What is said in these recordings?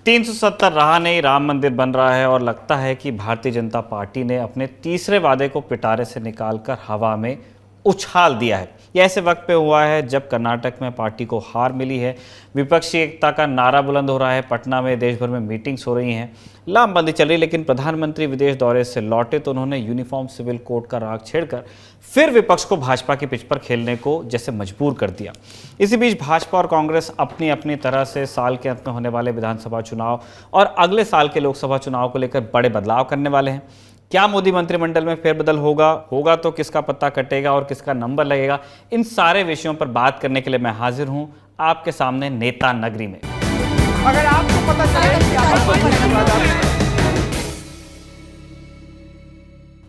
370 रहा नहीं, राम मंदिर बन रहा है और लगता है कि भारतीय जनता पार्टी ने अपने तीसरे वादे को पिटारे से निकालकर हवा में उछाल दिया है। यह ऐसे वक्त पे हुआ है जब कर्नाटक में पार्टी को हार मिली है, विपक्षी एकता का नारा बुलंद हो रहा है, पटना में देश भर में मीटिंग्स हो रही हैं, लामबंदी चल रही। लेकिन प्रधानमंत्री विदेश दौरे से लौटे तो उन्होंने यूनिफॉर्म सिविल कोड का राग छेड़कर फिर विपक्ष को भाजपा की पिच पर खेलने को जैसे मजबूर कर दिया। इसी बीच भाजपा और कांग्रेस अपनी अपनी तरह से साल के अंत में होने वाले विधानसभा चुनाव और अगले साल के लोकसभा चुनाव को लेकर बड़े बदलाव करने वाले हैं। क्या मोदी मंत्रिमंडल में फेरबदल होगा तो किसका पत्ता कटेगा और किसका नंबर लगेगा, इन सारे विषयों पर बात करने के लिए मैं हाजिर हूं आपके सामने नेता नगरी में। अगर आपको पता चले कि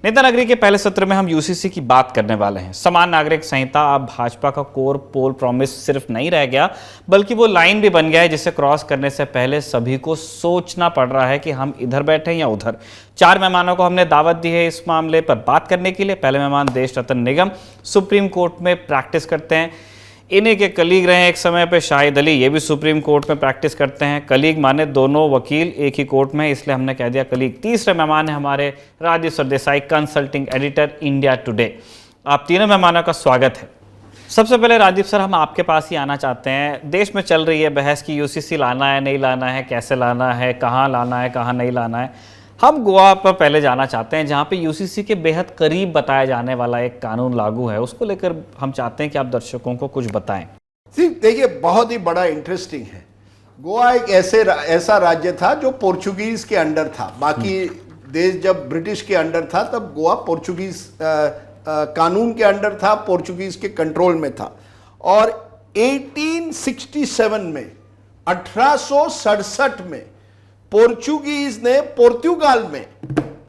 नेता नगरी के पहले सत्र में हम यूसीसी की बात करने वाले हैं। समान नागरिक संहिता अब भाजपा का कोर पोल प्रॉमिस सिर्फ नहीं रह गया, बल्कि वो लाइन भी बन गया है जिसे क्रॉस करने से पहले सभी को सोचना पड़ रहा है कि हम इधर बैठे या उधर। 4 मेहमानों को हमने दावत दी है इस मामले पर बात करने के लिए। पहले मेहमान देश रत्न निगम, सुप्रीम कोर्ट में प्रैक्टिस करते हैं, इन्हीं के कलीग रहे एक समय पे शाहिद अली, ये भी सुप्रीम कोर्ट में प्रैक्टिस करते हैं। कलीग माने दोनों वकील एक ही कोर्ट में, इसलिए हमने कह दिया कलीग। तीसरे मेहमान है हमारे Rajiv Sardesai, consulting editor, India Today. आप तीनों मेहमानों का स्वागत है। सबसे पहले राजीव सर, हम आपके पास ही आना चाहते हैं। देश में चल रही है बहस की यूसीसी लाना है नहीं लाना है, कैसे लाना है, कहाँ लाना है, कहाँ नहीं लाना है। हम गोवा पर पहले जाना चाहते हैं, जहाँ पे यूसीसी के बेहद करीब बताया जाने वाला एक कानून लागू है, उसको लेकर हम चाहते हैं कि आप दर्शकों को कुछ बताएं। देखिए, बहुत ही बड़ा इंटरेस्टिंग है। गोवा एक ऐसा राज्य था जो पोर्चुगीज के अंडर था। बाकी देश जब ब्रिटिश के अंडर था तब गोवा पोर्चुगीज कानून के अंडर था, पोर्चुगीज के कंट्रोल में था। और 1867 में 1867 में पोर्चुगीज ने पोर्तुगाल में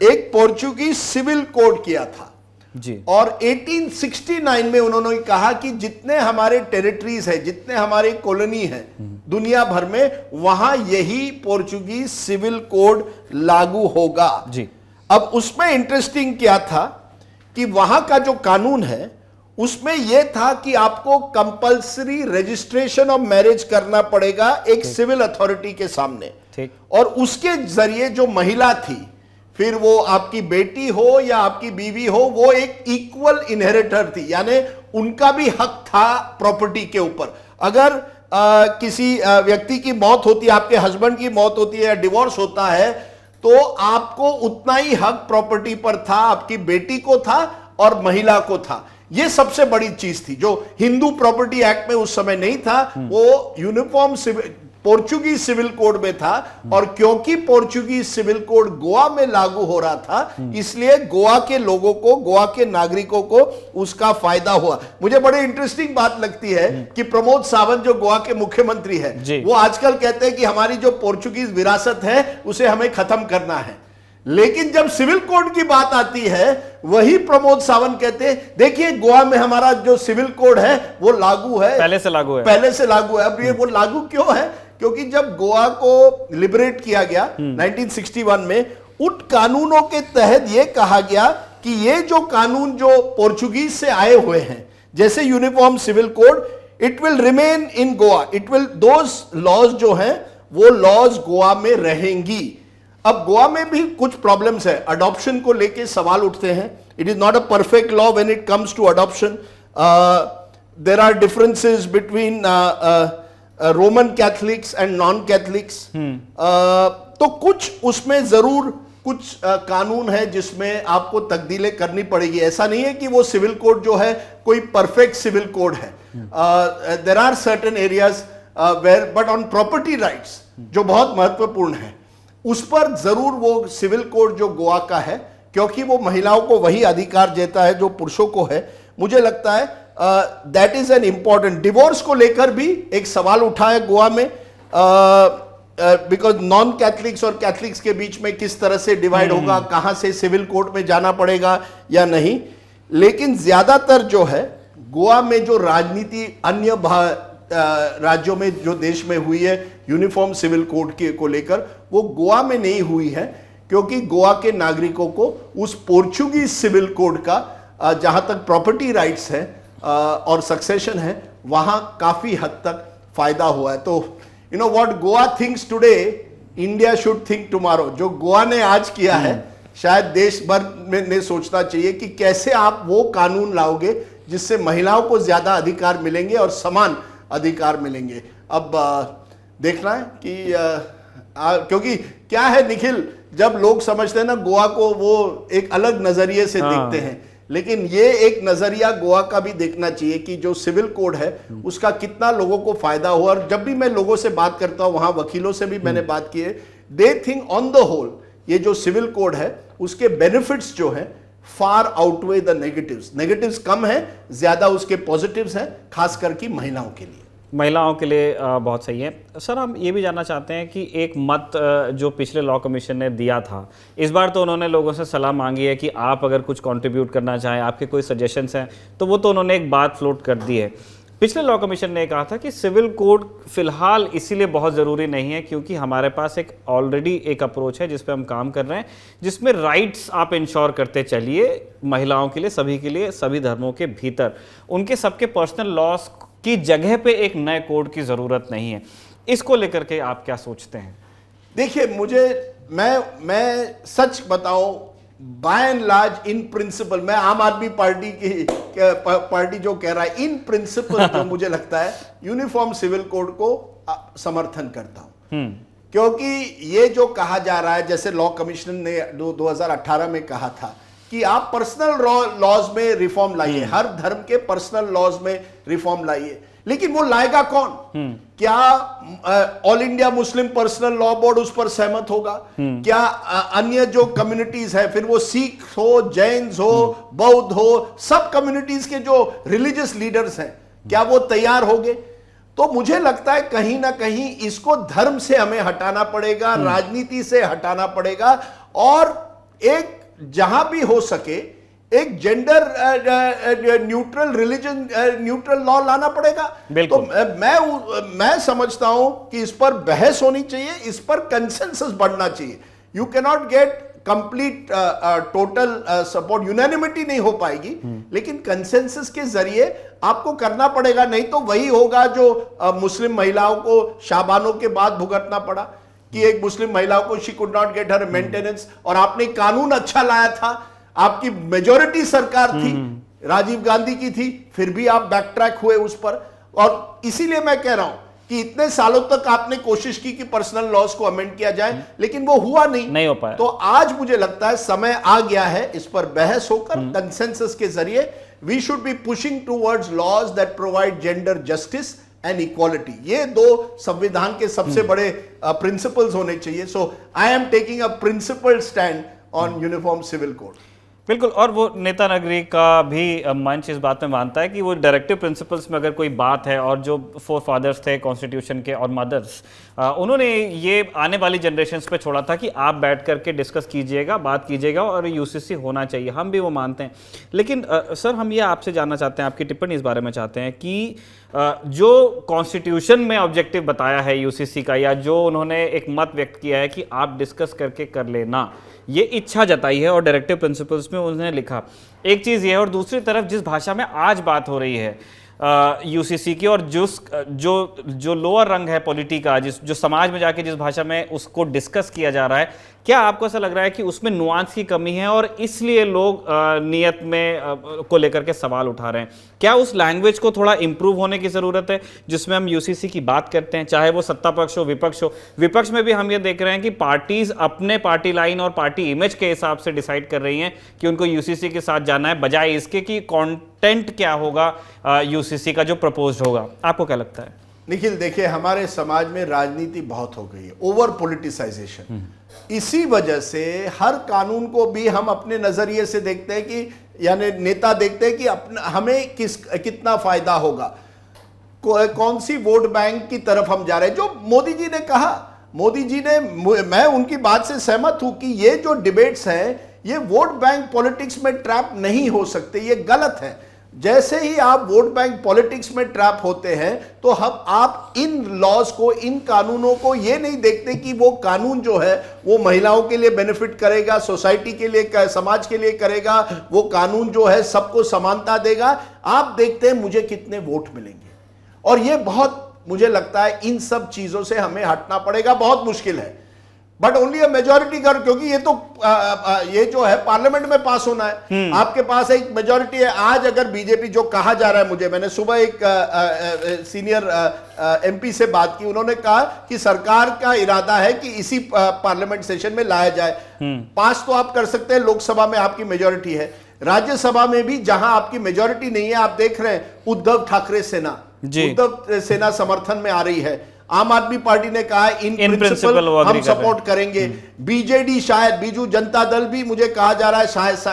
एक पोर्चुगीज सिविल कोड किया था जी। और 1869 में उन्होंने कहा कि जितने हमारे टेरिटरीज है, जितने हमारे कॉलोनी है दुनिया भर में, वहां यही पोर्चुगीज सिविल कोड लागू होगा जी। अब उसमें इंटरेस्टिंग क्या था कि वहां का जो कानून है उसमें यह था कि आपको कंपल्सरी रजिस्ट्रेशन ऑफ मैरिज करना पड़ेगा एक सिविल अथॉरिटी के सामने। और उसके जरिए जो महिला थी, फिर वो आपकी बेटी हो या आपकी बीवी हो, वो एक इक्वल इनहेरिटर थी, यानी उनका भी हक था प्रॉपर्टी के ऊपर। अगर किसी व्यक्ति की मौत होती है, आपके हस्बैंड की मौत होती है या डिवोर्स होता है, तो आपको उतना ही हक प्रॉपर्टी पर था, आपकी बेटी को था और महिला को था। यह सबसे बड़ी चीज थी जो हिंदू प्रॉपर्टी एक्ट में उस समय नहीं था, वो यूनिफॉर्म पोर्चुगीज सिविल कोड में था। और क्योंकि पोर्चुगीज सिविल कोड गोवा में लागू हो रहा था, इसलिए गोवा के लोगों को, गोवा के नागरिकों को उसका फायदा हुआ। मुझे बड़ी इंटरेस्टिंग बात लगती है कि प्रमोद सावंत जो गोवा के मुख्यमंत्री है, वो आजकल कहते हैं कि हमारी जो पोर्चुगीज विरासत है उसे हमें खत्म करना है। लेकिन जब सिविल कोड की बात आती है, वही प्रमोद सावंत कहते हैं देखिए गोवा में हमारा जो सिविल कोड है वो लागू है, पहले से लागू है, पहले से लागू है। अब ये वो लागू क्यों है? क्योंकि जब गोवा को लिबरेट किया गया 1961 में, उन कानूनों के तहत यह कहा गया कि ये जो कानून जो पोर्चुगीज से आए हुए हैं, जैसे uniform civil code, it will remain in Goa, it will those laws जो हैं वो लॉज गोवा में रहेंगी। अब गोवा में भी कुछ प्रॉब्लम्स है, अडॉप्शन को लेके सवाल उठते हैं। It is not a perfect law when it comes to adoption. There are differences between Roman Catholics and non Catholics. तो कुछ उसमें जरूर कुछ कानून है जिसमें आपको तब्दीलें करनी पड़ेगी। ऐसा नहीं है कि वो सिविल कोड जो है कोई परफेक्ट सिविल कोड है। There are certain areas where, but on property rights जो बहुत महत्वपूर्ण है, उस पर जरूर वो सिविल कोड जो गोवा का है, क्योंकि वो महिलाओं को वही अधिकार देता है जो पुरुषों को है। मुझे लगता है that is an important. Divorce को लेकर भी एक सवाल उठा है गोवा में, बिकॉज नॉन कैथलिक्स और कैथलिक्स के बीच में किस तरह से डिवाइड होगा, कहां से सिविल कोर्ट में जाना पड़ेगा या नहीं। लेकिन ज्यादातर जो है गोवा में जो राजनीति अन्य राज्यों में जो देश में हुई है यूनिफॉर्म सिविल कोड के को लेकर, वो गोवा में नहीं हुई है, क्योंकि गोवा के नागरिकों को उस पोर्चुगीज सिविल कोड का जहां तक प्रॉपर्टी राइट्स है और सक्सेशन है, वहां काफी हद तक फायदा हुआ है। तो you know what Goa thinks today India should think tomorrow. जो गोवा ने आज किया है, शायद देश भर में ने सोचना चाहिए कि कैसे आप वो कानून लाओगे जिससे महिलाओं को ज्यादा अधिकार मिलेंगे और समान अधिकार मिलेंगे। अब देखना है कि क्योंकि क्या है निखिल, जब लोग समझते हैं ना गोवा को, वो एक अलग नजरिए से देखते हैं, लेकिन ये एक नजरिया गोवा का भी देखना चाहिए कि जो सिविल कोड है उसका कितना लोगों को फायदा हुआ। और जब भी मैं लोगों से बात करता हूं, वहां वकीलों से भी मैंने बात की है, they think on the whole ये जो सिविल कोड है उसके बेनिफिट्स जो हैं far outweigh the negatives. Negatives कम है, ज्यादा उसके पॉजिटिव्स हैं, खास करके महिलाओं के लिए। महिलाओं के लिए बहुत सही है। सर, हम ये भी जानना चाहते हैं कि एक मत जो पिछले लॉ कमीशन ने दिया था, इस बार तो उन्होंने लोगों से सलाह मांगी है कि आप अगर कुछ कंट्रीब्यूट करना चाहें, आपके कोई सजेशंस हैं, तो वो तो उन्होंने एक बात फ्लोट कर दी है। पिछले लॉ कमीशन ने कहा था कि सिविल कोड फिलहाल इसीलिए बहुत ज़रूरी नहीं है क्योंकि हमारे पास एक ऑलरेडी एक अप्रोच है जिस पे हम काम कर रहे हैं, जिसमें राइट्स आप इंश्योर करते चलिए महिलाओं के लिए, सभी के लिए, सभी धर्मों के भीतर। उनके सबके पर्सनल लॉस की जगह पे एक नए कोड की ज़रूरत नहीं है। इसको लेकर के आप क्या सोचते हैं? देखिए, मैं सच बताऊं, by and large in principle, मैं आम आदमी पार्टी जो कह रहा है, इन प्रिंसिपल तो मुझे लगता है यूनिफॉर्म सिविल कोड को समर्थन करता हूं। क्योंकि ये जो कहा जा रहा है, जैसे लॉ कमीशन ने 2018 में कहा था कि आप पर्सनल लॉज में रिफॉर्म लाइए, हर धर्म के पर्सनल लॉज में रिफॉर्म लाइए, लेकिन वो लाएगा कौन? क्या all India Muslim personal law board उस पर सहमत होगा? क्या अन्य जो कम्युनिटीज है, फिर वो सिख हो, जैन हो, बौद्ध हो, सब कम्युनिटीज के जो रिलीजियस लीडर्स हैं, क्या वो तैयार होंगे? तो मुझे लगता है कहीं ना कहीं इसको धर्म से हमें हटाना पड़ेगा, राजनीति से हटाना पड़ेगा, और एक जहां भी हो सके एक gender neutral, religion neutral law लाना पड़ेगा। तो मैं समझता हूं कि इस पर बहस होनी चाहिए, इस पर कंसेंसस बढ़ना चाहिए। You can not get complete total support, unanimity नहीं हो पाएगी, लेकिन कंसेंसस के जरिए आपको करना पड़ेगा। नहीं तो वही होगा जो मुस्लिम महिलाओं को शाबानों के बाद भुगतना पड़ा कि एक मुस्लिम महिलाओं को she could not get her maintenance, और आपने कानून अच्छा लाया था, आपकी मेजॉरिटी सरकार थी, राजीव गांधी की थी, फिर भी आप बैक ट्रैक हुए उस पर। और इसीलिए मैं कह रहा हूं कि इतने सालों तक आपने कोशिश की कि पर्सनल लॉज को अमेंड किया जाए, लेकिन वो हुआ नहीं हो पाया। तो आज मुझे लगता है समय आ गया है इस पर बहस होकर कंसेंसस के जरिए we should be pushing towards laws that provide gender justice and equality. ये दो संविधान के सबसे बड़े प्रिंसिपल्स होने चाहिए। So I am taking a principled stand on uniform civil code. बिल्कुल, और वो नेता नगरी का भी मंच इस बात में मानता है कि वो डायरेक्टिव प्रिंसिपल्स में अगर कोई बात है, और जो फोर फादर्स थे कॉन्स्टिट्यूशन के और मदर्स, उन्होंने ये आने वाली जनरेशन्स पे छोड़ा था कि आप बैठ करके डिस्कस कीजिएगा, बात कीजिएगा, और यूसीसी होना चाहिए। हम भी वो मानते हैं। लेकिन सर, हम ये आपसे जानना चाहते हैं, आपकी टिप्पणी इस बारे में चाहते हैं कि जो कॉन्स्टिट्यूशन में ऑब्जेक्टिव बताया है यूसीसी का, या जो उन्होंने एक मत व्यक्त किया है कि आप डिस्कस करके कर लेना, ये इच्छा जताई है और डायरेक्टिव प्रिंसिपल्स में उन्होंने लिखा, एक चीज़ ये है। और दूसरी तरफ जिस भाषा में आज बात हो रही है यूसीसी की, और जो लोअर रंग है पॉलिटी का, जो समाज में जाके जिस भाषा में उसको डिस्कस किया जा रहा है, क्या आपको ऐसा लग रहा है कि उसमें नुआंस की कमी है और इसलिए लोग नियत में को लेकर के सवाल उठा रहे हैं? क्या उस लैंग्वेज को थोड़ा इंप्रूव होने की ज़रूरत है जिसमें हम यूसीसी की बात करते हैं, चाहे वो सत्ता पक्ष हो, विपक्ष हो? विपक्ष में भी हम ये देख रहे हैं कि पार्टीज अपने पार्टी लाइन और पार्टी इमेज के हिसाब से डिसाइड कर रही हैं कि उनको यूसीसी के साथ जाना है, बजाय इसके कि कंटेंट क्या होगा यूसीसी का जो प्रपोज्ड होगा। आपको क्या लगता है? निखिल, देखिए, हमारे समाज में राजनीति बहुत हो गई है, ओवर पॉलिटिसाइजेशन। इसी वजह से हर कानून को भी हम अपने नजरिए से देखते हैं कि यानी नेता देखते हैं कि हमें कितना फायदा होगा, कौन सी वोट बैंक की तरफ हम जा रहे हैं। जो मोदी जी ने कहा, मैं उनकी बात से सहमत हूं कि ये जो डिबेट्स हैं, ये वोट बैंक पॉलिटिक्स में ट्रैप नहीं हो सकते, ये गलत है। जैसे ही आप वोट बैंक पॉलिटिक्स में ट्रैप होते हैं, तो आप इन लॉज को, इन कानूनों को ये नहीं देखते कि वो कानून जो है वो महिलाओं के लिए बेनिफिट करेगा, सोसाइटी के लिए, समाज के लिए करेगा, वो कानून जो है सबको समानता देगा। आप देखते हैं मुझे कितने वोट मिलेंगे, और ये बहुत, मुझे लगता है इन सब चीजों से हमें हटना पड़ेगा। बहुत मुश्किल है, बट ओनली अ मेजोरिटी कर, क्योंकि ये तो ये जो है पार्लियामेंट में पास होना है, आपके पास एक मेजोरिटी है। आज अगर बीजेपी, जो कहा जा रहा है, मैंने सुबह एक सीनियर एमपी से बात की, उन्होंने कहा कि सरकार का इरादा है कि इसी पार्लियामेंट सेशन में लाया जाए। पास तो आप कर सकते हैं, लोकसभा में आपकी मेजोरिटी है, राज्यसभा में भी जहां आपकी मेजोरिटी नहीं है, आप देख रहे हैं उद्धव ठाकरे सेना, उद्धव सेना समर्थन में आ रही है। आम आदमी पार्टी ने कहा इन प्रिंसिपल हम सपोर्ट करेंगे। बीजेडी, शायद बीजू जनता दल भी, मुझे कहा जा रहा है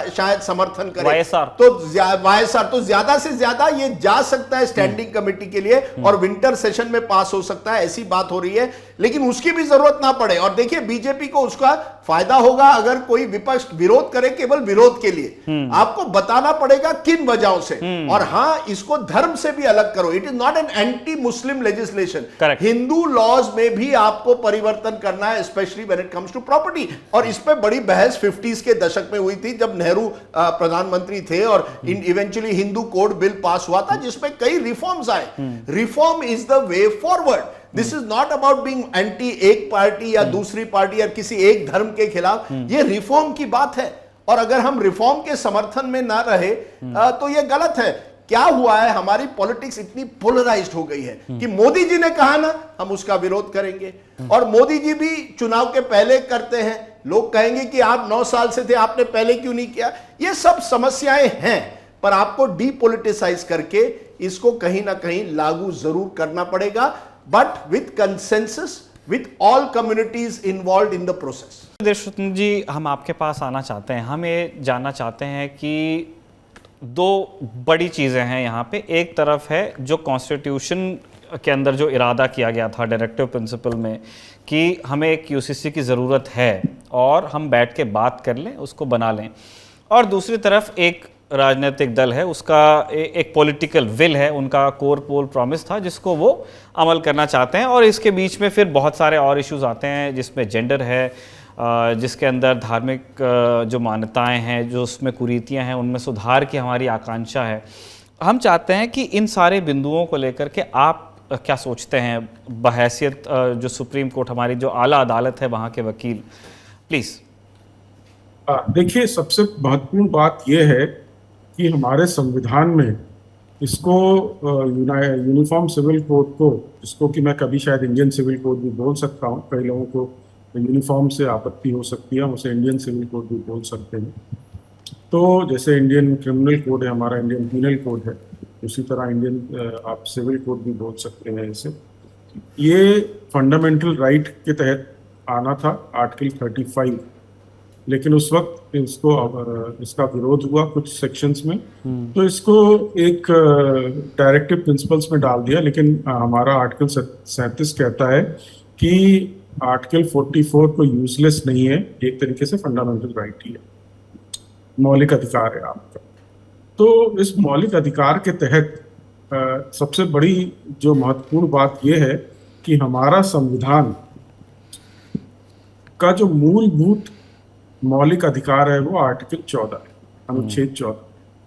शायद समर्थन करे। वाईएसआर तो ज्यादा से ज्यादा ये जा सकता है स्टैंडिंग कमेटी के लिए और विंटर सेशन में पास हो सकता है, ऐसी बात हो रही है। लेकिन उसकी भी जरूरत ना पड़े। और देखिए, बीजेपी को उसका फायदा होगा अगर कोई विपक्ष विरोध करे, केवल विरोध के लिए। आपको बताना पड़ेगा किन वजहों से, और हां, इसको धर्म से भी अलग करो। It is not an anti Muslim legislation. Hindu laws में भी आपको परिवर्तन करना है, specially when it comes to property. और इस पे बड़ी बहस 50s के दशक में हुई थी, जब नेहरू प्रधानमंत्री थे, और eventually Hindu code bill pass हुआ था, जिसमें कई रिफॉर्म्स आए। Reform is the way forward. This is not about being anti एक पार्टी या दूसरी पार्टी या किसी एक धर्म के खिलाफ। ये रिफॉर्म की बात है, और अगर हम रिफॉर्म के समर्थन में ना रहे तो ये गलत है। क्या हुआ है, हमारी पॉलिटिक्स इतनी पोलराइज्ड हो गई है कि मोदी जी ने कहा ना, हम उसका विरोध करेंगे। और मोदी जी भी चुनाव के पहले करते हैं, लोग कहेंगे कि आप 9 साल से थे, आपने पहले क्यों नहीं किया। ये सब समस्याएं हैं, पर आपको डीपोलिटिसाइज करके इसको कहीं ना कहीं लागू जरूर करना पड़ेगा, but with consensus, with all communities involve in the process. Deshratna ji, हम आपके पास आना चाहते हैं। हम ये जानना चाहते हैं कि 2 बड़ी चीज़ें हैं यहाँ पे। एक तरफ है जो कॉन्स्टिट्यूशन के अंदर जो इरादा किया गया था डायरेक्टिव प्रिंसिपल में, कि हमें एक यूसीसी की ज़रूरत है और हम बैठ के बात कर लें, उसको बना लें। और दूसरी तरफ एक राजनीतिक दल है, उसका एक पॉलिटिकल विल है, उनका कोर पोल प्रॉमिस था जिसको वो अमल करना चाहते हैं। और इसके बीच में फिर बहुत सारे और इश्यूज आते हैं, जिसमें जेंडर है, जिसके अंदर धार्मिक जो मान्यताएं हैं, जो उसमें कुरीतियां हैं, उनमें सुधार की हमारी आकांक्षा है। हम चाहते हैं कि इन सारे बिंदुओं को लेकर के आप क्या सोचते हैं, बहैसियत जो सुप्रीम कोर्ट, हमारी जो आला अदालत है, वहाँ के वकील, प्लीज़। देखिए, सबसे महत्वपूर्ण बात यह है कि हमारे संविधान में इसको यूनिफॉर्म सिविल कोड को, जिसको कि मैं कभी शायद इंडियन सिविल कोड भी बोल सकता हूँ, कई लोगों को यूनिफॉर्म से आपत्ति हो सकती है, उसे इंडियन सिविल कोड भी बोल सकते हैं। तो जैसे इंडियन क्रिमिनल कोड है हमारा, इंडियन पीनल कोड है, उसी तरह इंडियन आप सिविल कोड भी बोल सकते हैं इसे। ये फंडामेंटल राइट के तहत आना था, आर्टिकल 35, लेकिन उस वक्त इसका विरोध हुआ कुछ सेक्शंस में, तो इसको एक डायरेक्टिव प्रिंसिपल्स में डाल दिया। लेकिन हमारा आर्टिकल 37 कहता है कि आर्टिकल 44 को यूजलेस नहीं है, एक तरीके से फंडामेंटल राइट ही है, मौलिक अधिकार है आपका। तो इस मौलिक अधिकार के तहत सबसे बड़ी जो महत्वपूर्ण बात यह है कि हमारा संविधान का जो मूलभूत मौलिक अधिकार है वो आर्टिकल 14 है, अनुच्छेद 14,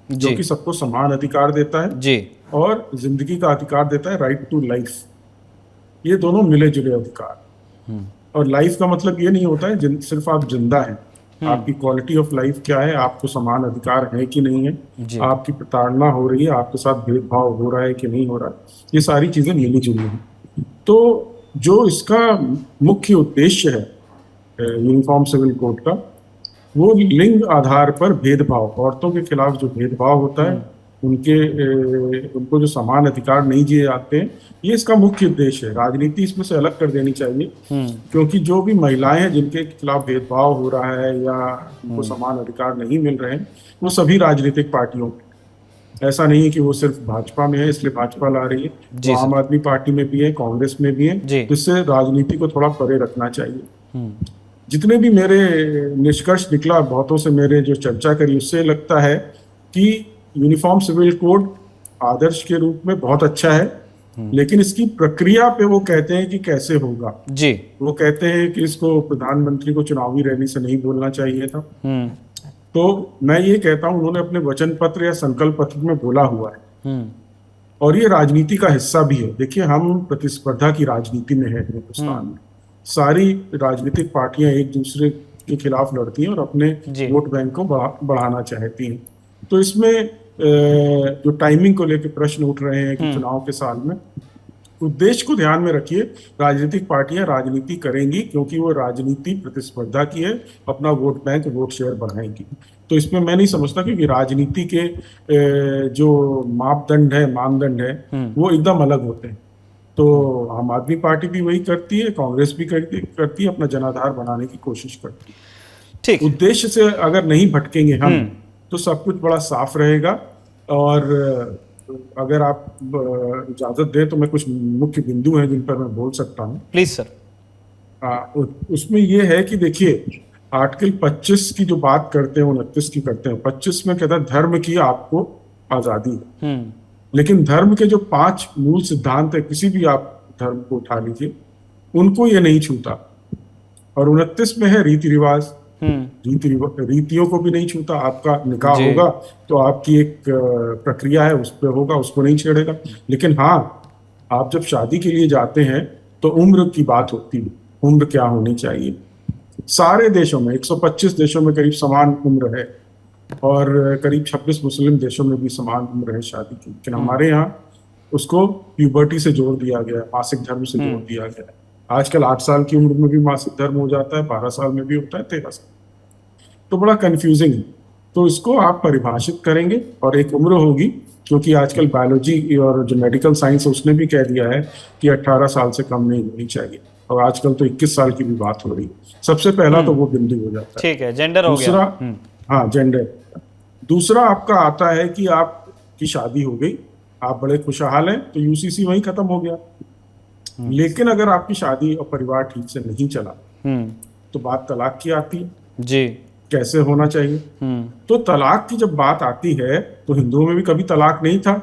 जो कि सबको समान अधिकार देता है जी, और जिंदगी का अधिकार देता है, राइट टू लाइफ। ये दोनों मिले जुले अधिकार। और लाइफ का मतलब ये नहीं होता है सिर्फ आप जिंदा हैं, आपकी क्वालिटी ऑफ लाइफ क्या है, आपको समान अधिकार है कि नहीं है, आपकी प्रताड़ना हो रही है, आपके साथ भेदभाव हो रहा है कि नहीं हो रहा है, ये सारी चीजें मिली जुली हैं। तो जो इसका मुख्य उद्देश्य है यूनिफॉर्म सिविल कोड का, वो लिंग आधार पर भेदभाव, औरतों के खिलाफ जो भेदभाव होता है, उनको जो समान अधिकार नहीं दिए जाते हैं, ये इसका मुख्य उद्देश्य है। राजनीति इसमें से अलग कर देनी चाहिए, क्योंकि जो भी महिलाएं हैं जिनके खिलाफ भेदभाव हो रहा है या उनको समान अधिकार नहीं मिल रहे हैं, वो सभी राजनीतिक पार्टियों, ऐसा नहीं है कि वो सिर्फ भाजपा में है इसलिए भाजपा ला रही है, वो आम आदमी पार्टी में भी है, कांग्रेस में भी है, जिससे राजनीति को थोड़ा परे रखना चाहिए। जितने भी मेरे निष्कर्ष निकला, बहुतों से मेरे जो चर्चा करी, उससे लगता है कि यूनिफॉर्म सिविल कोड आदर्श के रूप में बहुत अच्छा है, लेकिन इसकी प्रक्रिया पे वो कहते हैं कि कैसे होगा जी। वो कहते हैं कि इसको प्रधानमंत्री को चुनावी रैली से नहीं बोलना चाहिए था। तो मैं ये कहता हूं, उन्होंने अपने वचन पत्र या संकल्प पत्र में बोला हुआ है, और ये राजनीति का हिस्सा भी है। देखिए, हम प्रतिस्पर्धा की राजनीति में है हिंदुस्तान में, सारी राजनीतिक पार्टियां एक दूसरे के खिलाफ लड़ती हैं और अपने वोट बैंक को बढ़ाना चाहती हैं। तो इसमें जो टाइमिंग को लेकर प्रश्न उठ रहे हैं कि चुनाव के साल में, उद्देश्य को ध्यान में रखिए, राजनीतिक पार्टियां राजनीति करेंगी क्योंकि वो राजनीति प्रतिस्पर्धा की है, अपना वोट बैंक, वोट शेयर बढ़ाएंगी। तो इसमें मैं नहीं समझता कि राजनीति के जो मापदंड है, मानदंड है, वो एकदम अलग होते हैं। तो आम आदमी पार्टी भी वही करती है, कांग्रेस भी करती है, अपना जनाधार बनाने की कोशिश करती है। ठीक, उद्देश्य से अगर नहीं भटकेंगे हम तो सब कुछ बड़ा साफ रहेगा। और अगर आप इजाजत दें तो मैं कुछ मुख्य बिंदु हैं जिन पर मैं बोल सकता हूं। Please sir. उसमें यह है कि देखिए, आर्टिकल 25 की जो बात करते हैं, 29 की करते हैं। 25 में कहता है धर्म की आपको आजादी है, लेकिन धर्म के जो 5 मूल सिद्धांत है, किसी भी आप धर्म को उठा लीजिए, उनको ये नहीं छूता। और 29 में है रीति रिवाज, रीतियों को भी नहीं छूता। आपका निकाह होगा तो आपकी एक प्रक्रिया है, उस पर होगा, उसको नहीं छेड़ेगा। लेकिन हाँ, आप जब शादी के लिए जाते हैं तो उम्र की बात होती है, उम्र क्या होनी चाहिए। सारे देशों में, 125 देशों में करीब समान उम्र है, और करीब 26 मुस्लिम देशों में भी समान उम्र है शादी की। लेकिन हमारे यहाँ उसको प्यूबर्टी से जोड़ दिया गया, मासिक धर्म से जोड़ दिया गया। आजकल 8 साल की उम्र में भी मासिक धर्म हो जाता है, 12 साल में भी होता है, 13 साल। तो बड़ा कंफ्यूजिंग है। तो इसको आप परिभाषित करेंगे और एक उम्र होगी, क्योंकि आजकल बायोलॉजी और जो मेडिकल साइंस है उसने भी कह दिया है कि 18 साल से कम नहीं होनी चाहिए, और आजकल तो 21 साल की भी बात हो रही है। सबसे पहला तो वो बिंदु हो जाता है। ठीक है, जेंडर हो गया। दूसरा, हाँ, जेंडर। दूसरा आपका आता है कि आपकी शादी हो गई, आप बड़े खुशहाल हैं, तो यूसीसी वहीं खत्म हो गया। लेकिन अगर आपकी शादी और परिवार ठीक से नहीं चला तो बात तलाक की आती है जी, कैसे होना चाहिए। तो तलाक की जब बात आती है तो हिंदुओं में भी कभी तलाक नहीं था,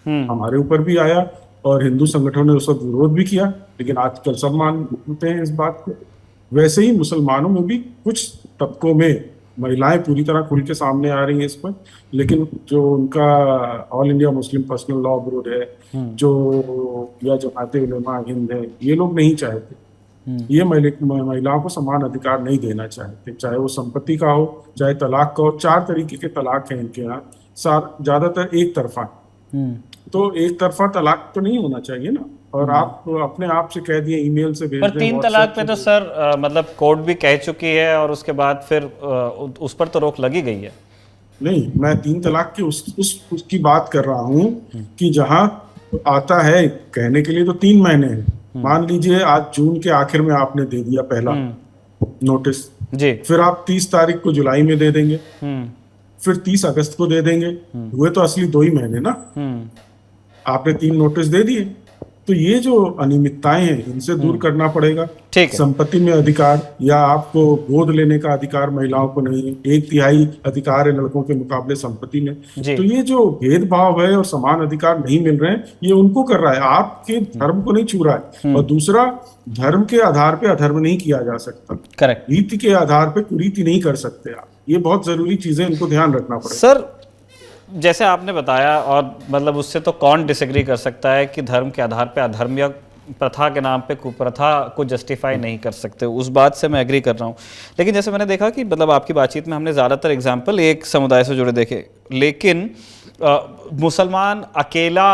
हमारे ऊपर भी आया और हिंदू संगठनों ने उसका विरोध भी किया, लेकिन आजकल सब मानते हैं इस बात को। वैसे ही मुसलमानों में भी कुछ तबकों में महिलाएं पूरी तरह खुल के सामने आ रही हैं इस पर, लेकिन जो उनका all India Muslim personal law board है, जो या जमाते उलेमा हिंद है, ये लोग नहीं चाहते, ये महिलाओं को समान अधिकार नहीं देना चाहते, चाहे वो संपत्ति का हो, चाहे तलाक का हो। 4 तरीके के तलाक हैं इनके यहाँ, ज्यादातर एक तरफा। तो एक तरफा तलाक तो नहीं होना चाहिए ना, और आप अपने आप से कह दिए, ईमेल से भेज पर दें। 3 तलाक पे तो सर मतलब कोर्ट भी कह चुकी है, और उसके बाद फिर उस पर तो रोक लगी गई है। नहीं, मैं 3 तलाक की उसकी बात कर रहा हूँ कि जहां आता है कहने के लिए तो 3 महीने हैं। मान लीजिए आज जून के आखिर में आपने दे दिया पहला नोटिस जी, फिर आप 30 तारीख को जुलाई में दे देंगे, फिर 30 अगस्त को दे देंगे, हुए तो असली 2 ही महीने ना। आपने 3 नोटिस दे दिए। तो ये जो अनियमितताएं हैं इनसे दूर करना पड़ेगा। संपत्ति में अधिकार या आपको गोद लेने का अधिकार महिलाओं को नहीं है, 1/3 अधिकार है लड़कों के मुकाबले संपत्ति में। तो ये जो भेदभाव है और समान अधिकार नहीं मिल रहे हैं, ये उनको कर रहा है, आपके धर्म को नहीं छू रहा है। और दूसरा, धर्म के आधार पे अधर्म नहीं किया जा सकता, करेक्ट, रीति के आधार पे कुरीति नहीं कर सकते आप। ये बहुत जरूरी चीजें, इनको ध्यान रखना पड़ेगा। सर, जैसे आपने बताया, और मतलब उससे तो कौन डिसएग्री कर सकता है कि धर्म के आधार पे अधर्म या प्रथा के नाम पे कुप्रथा को जस्टिफाई नहीं कर सकते, उस बात से मैं एग्री कर रहा हूँ। लेकिन जैसे मैंने देखा कि मतलब आपकी बातचीत में हमने ज़्यादातर एग्जाम्पल एक समुदाय से जुड़े देखे, लेकिन मुसलमान अकेला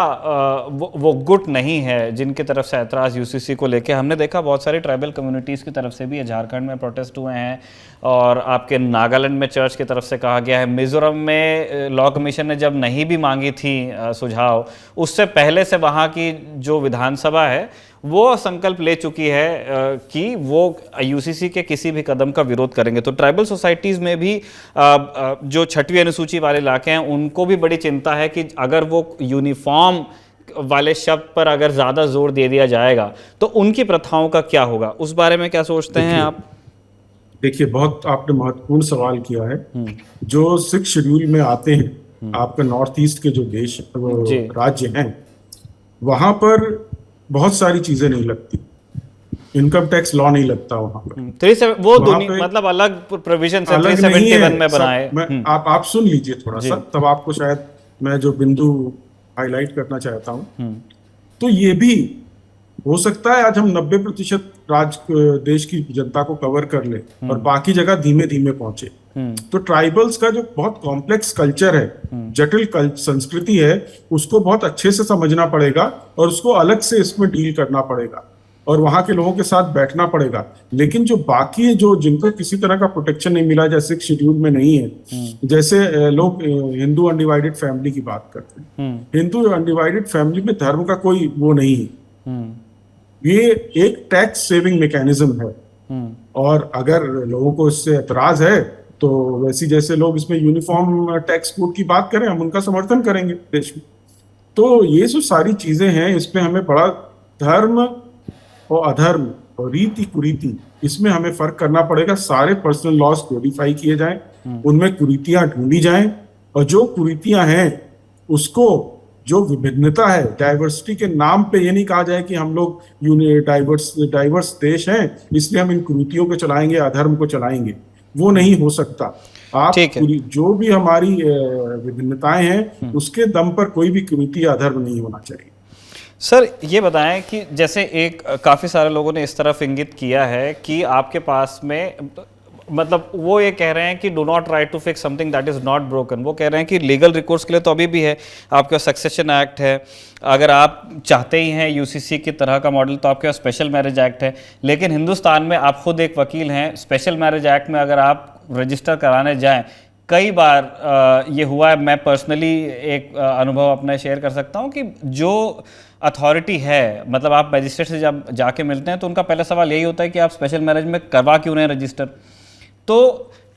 वो गुट नहीं है जिनकी तरफ से ऐतराज़ यूसीसी को लेके। हमने देखा बहुत सारी ट्राइबल कम्युनिटीज़ की तरफ से भी झारखंड में प्रोटेस्ट हुए हैं, और आपके नागालैंड में चर्च की तरफ से कहा गया है। मिज़ोरम में लॉ कमीशन ने जब नहीं भी मांगी थी सुझाव, उससे पहले से वहाँ की जो विधानसभा है वो संकल्प ले चुकी है कि वो यूसीसी के किसी भी कदम का विरोध करेंगे। तो ट्राइबल सोसाइटीज़ में भी जो 6वीं अनुसूची वाले इलाके हैं उनको भी बड़ी चिंता है कि अगर वो यूनिफॉर्म वाले शब्द पर अगर ज़्यादा जोर दे दिया जाएगा तो उनकी प्रथाओं का क्या होगा। उस बारे में क्या सोचते हैं आप? देखिए, बहुत आपने महत्वपूर्ण सवाल किया है। जो 6 शेड्यूल में आते हैं, आपका नॉर्थ ईस्ट के जो देश राज्य हैं, वहां पर बहुत सारी चीजें नहीं लगती। इनकम टैक्स लॉ नहीं लगता वहां पर। वो मतलब अलग प्रोविजन से 371 में बनाए। आप सुन लीजिए थोड़ा सा, तब आपको शायद मैं जो बिंदु हाईलाइट करना चाहता हूं। तो ये भी हो सकता है आज हम 90% देश की जनता को कवर कर ले और बाकी जगह धीमे धीमे पहुंचे। तो ट्राइबल्स का जो बहुत कॉम्प्लेक्स कल्चर है, जटिल संस्कृति है, उसको बहुत अच्छे से समझना पड़ेगा और उसको अलग से इसमें डील करना पड़ेगा और वहां के लोगों के साथ बैठना पड़ेगा। लेकिन जो बाकी जो जिनको किसी तरह का प्रोटेक्शन नहीं मिला, जैसे शेड्यूल में नहीं है, जैसे लोग हिंदू अनडिवाइडेड फैमिली की बात करते हैं, हिंदू अनडिवाइडेड फैमिली में धर्म का कोई वो नहीं है, ये एक टैक्स सेविंग मैकेनिज्म है। और अगर लोगों को इससे एतराज है तो वैसी जैसे लोग इसमें यूनिफॉर्म टैक्स कोड की बात करें, हम उनका समर्थन करेंगे देश में। तो ये जो सारी चीजें हैं, इसमें हमें बड़ा धर्म और अधर्म और रीति कुरीति, इसमें हमें फर्क करना पड़ेगा। सारे पर्सनल लॉज कोडिफाई किए जाएं, उनमें कुरीतियां ढूंढी जाएं और जो कुरीतियां हैं उसको, जो विभिन्नता है, डाइवर्सिटी के नाम पे ये नहीं कहा जाए कि हम लोग डाइवर्स देश हैं इसलिए हम इन कुरीतियों को चलाएंगे, अधर्म को चलाएंगे, वो नहीं हो सकता। आप जो भी हमारी विभिन्नताएं हैं उसके दम पर कोई भी कुरीति या अधर्म नहीं होना चाहिए। सर ये बताएं कि जैसे एक काफ़ी सारे लोगों ने इस तरफ इंगित किया है कि आपके पास में, मतलब वो ये कह रहे हैं कि do not try to fix something that is not broken. वो कह रहे हैं कि लीगल रिकोर्स के लिए तो अभी भी है, आपके पास सक्सेशन एक्ट है, अगर आप चाहते ही हैं यूसीसी की तरह का मॉडल तो आपके पास स्पेशल मैरिज एक्ट है। लेकिन हिंदुस्तान में आप खुद एक वकील हैं, स्पेशल मैरिज एक्ट में अगर आप रजिस्टर कराने जाएं, कई बार ये हुआ है, मैं पर्सनली एक अनुभव अपना शेयर कर सकता हूं कि जो अथॉरिटी है, मतलब आप मजिस्ट्रेट से जब जाके मिलते हैं तो उनका पहला सवाल यही होता है कि आप स्पेशल मैरिज में करवा क्यों रहे हैं रजिस्टर। तो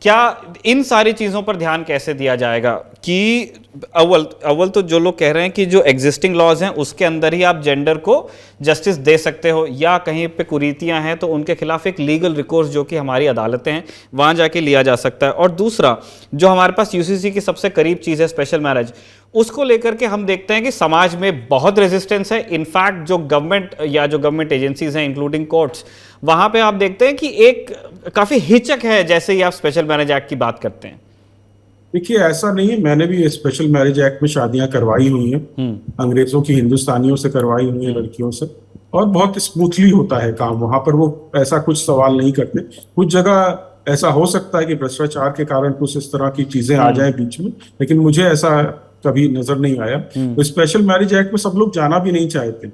क्या इन सारी चीज़ों पर ध्यान कैसे दिया जाएगा कि अव्वल तो जो लोग कह रहे हैं कि जो एग्जिस्टिंग लॉज हैं उसके अंदर ही आप जेंडर को जस्टिस दे सकते हो, या कहीं पे कुरीतियां हैं तो उनके खिलाफ एक लीगल रिकोर्स जो कि हमारी अदालतें हैं वहां जाके लिया जा सकता है। और दूसरा, जो हमारे पास यूसीसी की सबसे करीब चीज़ है स्पेशल मैरिज, उसको लेकर के हम देखते हैं कि समाज में बहुत रेजिस्टेंस है। इनफैक्ट जो गवर्नमेंट एजेंसीज हैं इंक्लूडिंग कोर्ट्स, वहां पे आप देखते हैं कि एक काफी हिचक है जैसे ही आप स्पेशल मैरिज एक्ट की बात करते हैं। देखिए ऐसा नहीं है, मैंने भी स्पेशल मैरिज एक्ट में शादियां करवाई हुई हैं, अंग्रेजों की हिंदुस्तानियों से करवाई हुई हैं, लड़कियों से, और बहुत स्मूथली होता है काम वहां पर। वो ऐसा कुछ सवाल नहीं करते। कुछ जगह ऐसा हो सकता है कि भ्रष्टाचार के कारण कुछ इस तरह की चीजें आ जाए बीच में, लेकिन मुझे ऐसा कभी नजर नहीं आया। तो स्पेशल मैरिज एक्ट में सब लोग जाना भी नहीं चाहते,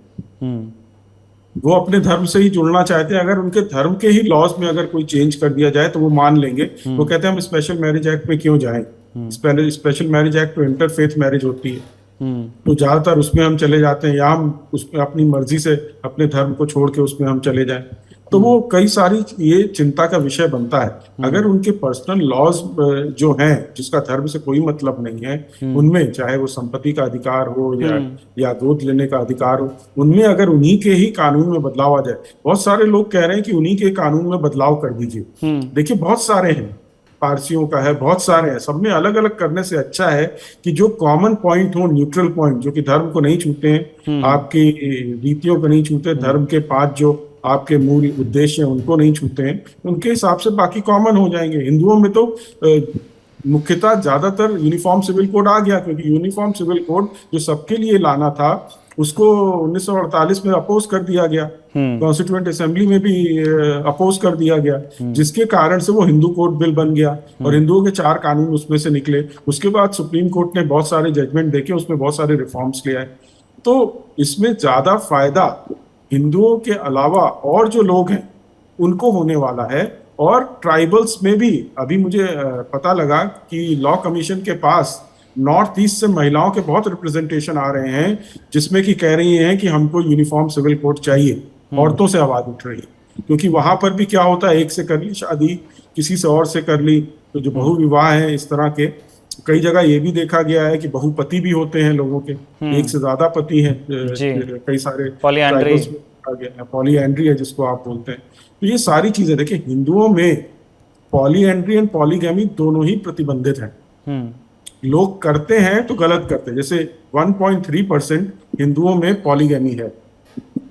वो अपने धर्म से ही जुड़ना चाहते हैं। अगर उनके धर्म के ही लॉज में अगर कोई चेंज कर दिया जाए तो वो मान लेंगे। वो कहते हैं हम स्पेशल मैरिज एक्ट में क्यों जाएं, स्पेशल मैरिज एक्ट तो इंटरफेथ मैरिज होती है, तो ज्यादातर उसमें हम चले जाते हैं, या हम उसमें अपनी मर्जी से अपने धर्म को छोड़ के उसमें हम चले जाएं। तो वो कई सारी ये चिंता का विषय बनता है। अगर उनके पर्सनल लॉज जो हैं, जिसका धर्म से कोई मतलब नहीं है, उनमें चाहे वो संपत्ति का अधिकार हो या गोद लेने का अधिकार हो, उनमें अगर उन्हीं के ही कानून में बदलाव आ जाए। बहुत सारे लोग कह रहे हैं कि उन्हीं के कानून में बदलाव कर दीजिए। देखिए बहुत सारे हैं, पारसियों का है, बहुत सारे हैं, सब में अलग अलग करने से अच्छा है कि जो कॉमन पॉइंट हो, न्यूट्रल पॉइंट, जो कि धर्म को नहीं छूते हैं, आपकी रीतियों को नहीं छूते, धर्म के 5 जो आपके मूल उद्देश्य हैं उनको नहीं छूते हैं, उनके हिसाब से बाकी कॉमन हो जाएंगे। हिंदुओं में तो मुख्यतः ज्यादातर यूनिफॉर्म सिविल कोड आ गया, क्योंकि यूनिफॉर्म सिविल कोड जो सबके लिए लाना था उसको 1948 में अपोज कर दिया गया, कॉन्स्टिट्यूएंट असेंबली में भी अपोज कर दिया गया, जिसके कारण से वो हिंदू कोड बिल बन गया और हिंदुओं के 4 कानून उसमें से निकले। उसके बाद सुप्रीम कोर्ट ने बहुत सारे जजमेंट देके उसमें बहुत सारे रिफॉर्म्स ले आए। तो इसमें ज्यादा फायदा हिंदुओं के अलावा और जो लोग हैं उनको होने वाला है। और ट्राइबल्स में भी अभी मुझे पता लगा कि लॉ कमीशन के पास नॉर्थ ईस्ट से महिलाओं के बहुत रिप्रेजेंटेशन आ रहे हैं, जिसमें कि कह रही हैं कि हमको यूनिफॉर्म सिविल कोड चाहिए। औरतों से आवाज उठ रही है, क्योंकि वहां पर भी क्या होता है, एक से कर ली शादी, किसी से और से कर ली, तो जो बहु विवाह है इस तरह के, कई जगह ये भी देखा गया है कि बहुपति भी होते हैं लोगों के, एक से ज्यादा पति हैं, कई सारे पॉलीएंड्री है जिसको आप बोलते हैं। तो ये सारी चीजें देखिए, हिंदुओं में पॉलीएंड्री एंड पॉलीगैमी दोनों ही प्रतिबंधित हैं। लोग करते हैं तो गलत करते हैं। जैसे 1.3% हिंदुओं में पॉलीगैमी है,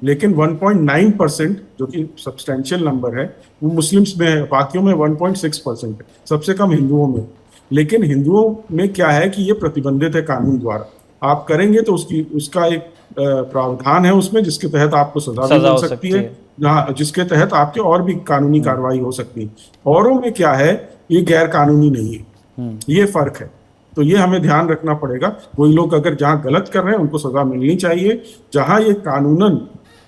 लेकिन 1.9% जो कि सब्सटेंशियल नंबर है वो मुस्लिम्स में है, बाकियों में 1.6% है, सबसे कम हिंदुओं में। लेकिन हिंदुओं में क्या है कि ये प्रतिबंधित है कानून द्वारा। आप करेंगे तो उसका एक प्रावधान है उसमें, जिसके तहत आपको सजा भी मिल सकती है, जहाँ जिसके तहत आपके और भी कानूनी कार्रवाई हो सकती है। औरों में क्या है, ये गैर कानूनी नहीं है, ये फर्क है। तो ये हमें ध्यान रखना पड़ेगा। वही लोग अगर जहाँ गलत कर रहे हैं उनको सजा मिलनी चाहिए, जहाँ ये कानूनन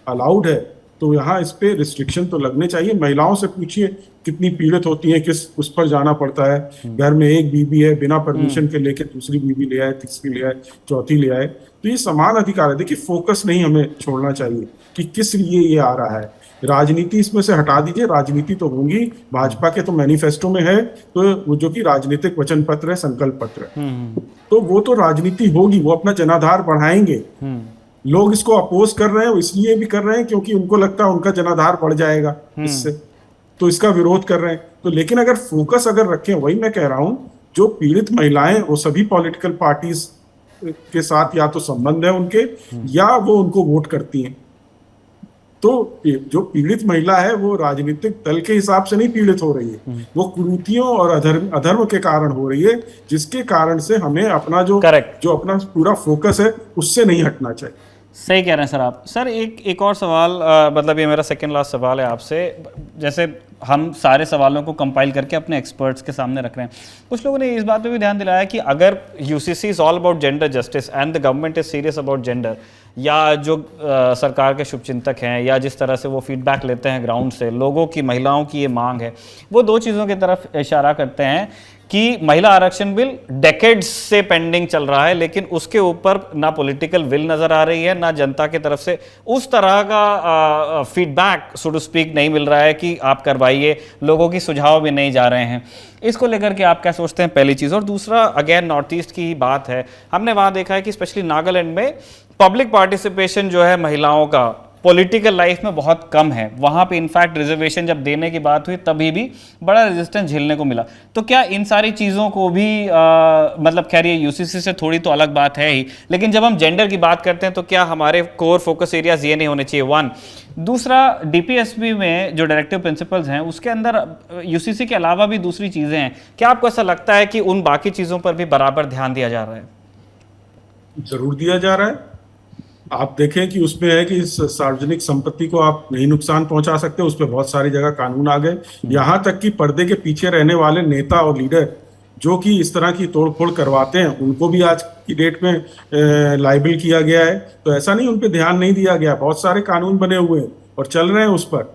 अलाउड है तो यहाँ इस पे रिस्ट्रिक्शन तो लगने चाहिए। महिलाओं से पूछिए कितनी पीड़ित होती हैं, किस उस पर जाना पड़ता है। घर में एक बीबी है, बिना परमिशन के लेके दूसरी बीबी ले आए, तीसरी ले आए, चौथी ले आए। तो ये समान अधिकार है। देखिए, फोकस नहीं हमें छोड़ना चाहिए कि किस लिए ये आ रहा है। राजनीति इसमें से हटा दीजिए, राजनीति तो होंगी, भाजपा के तो मैनिफेस्टो में है, तो वो जो कि राजनीतिक वचन पत्र है, संकल्प पत्र है, तो वो तो राजनीति होगी, वो अपना जनाधार बढ़ाएंगे। लोग इसको अपोज कर रहे हैं, इसलिए भी कर रहे हैं क्योंकि उनको लगता है उनका जनाधार बढ़ जाएगा इससे, तो इसका विरोध कर रहे हैं। तो लेकिन अगर फोकस अगर रखें, वही मैं कह रहा हूं, जो पीड़ित महिलाएं वो सभी पॉलिटिकल पार्टीज के साथ या तो संबंध है उनके, या वो उनको वोट करती हैं। तो जो पीड़ित महिला है वो राजनीतिक दल के हिसाब से नहीं पीड़ित हो रही है, वो कुरीतियों और अधर्म के कारण हो रही है, जिसके कारण से हमें अपना जो अपना पूरा फोकस है उससे नहीं हटना चाहिए। सही कह रहे हैं सर आप। सर एक और सवाल, मतलब ये मेरा सेकंड लास्ट सवाल है आपसे। जैसे हम सारे सवालों को कंपाइल करके अपने एक्सपर्ट्स के सामने रख रहे हैं, कुछ लोगों ने इस बात पे भी ध्यान दिलाया कि अगर UCC is all about gender justice and the government is serious about gender, या जो सरकार के शुभचिंतक हैं या जिस तरह से वो फीडबैक लेते हैं ग्राउंड से, लोगों की, महिलाओं की ये मांग है, वो दो चीज़ों की तरफ इशारा करते हैं कि महिला आरक्षण बिल डेकेड्स से पेंडिंग चल रहा है, लेकिन उसके ऊपर ना पॉलिटिकल विल नजर आ रही है, ना जनता की तरफ से उस तरह का फीडबैक सो टू स्पीक नहीं मिल रहा है कि आप करवाइए, लोगों की सुझाव भी नहीं जा रहे हैं। इसको लेकर के आप क्या सोचते हैं, पहली चीज़। और दूसरा, अगेन नॉर्थ ईस्ट की ही बात है, हमने वहाँ देखा है कि स्पेशली नागालैंड में पब्लिक पार्टिसिपेशन जो है महिलाओं का पॉलिटिकल लाइफ में बहुत कम है। वहाँ पे इनफैक्ट रिजर्वेशन जब देने की बात हुई तभी भी बड़ा रेजिस्टेंस झेलने को मिला। तो क्या इन सारी चीज़ों को भी मतलब खैर ये यूसीसी से थोड़ी तो अलग बात है ही, लेकिन जब हम जेंडर की बात करते हैं तो क्या हमारे कोर फोकस एरियाज ये नहीं होने चाहिए, वन। दूसरा, डीपीएसपी में जो डायरेक्टिव प्रिंसिपल्स हैं उसके अंदर यूसीसी के अलावा भी दूसरी चीज़ें हैं, क्या आपको ऐसा लगता है कि उन बाकी चीज़ों पर भी बराबर ध्यान दिया जा रहा है? जरूर दिया जा रहा है। आप देखें कि उसमें है कि इस सार्वजनिक संपत्ति को आप नहीं नुकसान पहुंचा सकते, उस पर बहुत सारी जगह कानून आ गए। यहाँ तक कि पर्दे के पीछे रहने वाले नेता और लीडर जो कि इस तरह की तोड़फोड़ करवाते हैं, उनको भी आज की डेट में लाइबल किया गया है। तो ऐसा नहीं उन पर ध्यान नहीं दिया गया, बहुत सारे कानून बने हुए हैं और चल रहे हैं उस पर।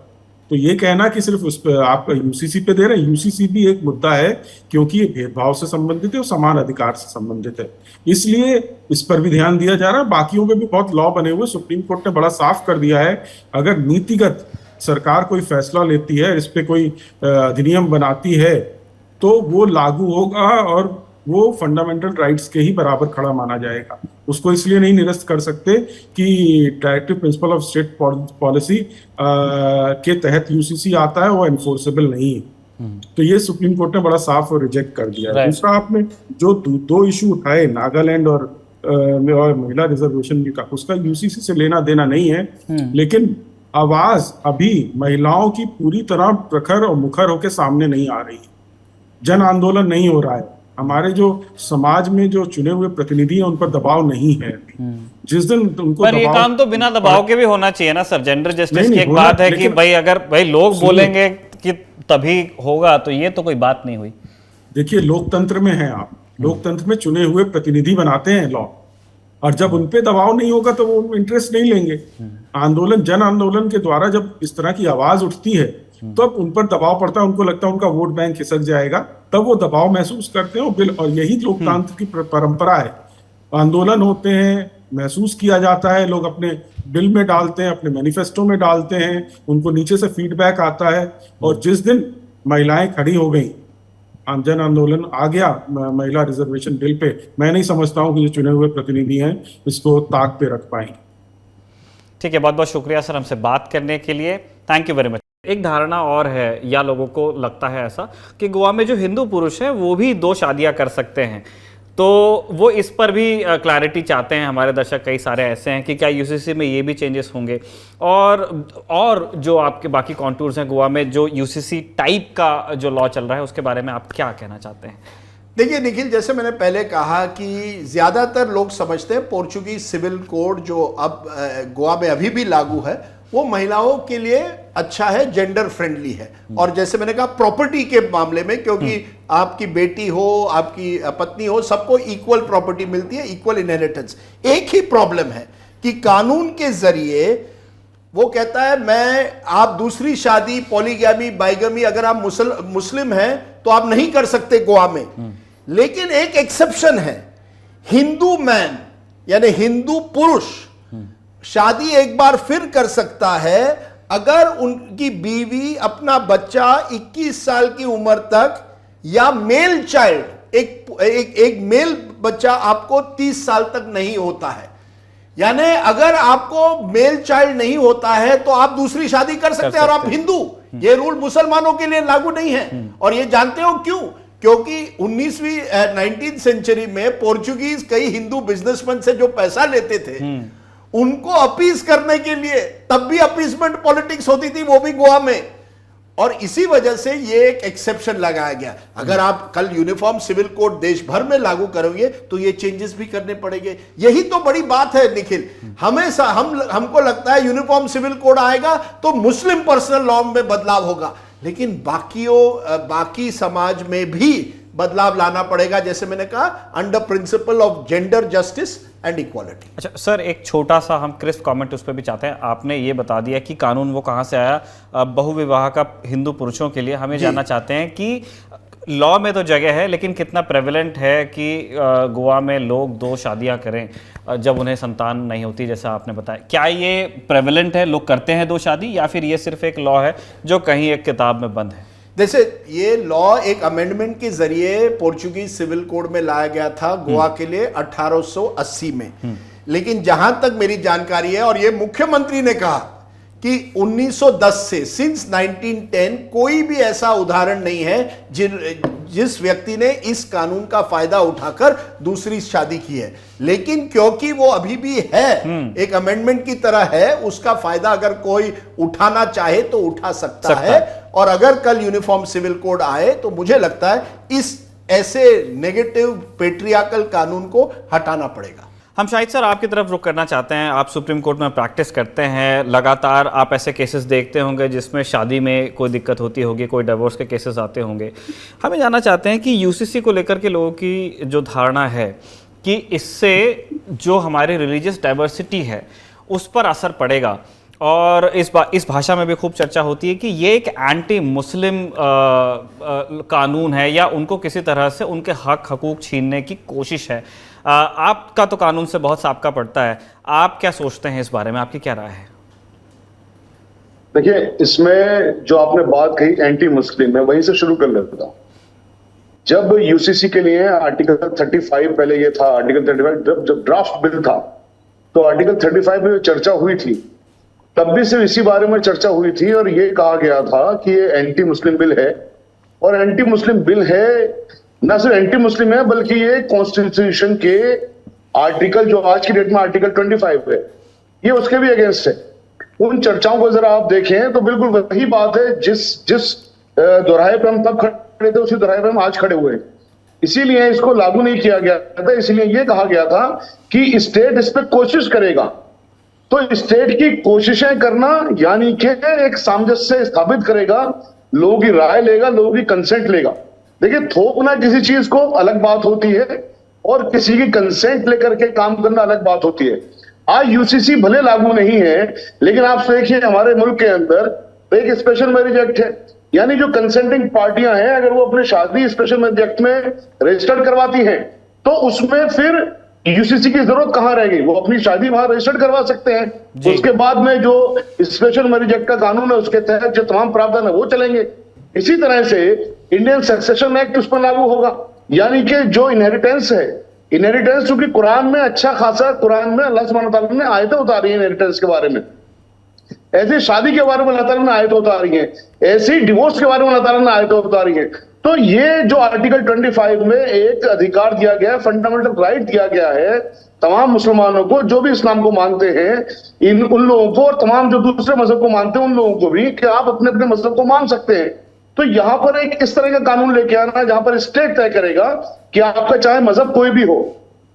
तो ये कहना कि सिर्फ उस पर आप यूसीसी पे दे रहे हैं, यूसीसी भी एक मुद्दा है क्योंकि ये भेदभाव से संबंधित है और समान अधिकार से संबंधित है, इसलिए इस पर भी ध्यान दिया जा रहा है। बाकियों में भी बहुत लॉ बने हुए, सुप्रीम कोर्ट ने बड़ा साफ कर दिया है, अगर नीतिगत सरकार कोई फैसला लेती है, इस पे कोई अधिनियम बनाती है तो वो लागू होगा और वो फंडामेंटल राइट्स के ही बराबर खड़ा माना जाएगा। उसको इसलिए नहीं निरस्त कर सकते कि directive principle of state policy के तहत यूसीसी आता है, वो एनफोर्सेबल नहीं है। तो ये सुप्रीम कोर्ट ने बड़ा साफ और रिजेक्ट कर दिया। दूसरा, आपने जो दो इशू उठाए, नागालैंड और महिला रिजर्वेशन का, उसका यूसीसी से लेना देना नहीं है, लेकिन आवाज अभी महिलाओं की पूरी तरह प्रखर और मुखर होकर सामने नहीं आ रही है। जन आंदोलन नहीं हो रहा है, हमारे जो समाज में जो चुने हुए प्रतिनिधि हैं उन पर दबाव नहीं है। जिस दिन उनको पर ये काम तो बिना दबाव के भी होना चाहिए ना सर। जेंडर जस्टिस की एक बात है कि भाई अगर लोग बोलेंगे कि तभी होगा, तो ये तो कोई बात नहीं हुई। देखिए, लोकतंत्र में है आप, लोकतंत्र में चुने हुए प्रतिनिधि बनाते हैं लॉ, और जब उनपे दबाव नहीं होगा तो वो इंटरेस्ट नहीं लेंगे। आंदोलन, जन आंदोलन के द्वारा जब इस तरह की आवाज उठती है तो अब उन पर दबाव पड़ता है, उनको लगता है उनका वोट बैंक खिसक जाएगा, तब वो दबाव महसूस करते हैं। और यही लोकतंत्र की परंपरा है। आंदोलन होते हैं, महसूस किया जाता है, लोग अपने बिल में डालते हैं, अपने मैनिफेस्टो में डालते हैं, उनको नीचे से फीडबैक आता है, और जिस दिन महिलाएं खड़ी हो गई, जन आंदोलन आ गया महिला रिजर्वेशन बिल पे, मैं नहीं समझता हूं कि जो चुने हुए प्रतिनिधि हैं इसको ताक पे रख पाएंगे। ठीक है, बहुत बहुत शुक्रिया सर हमसे बात करने के लिए, थैंक यू वेरी मच। एक धारणा और है, या लोगों को लगता है ऐसा कि गोवा में जो हिंदू पुरुष हैं वो भी 2 शादियां कर सकते हैं, तो वो इस पर भी क्लैरिटी चाहते हैं। हमारे दर्शक कई सारे ऐसे हैं कि क्या यूसीसी में ये भी चेंजेस होंगे, और जो आपके बाकी कॉन्टूर्स हैं गोवा में, जो यूसीसी टाइप का जो लॉ चल रहा है, उसके बारे में आप क्या कहना चाहते हैं? देखिए निखिल, जैसे मैंने पहले कहा कि ज्यादातर लोग समझते हैं पोर्चुगीज सिविल कोड जो अब गोवा में अभी भी लागू है वो महिलाओं के लिए अच्छा है, जेंडर फ्रेंडली है। और जैसे मैंने कहा प्रॉपर्टी के मामले में, क्योंकि आपकी बेटी हो, आपकी पत्नी हो, सबको इक्वल प्रॉपर्टी मिलती है, इक्वल इनहेरिटेंस। एक ही प्रॉब्लम है कि कानून के जरिए वो कहता है आप दूसरी शादी, पॉलीगैमी, बाइगमी, अगर आप मुस्लिम हैं तो आप नहीं कर सकते गोवा में। लेकिन एक एक्सेप्शन है, हिंदू मैन यानी हिंदू पुरुष शादी एक बार फिर कर सकता है अगर उनकी बीवी, अपना बच्चा 21 साल की उम्र तक, या मेल चाइल्ड, एक मेल बच्चा आपको 30 साल तक नहीं होता है। यानी अगर आपको मेल चाइल्ड नहीं होता है तो आप दूसरी शादी कर सकते हैं और आप हिंदू। ये रूल मुसलमानों के लिए लागू नहीं है। और ये जानते हो क्यों? क्योंकि 19वीं सेंचुरी में पोर्चुगीज कई हिंदू बिजनेसमैन से जो पैसा लेते थे उनको अपीज करने के लिए, तब भी अपीजमेंट पॉलिटिक्स होती थी, वो भी गोवा में। और इसी वजह से ये एक एक्सेप्शन लगाया गया। अगर आप कल यूनिफॉर्म सिविल कोड देश भर में लागू करोगे तो ये चेंजेस भी करने पड़ेंगे। यही तो बड़ी बात है निखिल। हमेशा हमको लगता है यूनिफॉर्म सिविल कोड आएगा तो मुस्लिम पर्सनल लॉ में बदलाव होगा, लेकिन बाकी समाज में भी बदलाव लाना पड़ेगा, जैसे मैंने कहा, under principle of gender justice and equality. अच्छा सर, एक छोटा सा हम क्रिस्प कमेंट उस पर भी चाहते हैं। आपने ये बता दिया कि कानून वो कहाँ से आया बहुविवाह का हिंदू पुरुषों के लिए। हमें जानना चाहते हैं कि लॉ में तो जगह है, लेकिन कितना प्रेवलेंट है कि गोवा में लोग 2 शादियां करें जब उन्हें संतान नहीं होती, जैसा आपने बताया। क्या ये प्रेवलेंट है, लोग करते हैं 2 शादी, या फिर ये सिर्फ एक लॉ है जो कहीं एक किताब में बंद है? जैसे ये लॉ एक अमेंडमेंट के जरिए पोर्चुगीज सिविल कोड में लाया गया था गोवा के लिए 1880 में। लेकिन जहां तक मेरी जानकारी है, और ये मुख्यमंत्री ने कहा कि 1910 से, सिंस 1910 कोई भी ऐसा उदाहरण नहीं है जिस व्यक्ति ने इस कानून का फायदा उठाकर दूसरी शादी की है। लेकिन क्योंकि वो अभी भी है, एक अमेंडमेंट की तरह है, उसका फायदा अगर कोई उठाना चाहे तो उठा सकता है। और अगर कल यूनिफॉर्म सिविल कोड आए तो मुझे लगता है इस ऐसे नेगेटिव पेट्रियार्कल कानून को हटाना पड़ेगा। हम शाहिद सर आपकी तरफ रुख करना चाहते हैं। आप सुप्रीम कोर्ट में प्रैक्टिस करते हैं, लगातार आप ऐसे केसेस देखते होंगे जिसमें शादी में कोई दिक्कत होती होगी, कोई डिवोर्स के केसेस आते होंगे। हमें जानना चाहते हैं कि यूसीसी को लेकर के लोगों की जो धारणा है कि इससे जो हमारी रिलीजियस डाइवर्सिटी है उस पर असर पड़ेगा, और इस भाषा में भी खूब चर्चा होती है कि ये एक एंटी मुस्लिम कानून है, या उनको किसी तरह से उनके हकूक छीनने की कोशिश है। आपका तो कानून से बहुत साबका पड़ता है, आप क्या सोचते हैं इस बारे में, आपकी क्या राय है? देखिए, इसमें जो आपने बात कही एंटी मुस्लिम, मैं वहीं से शुरू कर लेता हूं। जब यूसीसी के लिए आर्टिकल 35, पहले ये था आर्टिकल 35, जब ड्राफ्ट बिल था तो आर्टिकल 35 में चर्चा हुई थी, तब भी सिर्फ इसी बारे में चर्चा हुई थी और ये कहा गया था कि ये एंटी मुस्लिम बिल है। और एंटी मुस्लिम बिल है, ना सिर्फ एंटी मुस्लिम है बल्कि ये कॉन्स्टिट्यूशन के आर्टिकल, जो आज की डेट में आर्टिकल 25 है, ये उसके भी अगेंस्ट है। उन चर्चाओं को जरा आप देखें तो बिल्कुल वही बात है जिस दोराहे पे हम तब खड़े थे, उसी दोराहे पे हम आज खड़े हुए हैं। इसीलिए इसको लागू नहीं किया गया था। इसलिए ये कहा गया था कि स्टेट इस पे कोशिश करेगा। तो स्टेट की कोशिशें करना यानी कि एक सामंजस्य स्थापित करेगा, लोगों की राय लेगा, लोगों की कंसेंट लेगा। देखिए, थोपना किसी चीज को अलग बात होती है और किसी की कंसेंट लेकर के काम करना अलग बात होती है। आज यूसीसी भले लागू नहीं है, लेकिन आप देखिए हमारे मुल्क के अंदर एक स्पेशल मैरिज एक्ट है, यानी जो कंसेंटिंग पार्टियां हैं अगर वो अपनी शादी स्पेशल मैरिज एक्ट में रजिस्टर्ड करवाती हैं तो उसमें फिर यूसीसी की जरूरत कहां रहेगी? वो अपनी शादी वहां रजिस्टर्ड करवा सकते हैं। उसके बाद में जो स्पेशल मैरिज एक्ट का कानून है उसके तहत जो तमाम प्रावधान है वो चलेंगे। इसी तरह से इंडियन सक्सेशन एक्ट उस पर लागू होगा, यानी कि जो इनहेरिटेंस है, इनहेरिटेंस चूंकि कुरान में अच्छा खासा, कुरान में अल्लाह सुब्हानहू व तआला ने आयतें उतारी है इनहेरिटेंस के बारे में, ऐसे शादी के बारे में अल्लाह ताला ने आयतें उतारी हैं, ऐसे डिवोर्स के बारे में अल्लाह ताला ने आयतें उतारी हैं। तो ये जो आर्टिकल 25 में एक अधिकार दिया गया है, फंडामेंटल राइट दिया गया है तमाम मुसलमानों को, जो भी इस्लाम को मानते हैं, उन लोगों को, और तमाम जो दूसरे मजहब को मानते हैं उन लोगों को भी, कि आप अपने अपने मजहब को मान सकते हैं। तो यहां पर एक इस तरह का कानून लेके आना जहां पर स्टेट तय करेगा कि आपका चाहे मजहब कोई भी हो,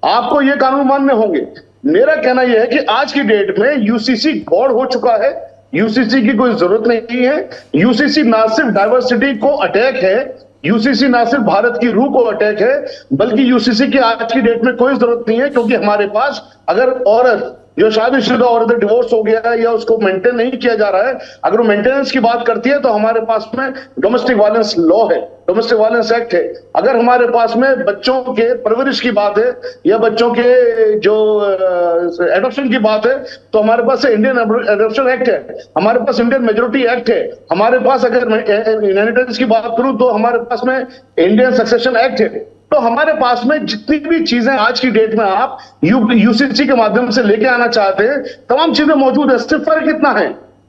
आपको ये कानून मानने होंगे। मेरा कहना यह है कि आज की डेट में यूसीसी गॉड हो चुका है, यूसीसी की कोई जरूरत नहीं है। यूसीसी ना सिर्फ डाइवर्सिटी को अटैक है, यूसीसी ना सिर्फ भारत की रूह को अटैक है, बल्कि यूसीसी की आज की डेट में कोई जरूरत नहीं है, क्योंकि हमारे पास अगर औरत जो शादीशुदा औरत डिवोर्स हो गया है या उसको मेंटेन नहीं किया जा रहा है, अगर वो मेंटेनेंस की बात करती है तो हमारे पास में डोमेस्टिक वायलेंस लॉ है, डोमेस्टिक वायलेंस एक्ट है। अगर हमारे पास में बच्चों के परवरिश की बात है या बच्चों के जो एडॉप्शन की बात है, तो हमारे पास इंडियन एडॉप्शन एक्ट है, हमारे पास इंडियन मेजोरिटी एक्ट है, हमारे पास अगर इनहेरिटेंस की बात करूं तो हमारे पास में इंडियन सक्सेशन एक्ट है। तो हमारे पास में जितनी भी चीजें आज की डेट में आप यूसीसी के माध्यम से लेके आना चाहते हैं, तमाम चीजें मौजूद है। सिर्फ फर्क इतना है,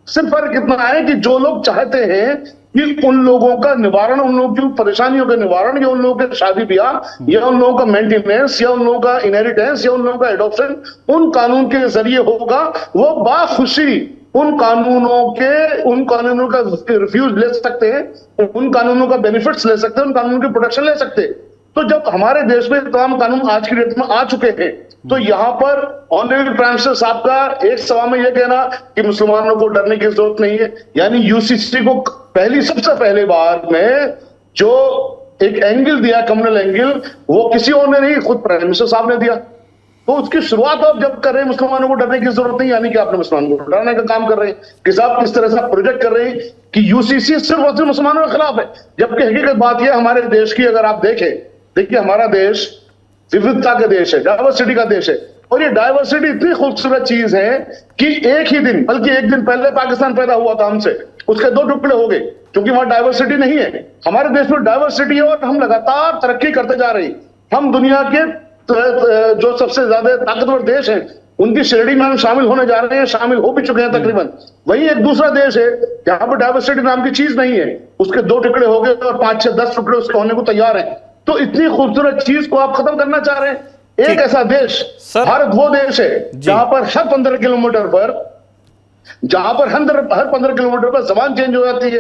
सिर्फ फर्क इतना है कि जो लोग चाहते हैं कि उन लोगों का निवारण, उन लोगों की परेशानियों का निवारण, या उन लोगों के शादी ब्याह, या उन लोगों का मेंटेनेंस, या उन लोगों का इनहेरिटेंस, या उन लोगों का एडॉप्शन उन कानून के जरिए होगा। वो बाखुशी उन कानूनों का रिफ्यूज ले सकते हैं, उन कानूनों का बेनिफिट्स ले सकते हैं, उन कानूनों की प्रोटेक्शन ले सकते हैं। तो जब हमारे देश में तमाम कानून आज की डेट में आ चुके हैं, तो यहां पर ऑनरेबल प्राइम मिनिस्टर साहब का एक सभा में यह कहना कि मुसलमानों को डरने की जरूरत नहीं है, यानी यूसीसी को सबसे पहले बार में जो एक एंगल दिया, कम्युनल एंगल, वो किसी और ने नहीं, खुद प्राइम मिनिस्टर साहब ने दिया। तो उसकी शुरुआत आप जब कर रहे हैं, मुसलमानों को डरने की जरूरत नहीं, यानी कि आपने मुसलमानों को डराने का काम कर रहे हैं कि साहब किस तरह से आप प्रोजेक्ट कर रहे हैं कि यूसीसी सिर्फ और सिर्फ मुसलमानों के खिलाफ है। जबकि हकीकत बात यह हमारे देश की अगर आप देखिए हमारा देश विविधता का देश है, डाइवर्सिटी का देश है, और ये डाइवर्सिटी इतनी खूबसूरत चीज है कि एक ही दिन, बल्कि एक दिन पहले पाकिस्तान पैदा हुआ था हमसे, उसके 2 टुकड़े हो गए, क्योंकि वहां डाइवर्सिटी नहीं है। हमारे देश में डाइवर्सिटी है और हम लगातार तरक्की करते जा रहे हैं। हम दुनिया के जो सबसे ज्यादा ताकतवर देश हैं उनकी श्रेणी में हम शामिल होने जा रहे हैं, शामिल हो भी चुके हैं तकरीबन। वही एक दूसरा देश है जहां पर डाइवर्सिटी नाम की चीज नहीं है, उसके 2 टुकड़े हो गए और 5, 6, 10 टुकड़े उसके होने को तैयार है। तो इतनी खूबसूरत चीज को आप खत्म करना चाह रहे हैं। एक ऐसा देश, भारत वो देश है जहां पर हर 15 किलोमीटर पर, हर 15 किलोमीटर पर जबान चेंज हो जाती है,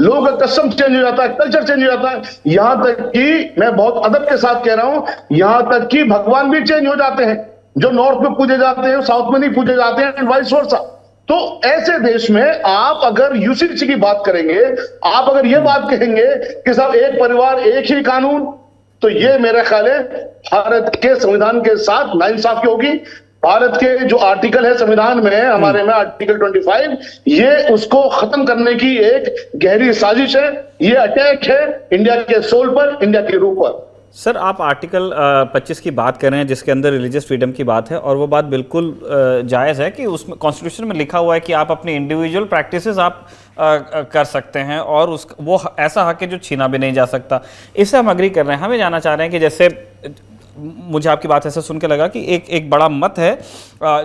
लोगों का कस्टम चेंज हो जाता है, कल्चर चेंज हो जाता है, यहां तक कि मैं बहुत अदब के साथ कह रहा हूं, यहां तक कि भगवान भी चेंज हो जाते हैं। जो नॉर्थ में पूजे जाते हैं साउथ में नहीं पूजे जाते हैं, एंड वाइस वर्सा। तो ऐसे देश में आप अगर यूसीसी की बात करेंगे, आप अगर ये बात कहेंगे कि साहब एक परिवार एक ही कानून, तो ये मेरा ख्याल है भारत के संविधान के साथ नाइंसाफी होगी। भारत के जो आर्टिकल है संविधान में, हमारे में आर्टिकल 25, ये उसको खत्म करने की एक गहरी साजिश है, ये अटैक है इंडिया के सोल पर, इंडिया के रूह पर। सर, आप आर्टिकल 25 की बात कर रहे हैं जिसके अंदर रिलीजियस फ्रीडम की बात है, और वो बात बिल्कुल जायज़ है कि उसमें कॉन्स्टिट्यूशन में लिखा हुआ है कि आप अपनी इंडिविजुअल प्रैक्टिसेस आप कर सकते हैं, और वो ऐसा हक है जो छीना भी नहीं जा सकता। इससे हम अग्री कर रहे हैं। हमें जानना चाह रहे हैं कि जैसे मुझे आपकी बात ऐसे सुन के लगा कि एक बड़ा मत है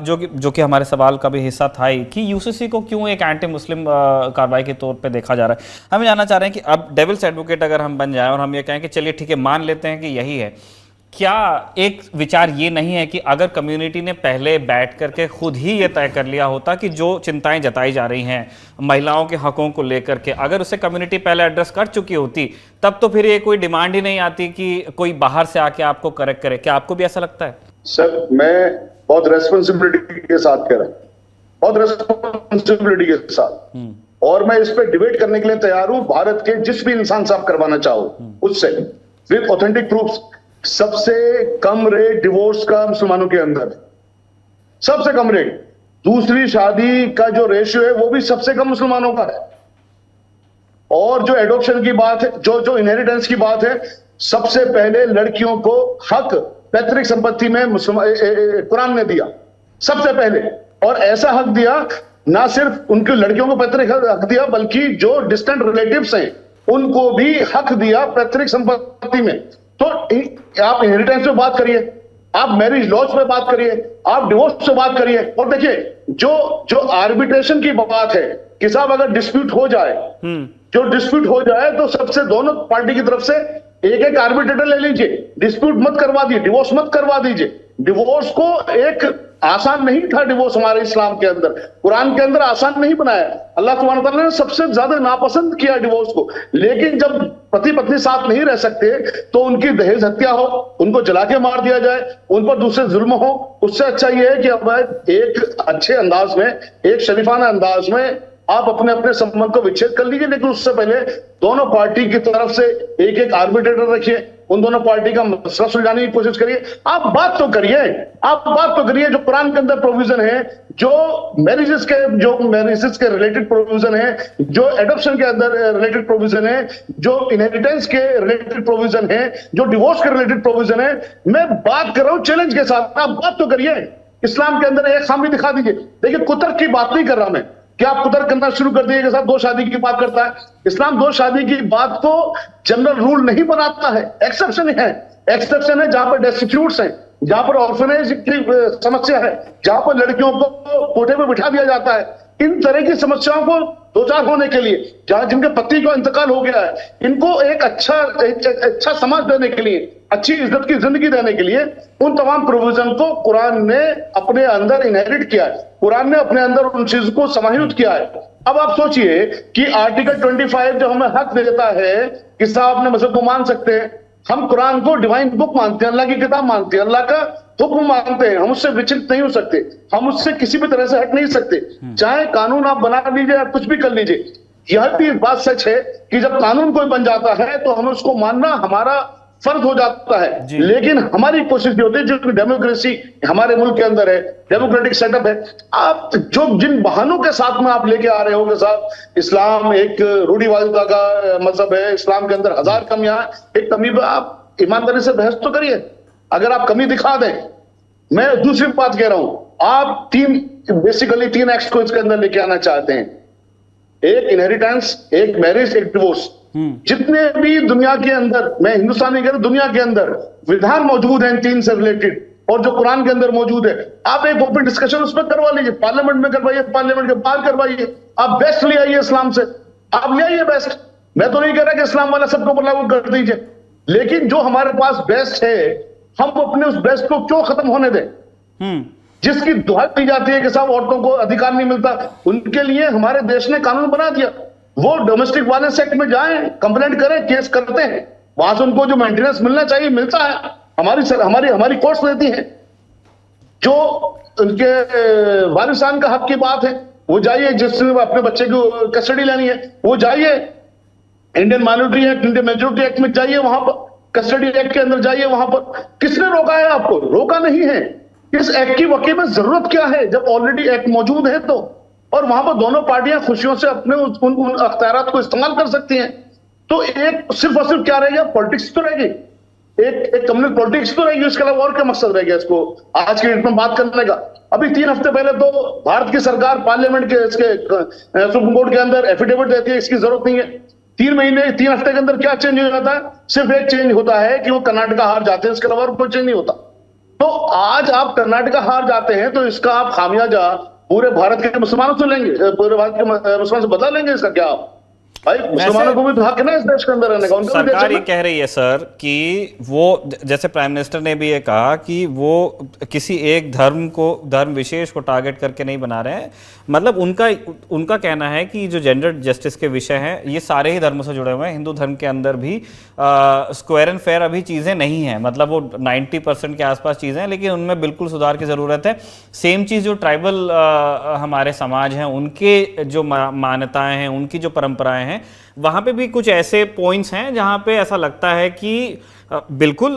जो कि हमारे सवाल का भी हिस्सा था ही, कि यूसीसी को क्यों एक एंटी मुस्लिम कार्रवाई के तौर पे देखा जा रहा है। हमें जानना चाह रहे हैं कि अब डेविल्स एडवोकेट अगर हम बन जाएं और हम ये कहें कि चलिए ठीक है, मान लेते हैं कि यही है, क्या एक विचार ये नहीं है कि अगर कम्युनिटी ने पहले बैठ करके खुद ही ये तय कर लिया होता कि जो चिंताएं जताई जा रही हैं महिलाओं के हकों को लेकर के, अगर उसे कम्युनिटी पहले एड्रेस कर चुकी होती, तब तो फिर ये कोई डिमांड ही नहीं आती कि कोई बाहर से आके आपको करेक्ट करे। क्या आपको भी ऐसा लगता है? सर, मैं बहुत रेस्पॉन्सिबिलिटी के साथ कह रहा हूं, बहुत रेस्पॉन्सिबिलिटी के साथ, और मैं इस पर डिबेट करने के लिए तैयार हूं भारत के जिस भी इंसान से आप करवाना चाहो उससे, विद ऑथेंटिक प्रूफ्स। सबसे कम रेट डिवोर्स का मुसलमानों के अंदर है, सबसे कम रेट। दूसरी शादी का जो रेशियो है वो भी सबसे कम मुसलमानों का है। और जो एडॉप्शन की बात है, जो इनहेरिटेंस की बात है, सबसे पहले लड़कियों को हक पैतृक संपत्ति में कुरान ने दिया सबसे पहले, और ऐसा हक दिया, ना सिर्फ उनकी लड़कियों को पैतृक हक दिया, बल्कि जो डिस्टेंट रिलेटिव्स हैं उनको भी हक दिया पैतृक संपत्ति में। तो आप इनहेरिटेंस पे बात करिए, आप मैरिज लॉज पे बात करिए, आप डिवोर्स पे बात करिए, और देखिए जो आर्बिट्रेशन की बात है कि साहब अगर डिस्प्यूट हो जाए, जो डिस्प्यूट हो जाए तो सबसे दोनों पार्टी की तरफ से एक आर्बिट्रेटर ले लीजिए, डिस्प्यूट मत करवा दीजिए, डिवोर्स मत करवा दीजिए, डिवोर्स को एक आसान नहीं था। डिवोर्स हमारे इस्लाम के अंदर, कुरान के अंदर आसान नहीं बनाया। अल्लाह सुब्हानहू व तआला ने सबसे ज्यादा नापसंद किया डिवोर्स को। लेकिन जब पति पत्नी साथ नहीं रह सकते तो उनकी दहेज हत्या हो, उनको जला के मार दिया जाए, उन पर दूसरे जुल्म हो, उससे अच्छा यह है कि अब एक अच्छे अंदाज में, एक शरीफाना अंदाज में आप अपने अपने संबंध को विच्छेद कर लीजिए। लेकिन उससे पहले दोनों पार्टी की तरफ से एक एक आर्बिट्रेटर रखिए, उन दोनों पार्टी का मसला सुलझाने की कोशिश करिए। आप बात तो करिए जो कुरान के अंदर प्रोविजन है, जो मैरिजेस के रिलेटेड प्रोविजन है, जो एडॉप्शन के अंदर रिलेटेड प्रोविजन है, जो इनहेरिटेंस के रिलेटेड प्रोविजन है, जो डिवोर्स के रिलेटेड प्रोविजन है। मैं बात कर रहा हूं चैलेंज के साथ, आप बात तो करिए। इस्लाम के अंदर एक खामी दिखा दीजिए। देखिए, कुतर्क की बात नहीं कर रहा मैं कि आप कुतर्क करना शुरू कर दिए कि साहब दो शादी की बात करता है। इस्लाम दो शादी की बात को जनरल रूल नहीं बनाता है, एक्सेप्शन है जहां पर डेस्टिट्यूट्स हैं, जहां पर ऑर्फनेज की समस्या है, जहां पर लड़कियों को कोठे में बिठा दिया जाता है। इन तरह की समस्याओं को दो चार होने के लिए, जहां जिनके पति को इंतकाल हो गया है, इनको एक अच्छा समाज देने के लिए, अच्छी इज्जत की जिंदगी देने के लिए उन तमाम प्रोविजन को कुरान ने अपने अंदर इनहेरिट किया है। कुरान ने अपने अंदर उन चीजों को समाहित किया है। अब आप सोचिए कि आर्टिकल 25 जो हमें हक देता है कि साहब अपने मजहब को मान सकते हैं, हम कुरान को डिवाइन बुक मानते हैं, अल्लाह की किताब मानते हैं, अल्लाह का हुक्म मानते हैं, हम उससे विचलित नहीं हो सकते, हम उससे किसी भी तरह से हट नहीं सकते। चाहे कानून आप बना लीजिए या कुछ भी कर लीजिए, यह भी बात सच है कि जब कानून कोई बन जाता है तो हमें उसको मानना हमारा फर्ज हो जाता है। लेकिन हमारी कोशिश भी होती है, जो डेमोक्रेसी हमारे मुल्क के अंदर है, डेमोक्रेटिक सेटअप है, आप जो जिन बहानों के साथ में आप लेके आ रहे हो कि साहब इस्लाम एक रूढ़िवादिता का मजहब है, इस्लाम के अंदर हजार कमियां, एक कमी पर आप ईमानदारी से बहस तो करिए। अगर आप कमी दिखा दें, मैं दूसरी बात कह रहा हूं, आप बेसिकली तीन एक्ट को इसके अंदर लेके आना चाहते हैं, एक इनहेरिटेंस, एक मैरिज, एक डिवोर्स। जितने भी दुनिया के अंदर, मैं हिंदुस्तान नहीं कह रहा, दुनिया के अंदर विधान मौजूद है इन तीन से रिलेटेड, और जो कुरान के अंदर मौजूद है, आप एक ओपन डिस्कशन उस पर करवा लीजिए, पार्लियामेंट में करवाइए, पार्लियामेंट के बाहर करवाइए, आप बेस्ट ले आइए इस्लाम से, आप ले आइए बेस्ट। मैं तो नहीं कह रहा कि इस्लाम वाला सबको लागू कर दीजिए, लेकिन जो हमारे पास बेस्ट है, हम अपने उस बेस्ट को क्यों खत्म होने दें? जिसकी दुहाई दी जाती है कि साहब औरतों को अधिकार नहीं मिलता, उनके लिए हमारे देश ने कानून बना दिया। वो डोमेस्टिक वायलेंस एक्ट में जाएं, कंप्लेंट करें, केस करते हैं, वहां से उनको जो मेंटेनेंस मिलना चाहिए मिलता है, हमारी कोर्ट्स देती हैं। जो उनके वारिसान का हक की बात है, वो जाइए, जिसने अपने बच्चे को कस्टडी लेनी है वो जाइए, Indian minority act, Indian majority act में जाइए, वहां पर कस्टडी एक्ट के अंदर जाइए, वहां पर किसने रोका है आपको? रोका नहीं है। इस एक्ट की वकील में जरूरत क्या है जब ऑलरेडी एक्ट मौजूद है तो, और वहां पर दोनों पार्टियां खुशियों से अपने उन अख्तियारात को इस्तेमाल कर सकती हैं। तो एक सिर्फ और सिर्फ क्या रहेगा? पॉलिटिक्स तो रहेगी, एक कम्युनल पॉलिटिक्स तो रहेगी, इसके अलावा और क्या मकसद रहेगा इसको आज के डेट में बात करने का? अभी 3 हफ्ते पहले तो भारत की सरकार पार्लियामेंट के सुप्रीम कोर्ट के अंदर एफिडेविट देती है, इसकी जरूरत नहीं है। 3 हफ्ते के अंदर क्या चेंज हो जाता है? सिर्फ एक चेंज होता है कि वो कर्नाटका हार जाते हैं, इसके अलावा कोई चेंज नहीं होता। तो आज आप कर्नाटका हार जाते हैं तो इसका आप खामियाजा पूरे भारत के मुसलमानों से लेंगे, पूरे भारत के मुसलमानों से बदला लेंगे? इसका क्या आप भाई, मुसलमानों को भी तो हक है ना इस देश के अंदर रहने का। सरकार ये कह रही है सर कि वो, जैसे प्राइम मिनिस्टर ने भी ये कहा कि वो किसी एक धर्म विशेष को टारगेट करके नहीं बना रहे हैं। मतलब उनका कहना है कि जो जेंडर जस्टिस के विषय हैं ये सारे ही धर्मों से जुड़े हुए हैं। हिंदू धर्म के अंदर भी स्क्वायर एंड फेयर अभी चीज़ें नहीं हैं, मतलब वो 90% के आसपास चीज़ें हैं, लेकिन उनमें बिल्कुल सुधार की ज़रूरत है। सेम चीज़ जो ट्राइबल हमारे समाज हैं, उनके जो मान्यताएं हैं, उनकी जो परंपराएं हैं, वहाँ पे भी कुछ ऐसे पॉइंट्स हैं जहाँ पे ऐसा लगता है कि बिल्कुल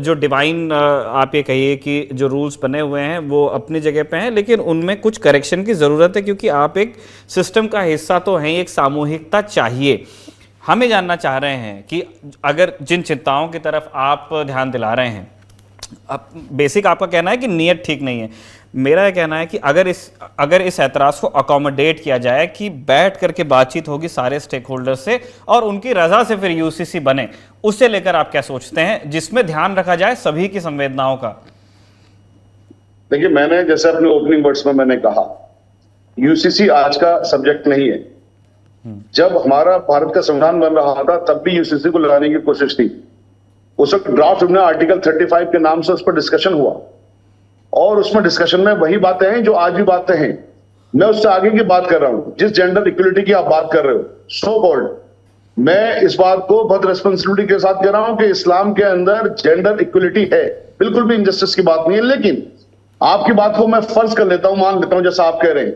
जो डिवाइन आप ये कहिए कि जो रूल्स बने हुए हैं वो अपनी जगह पे हैं, लेकिन उनमें कुछ करेक्शन की ज़रूरत है, क्योंकि आप एक सिस्टम का हिस्सा तो हैं, एक सामूहिकता चाहिए। हम ये जानना चाह रहे हैं कि अगर जिन चिंताओं की तरफ आप ध्यान दिला रहे हैं, बेसिक आपका कहना है कि नीयत ठीक नहीं है। मेरा यह कहना है कि अगर इस ऐतराज़ को अकोमोडेट किया जाए कि बैठ करके बातचीत होगी सारे स्टेक होल्डर से और उनकी रजा से फिर यूसीसी बने, उससे लेकर आप क्या सोचते हैं, जिसमें ध्यान रखा जाए सभी की संवेदनाओं का? देखिए, मैंने जैसे अपने ओपनिंग वर्ड्स में मैंने कहा, यूसीसी आज का सब्जेक्ट नहीं है। जब हमारा भारत का संविधान बन रहा था तब भी यूसीसी को लगाने की कोशिश थी। उस वक्त ड्राफ्ट में आर्टिकल 35 के नाम से उस पर डिस्कशन हुआ, और उसमें डिस्कशन में वही बातें हैं जो आज भी बातें हैं। मैं उससे आगे की बात कर रहा हूं, जिस जेंडर इक्वलिटी की आप बात कर रहे हो, सो कॉल्ड, मैं इस बात को बहुत रेस्पॉन्सिबिलिटी के साथ कह रहा हूं कि इस्लाम के अंदर जेंडर इक्वलिटी है, बिल्कुल भी इनजस्टिस की बात नहीं है। लेकिन आपकी बात को मैं फर्ज कर लेता हूं, मान लेता हूं जैसा आप कह रहे हैं,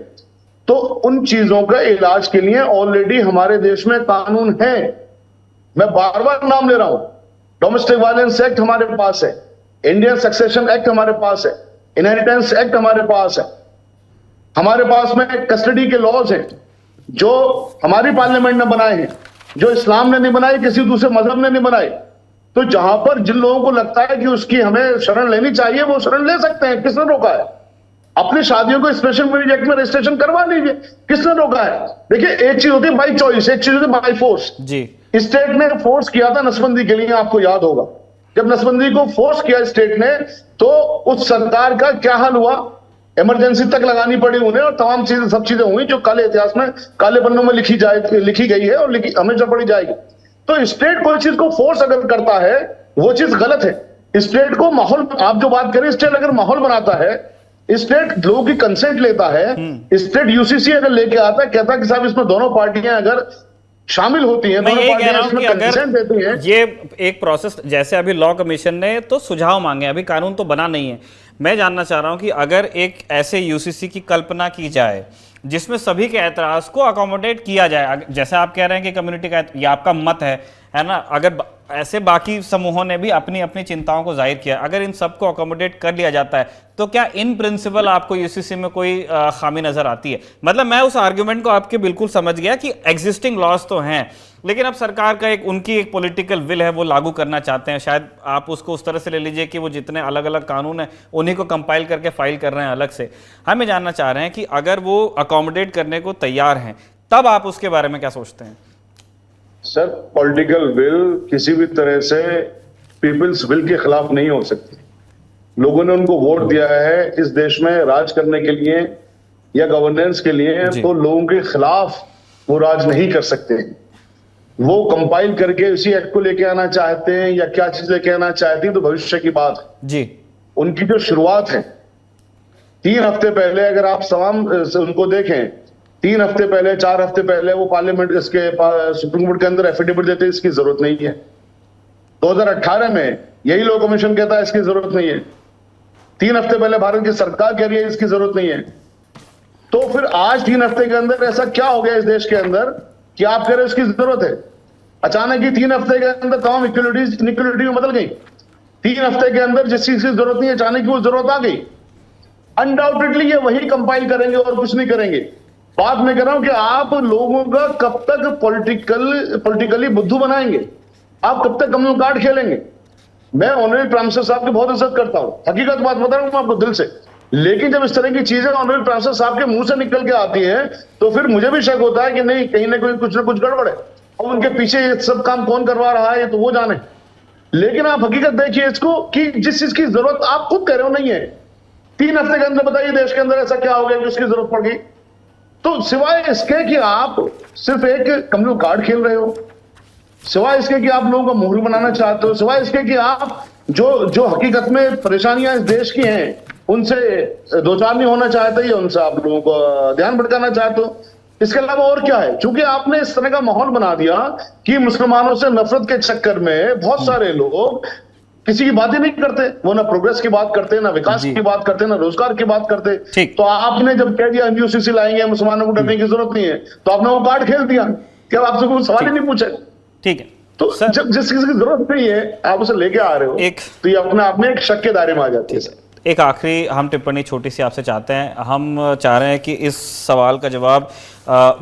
तो उन चीजों का इलाज के लिए ऑलरेडी हमारे देश में कानून है। मैं बार बार नाम ले रहा हूं, डोमेस्टिक वायलेंस एक्ट हमारे पास है, इंडियन सक्सेशन एक्ट हमारे पास है, इनहेरिटेंस एक्ट हमारे पास है, हमारे पास में कस्टडी के लॉज हैं जो हमारी पार्लियामेंट ने बनाए हैं, जो इस्लाम ने नहीं बनाए, किसी दूसरे मजहब ने नहीं बनाए। तो जहां पर जिन लोगों को लगता है कि उसकी हमें शरण लेनी चाहिए, वो शरण ले सकते हैं, किसने रोका है? अपनी शादियों को स्पेशल मैरिज एक्ट में रजिस्ट्रेशन करवा लीजिए, किसने रोका है? देखिए, एक चीज होती है बाई चॉइस, एक चीज होती है बाई फोर्स। जी, स्टेट ने फोर्स किया था नसबंदी के लिए, आपको याद होगा, जब नसबंदी को फोर्स किया स्टेट ने, तो उस सरकार का क्या हाल हुआ? इमरजेंसी तक लगानी पड़ी उन्हें, और तमाम चीजें, सब चीजें हुई जो काले इतिहास में, काले पन्नों में लिखी गई है और हमेशा पढ़ी जाएगी। तो स्टेट कोई चीज को फोर्स अगर करता है, वो चीज गलत है। स्टेट को माहौल, आप जो बात करें, स्टेट अगर माहौल बनाता है, स्टेट लोगों की कंसेंट लेता है, स्टेट यूसीसी अगर लेके आता है, कहता है कि साहब इसमें दोनों पार्टियां अगर शामिल होती हैं, मैं दोनों ये कह रहा पार्टियां हूं कि इसमें कंसेंट देती अगर हैं। ये एक प्रोसेस, जैसे अभी लॉ कमीशन ने तो सुझाव मांगे, अभी कानून तो बना नहीं है। मैं जानना चाह रहा हूं कि अगर एक ऐसे यूसीसी की कल्पना की जाए जिसमें सभी के एतराज को अकोमोडेट किया जाए, जैसे आप कह रहे हैं कि कम्युनिटी का, ये आपका मत है ना, अगर ऐसे बाकी समूहों ने भी अपनी अपनी चिंताओं को जाहिर किया, अगर इन सबको अकोमोडेट कर लिया जाता है, तो क्या इन प्रिंसिपल आपको यूसीसी में कोई खामी नजर आती है? मतलब मैं उस आर्ग्यूमेंट को आपके बिल्कुल समझ गया कि एग्जिस्टिंग लॉज तो हैं, लेकिन अब सरकार का उनकी एक पॉलिटिकल विल है, वो लागू करना चाहते हैं। शायद आप उसको उस तरह से ले लीजिए कि वो जितने अलग अलग कानून हैं उन्हीं को कंपाइल करके फाइल कर रहे हैं अलग से। हम ये जानना चाह रहे हैं कि अगर वो अकोमोडेट करने को तैयार हैं, तब आप उसके बारे में क्या सोचते हैं? सर, पॉलिटिकल विल किसी भी तरह से पीपल्स विल के खिलाफ नहीं हो सकती। लोगों ने उनको वोट दिया है इस देश में राज करने के लिए या गवर्नेंस के लिए, तो लोगों के खिलाफ वो राज नहीं कर सकते। वो कंपाइल करके उसी एक्ट को लेके आना चाहते हैं या क्या चीज लेके आना चाहते हैं, तो भविष्य की बात है जी। उनकी जो शुरुआत है, 3 हफ्ते पहले अगर आप तमाम उनको देखें, 3 हफ्ते पहले, 4 हफ्ते पहले वो पार्लियामेंट, इसके सुप्रीम कोर्ट के अंदर एफिडेविट देते इसकी जरूरत नहीं है। 2018 में यही लॉ कमीशन कहता है इसकी जरूरत नहीं है। 3 हफ्ते पहले भारत की सरकार कह रही है इसकी जरूरत नहीं है। तो फिर आज 3 हफ्ते के अंदर ऐसा क्या हो गया इस देश के अंदर कि आप कह रहे हो इसकी जरूरत है? अचानक ही 3 हफ्ते के अंदर तमाम इक्वलिटी में बदल गई। 3 हफ्ते के अंदर जिस चीज की जरूरत नहीं है, अचानक ही वो जरूरत आ गई। अनडाउटेडली ये वही कंपाइल करेंगे और कुछ नहीं करेंगे। बात मैं कह रहा हूं कि आप लोगों का कब तक पॉलिटिकली बुद्धू बनाएंगे, आप कब तक कम्युनिटी कार्ड खेलेंगे? मैं ऑनरेबल प्राइम मिनिस्टर साहब की बहुत इज्जत करता हूं, हकीकत बात बता रहा हूं मैं आपको दिल से, लेकिन जब इस तरह की चीजें ऑनरेबल प्राइम मिनिस्टर साहब के मुंह से निकल के आती हैं, तो फिर मुझे भी शक होता है कि नहीं, कहीं ना कहीं कुछ ना कुछ गड़बड़ है। और उनके पीछे ये सब काम कौन करवा रहा है, ये तो वो जाने। लेकिन आप हकीकत देखिए इसको कि जिस चीज की जरूरत आप खुद कह रहे हो नहीं है, 3 हफ्ते के अंदर बताइए देश के अंदर ऐसा क्या हो गया कि उसकी जरूरत पड़ गई? तो सिवाय इसके कि आप सिर्फ एक कम्युनिटी कार्ड खेल रहे हो, सिवाय इसके कि आप लोगों को मोहरी बनाना चाहते हो, सिवाय इसके कि आप जो हकीकत में परेशानियां इस देश की हैं उनसे दो चार नहीं होना चाहते, या उनसे आप लोगों को ध्यान भटकाना चाहते हो, इसके अलावा और क्या है? क्योंकि आपने इस तरह का माहौल बना दिया कि मुसलमानों से नफरत के चक्कर में बहुत सारे लोग किसी की बात ही नहीं करते, वो ना प्रोग्रेस की बात करते, ना विकास की बात करते, ना रोजगार की बात करते। तो आपने जब कह दिया यूसीसी लाएंगे, मुसलमानों को डरने की जरूरत नहीं है, तो आपने वो कार्ड खेल दिया, क्या आपसे कोई सवाल ही नहीं पूछे? ठीक है, तो जब जिस चीज की जरूरत नहीं है आप उसे लेके आ रहे हो, तो ये अपने आप में एक शक के दायरे में आ जाती है। एक आखिरी हम टिप्पणी छोटी सी आपसे चाहते हैं। हम चाह रहे हैं कि इस सवाल का जवाब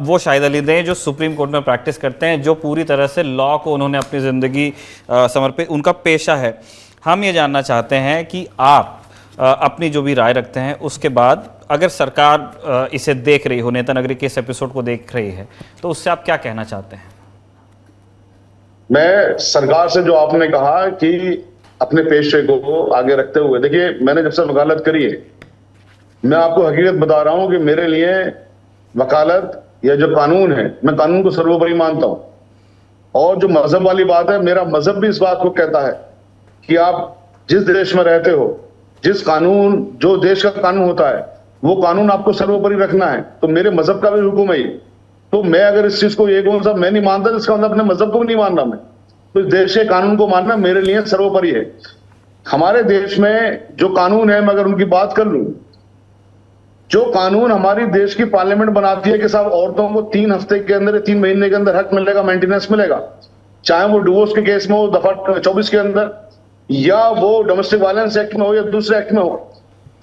वो शाहिद अली दें जो सुप्रीम कोर्ट में प्रैक्टिस करते हैं, जो पूरी तरह से लॉ को उन्होंने अपनी ज़िंदगी समर्पित, उनका पेशा है। हम ये जानना चाहते हैं कि आप अपनी जो भी राय रखते हैं, उसके बाद अगर सरकार इसे देख रही हो, नेता नगरी के इस एपिसोड को देख रही है, तो उससे आप क्या कहना चाहते हैं? मैं सरकार से जो आपने कहा कि अपने पेशे को आगे रखते हुए, देखिए मैंने जब से वकालत करी है, मैं आपको हकीकत बता रहा हूं कि मेरे लिए वकालत या जो कानून है, मैं कानून को सर्वोपरि मानता हूं। और जो मजहब वाली बात है, मेरा मजहब भी इस बात को कहता है कि आप जिस देश में रहते हो, जिस कानून, जो देश का कानून होता है वो कानून आपको सर्वोपरि रखना है। तो मेरे मजहब का भी हुक्म है ये। तो मैं अगर इस चीज को ये कहूँ साहब मैं नहीं मानता, इसका मतलब अपने मजहब को भी नहीं मान रहा मैं। तो इस देश के कानून को मानना मेरे लिए सर्वोपरि है। हमारे देश में जो कानून है, मैं अगर उनकी बात कर लूं, जो कानून हमारी देश की पार्लियामेंट बनाती है कि साहब औरतों को 3 हफ्ते के अंदर, 3 महीने के अंदर हक मिलेगा, मेंटेनेंस मिलेगा, चाहे वो डिवोर्स के केस में हो दफा 24 के अंदर, या वो डोमेस्टिक वायलेंस एक्ट में हो या दूसरे एक्ट में हो।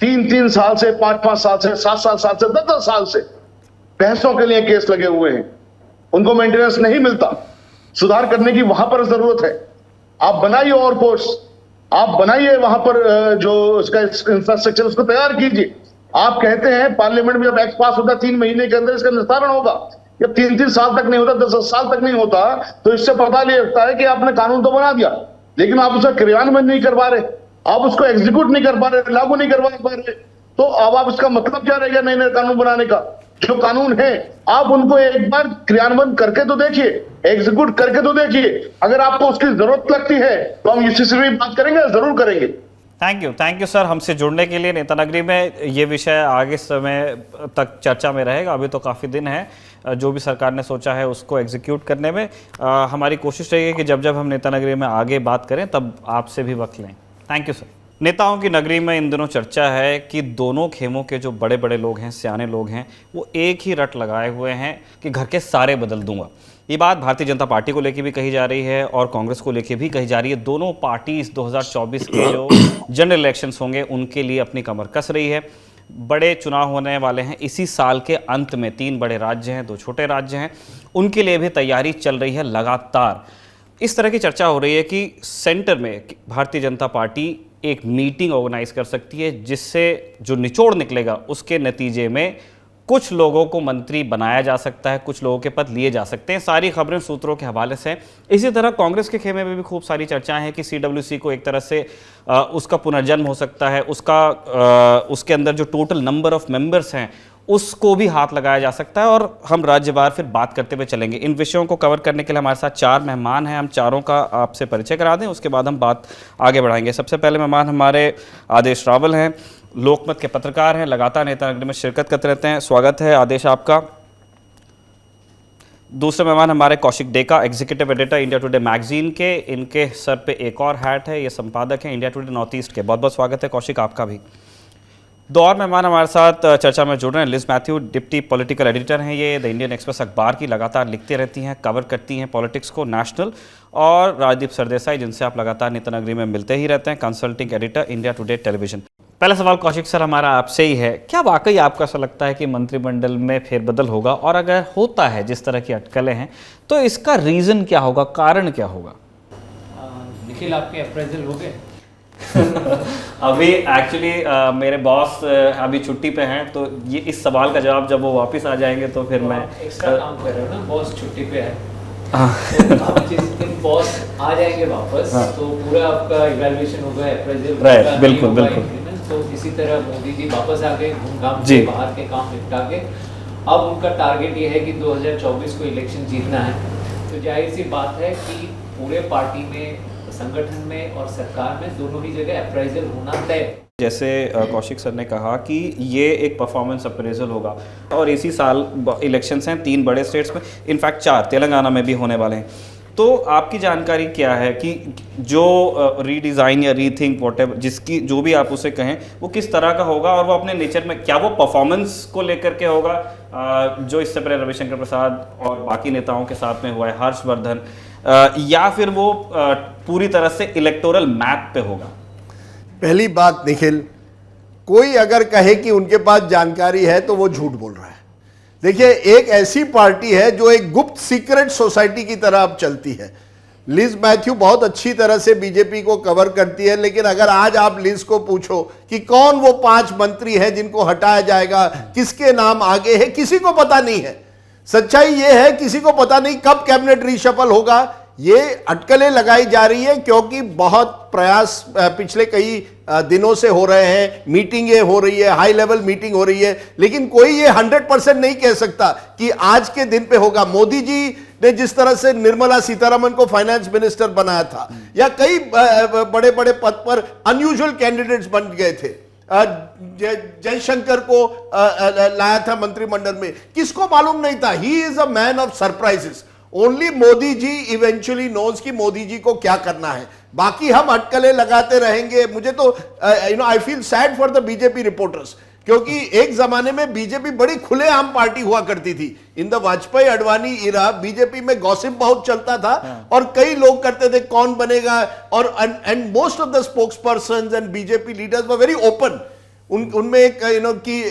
3-3 साल से, 5-5 साल से, 7-7 साल से, 10-10 साल से बहसों के लिए केस लगे हुए हैं, उनको मेंटेनेंस नहीं मिलता। सुधार करने की वहां पर जरूरत है। आप बनाइए और पोस्ट, आप बनाइए वहां पर जो उसका इंफ्रास्ट्रक्चर उसको तैयार कीजिए। आप कहते हैं पार्लियामेंट में जब एक्ट पास होता है 3 महीने के अंदर इसका निस्तारण होगा, जब 3-3 साल तक नहीं होता, 10 साल तक नहीं होता, तो इससे पता लगता है कि आपने कानून तो बना दिया लेकिन आप उसका क्रियान्वयन नहीं करवा रहे, आप उसको एग्जीक्यूट नहीं कर पा रहे, लागू नहीं करवा पा रहे। तो अब आप इसका मतलब क्या रहेगा नए नए कानून बनाने का? जो कानून है आप उनको एक बार क्रियान्वयन करके तो देखिए, एग्जीक्यूट करके तो देखिए। अगर आपको उसकी जरूरत लगती है तो हम यूसीसी में बात करेंगे, जरूर करेंगे। थैंक यू सर हमसे जुड़ने के लिए। नेता नगरी में ये विषय आगे समय तक चर्चा में रहेगा, अभी तो काफ़ी दिन है। जो भी सरकार ने सोचा है उसको एग्जीक्यूट करने में हमारी कोशिश रहेगी कि जब जब हम नेता नगरी में आगे बात करें तब आपसे भी वक्त लें। Thank you sir. नेताओं की नगरी में इन दिनों चर्चा है कि दोनों खेमों के जो बड़े बड़े लोग हैं, सियाने लोग हैं, वो एक ही रट लगाए हुए हैं कि घर के सारे बदल दूंगा। ये बात भारतीय जनता पार्टी को लेकर भी कही जा रही है और कांग्रेस को लेकर भी कही जा रही है। दोनों पार्टी इस 2024 के जो जनरल इलेक्शंस होंगे उनके लिए अपनी कमर कस रही है। बड़े चुनाव होने वाले हैं इसी साल के अंत में। 3 बड़े राज्य हैं, 2 छोटे राज्य हैं, उनके लिए भी तैयारी चल रही है लगातार। इस तरह की चर्चा हो रही है कि सेंटर में भारतीय जनता पार्टी एक मीटिंग ऑर्गेनाइज कर सकती है जिससे जो निचोड़ निकलेगा उसके नतीजे में कुछ लोगों को मंत्री बनाया जा सकता है, कुछ लोगों के पद लिए जा सकते हैं। सारी खबरें सूत्रों के हवाले से। इसी तरह कांग्रेस के खेमे में भी खूब सारी चर्चाएं हैं कि सीडब्ल्यूसी को एक तरह से उसका पुनर्जन्म हो सकता है, उसके अंदर जो टोटल नंबर ऑफ मेंबर्स हैं उसको भी हाथ लगाया जा सकता है। और हम राज्यवार फिर बात करते हुए चलेंगे। इन विषयों को कवर करने के लिए हमारे साथ 4 मेहमान हैं। हम चारों का आपसे परिचय करा दें, उसके बाद हम बात आगे बढ़ाएंगे। सबसे पहले मेहमान हमारे आदेश रावल हैं, लोकमत के पत्रकार हैं, लगातार नेता नगरी में शिरकत करते रहते हैं। स्वागत है आदेश आपका। दूसरे मेहमान हमारे Kaushik Deka, executive editor India today magazine के। इनके सर पे एक और हैट है, ये संपादक हैं इंडिया टुडे नॉर्थ ईस्ट के। बहुत बहुत स्वागत है कौशिक आपका भी। 2 और मेहमान हमारे साथ चर्चा में जुड़ रहे हैं। Liz Mathew deputy political editor हैं, ये द इंडियन एक्सप्रेस अखबार की लगातार लिखती रहती हैं, कवर करती हैं पॉलिटिक्स को, नेशनल। और राजदीप सरदेसाई जिनसे आप लगातार नेता नगरी में मिलते ही रहते हैं, consulting editor India today television. पहला सवाल कौशिक सर हमारा आपसे ही है, क्या वाकई आपको ऐसा लगता है कि मंत्रिमंडल में फेरबदल होगा? और अगर होता है जिस तरह की अटकलें हैं तो इसका रीज़न क्या होगा, कारण क्या होगा? निखिल आपके अप्रेजल हो गए? अभी एक्चुअली मेरे बॉस अभी छुट्टी पे हैं, तो ये इस सवाल का जवाब जब वो वापस आ जाएंगे तो फिर मैं एक्स्ट्रा काम कर रहा हूँ ना, बॉस छुट्टी पे है। तो आप जिस दिन बॉस आ जाएंगे वापस तो पूरा आपका इवैल्यूएशन होगा, अप्रेजल राइट, बिल्कुल। तो इसी तरह मोदी जी वापस आ गए घूम घाम के, बाहर के काम निपटा के। अब उनका टारगेट ये है कि 2024 को इलेक्शन जीतना है। तो जाहिर सी बात है कि पूरे पार्टी में, संगठन में और सरकार में दोनों ही जगह अप्रेजल होना तय। जैसे कौशिक सर ने कहा कि ये एक परफॉर्मेंस अप्रेजल होगा और इसी साल इलेक्शंस हैं 3 बड़े स्टेट्स में, इनफैक्ट 4 तेलंगाना में भी होने वाले हैं। तो आपकी जानकारी क्या है कि जो रीडिज़ाइन या रीथिंक व्हाटएवर जिसकी जो भी आप उसे कहें वो किस तरह का होगा और वो अपने नेचर में क्या वो परफॉर्मेंस को लेकर के होगा, जो इससे पहले रविशंकर प्रसाद और बाकी नेताओं के साथ में हुआ है, हर्षवर्धन, या फिर वो पूरी तरह से इलेक्टोरल मैप पे होगा? पहली बात निखिल, कोई अगर कहे कि उनके पास जानकारी है तो वो झूठ बोल रहा है। देखिए, एक ऐसी पार्टी है जो एक गुप्त सीक्रेट सोसाइटी की तरह अब चलती है। लिज मैथ्यू बहुत अच्छी तरह से बीजेपी को कवर करती है, लेकिन अगर आज आप लिज को पूछो कि कौन वो 5 मंत्री हैं जिनको हटाया जाएगा, किसके नाम आगे है, किसी को पता नहीं है। सच्चाई यह है किसी को पता नहीं कब कैबिनेट रीशफल होगा। ये अटकलें लगाई जा रही है क्योंकि बहुत प्रयास पिछले कई दिनों से हो रहे हैं, मीटिंगें हो रही है, हाई लेवल मीटिंग हो रही है, लेकिन कोई ये 100% नहीं कह सकता कि आज के दिन पे होगा। मोदी जी ने जिस तरह से निर्मला सीतारमन को फाइनेंस मिनिस्टर बनाया था, या कई बड़े बड़े पद पर अनयूजुअल कैंडिडेट्स बन गए थे, जयशंकर को लाया था मंत्रिमंडल में, किसको मालूम नहीं था? He is a man of surprises. Only Modi ji eventually knows कि मोदी जी को क्या करना है, बाकी हम अटकलें लगाते रहेंगे। मुझे तो I feel sad for the BJP reporters, क्योंकि एक जमाने में बीजेपी बड़ी खुलेआम पार्टी हुआ करती थी। In the Vajpayee Advani era BJP में गॉसिप बहुत चलता था और कई लोग करते थे कौन बनेगा, और and most of the spokes persons and BJP leaders were very open उनमें एक कि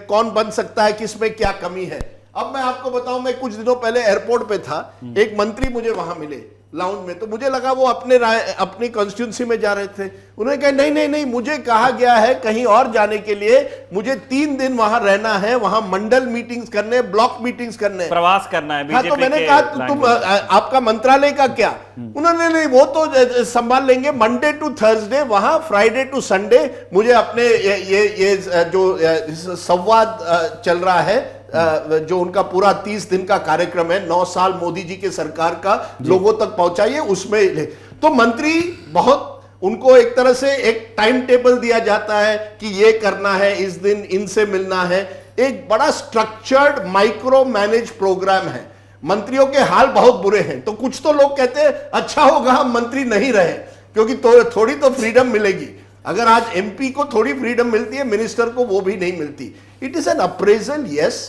कौन बन सकता है, किसमें क्या कमी है। अब मैं आपको बताऊं, मैं कुछ दिनों पहले एयरपोर्ट पे था, एक मंत्री मुझे वहां मिले लाउंज में, तो मुझे लगा वो अपनी कॉन्स्टिट्यूंसी में जा रहे थे। उन्होंने कहा नहीं नहीं नहीं, मुझे कहा गया है कहीं और जाने के लिए, मुझे 3 दिन वहां रहना है, वहां मंडल मीटिंग्स करने, ब्लॉक मीटिंग्स करने, प्रवास करना है। हाँ, तो मैंने कहा तुम आपका मंत्रालय का क्या? उन्होंने नहीं, वो तो संभाल लेंगे, मंडे टू थर्सडे वहां, फ्राइडे टू संडे मुझे अपने ये जो संवाद चल रहा है, जो उनका पूरा 30 दिन का कार्यक्रम है, 9 साल मोदी जी के सरकार का, लोगों तक पहुंचाइए, उसमें तो मंत्री बहुत, उनको एक तरह से एक टाइम टेबल दिया जाता है कि ये करना है, इस दिन इनसे मिलना है, एक बड़ा स्ट्रक्चर्ड माइक्रो मैनेज प्रोग्राम है। मंत्रियों के हाल बहुत बुरे हैं, तो कुछ तो लोग कहते हैं अच्छा होगा हम मंत्री नहीं रहे, क्योंकि थोड़ी तो फ्रीडम मिलेगी। अगर आज एमपी को थोड़ी फ्रीडम मिलती है, मिनिस्टर को वो भी नहीं मिलती। It is an appraisal, yes,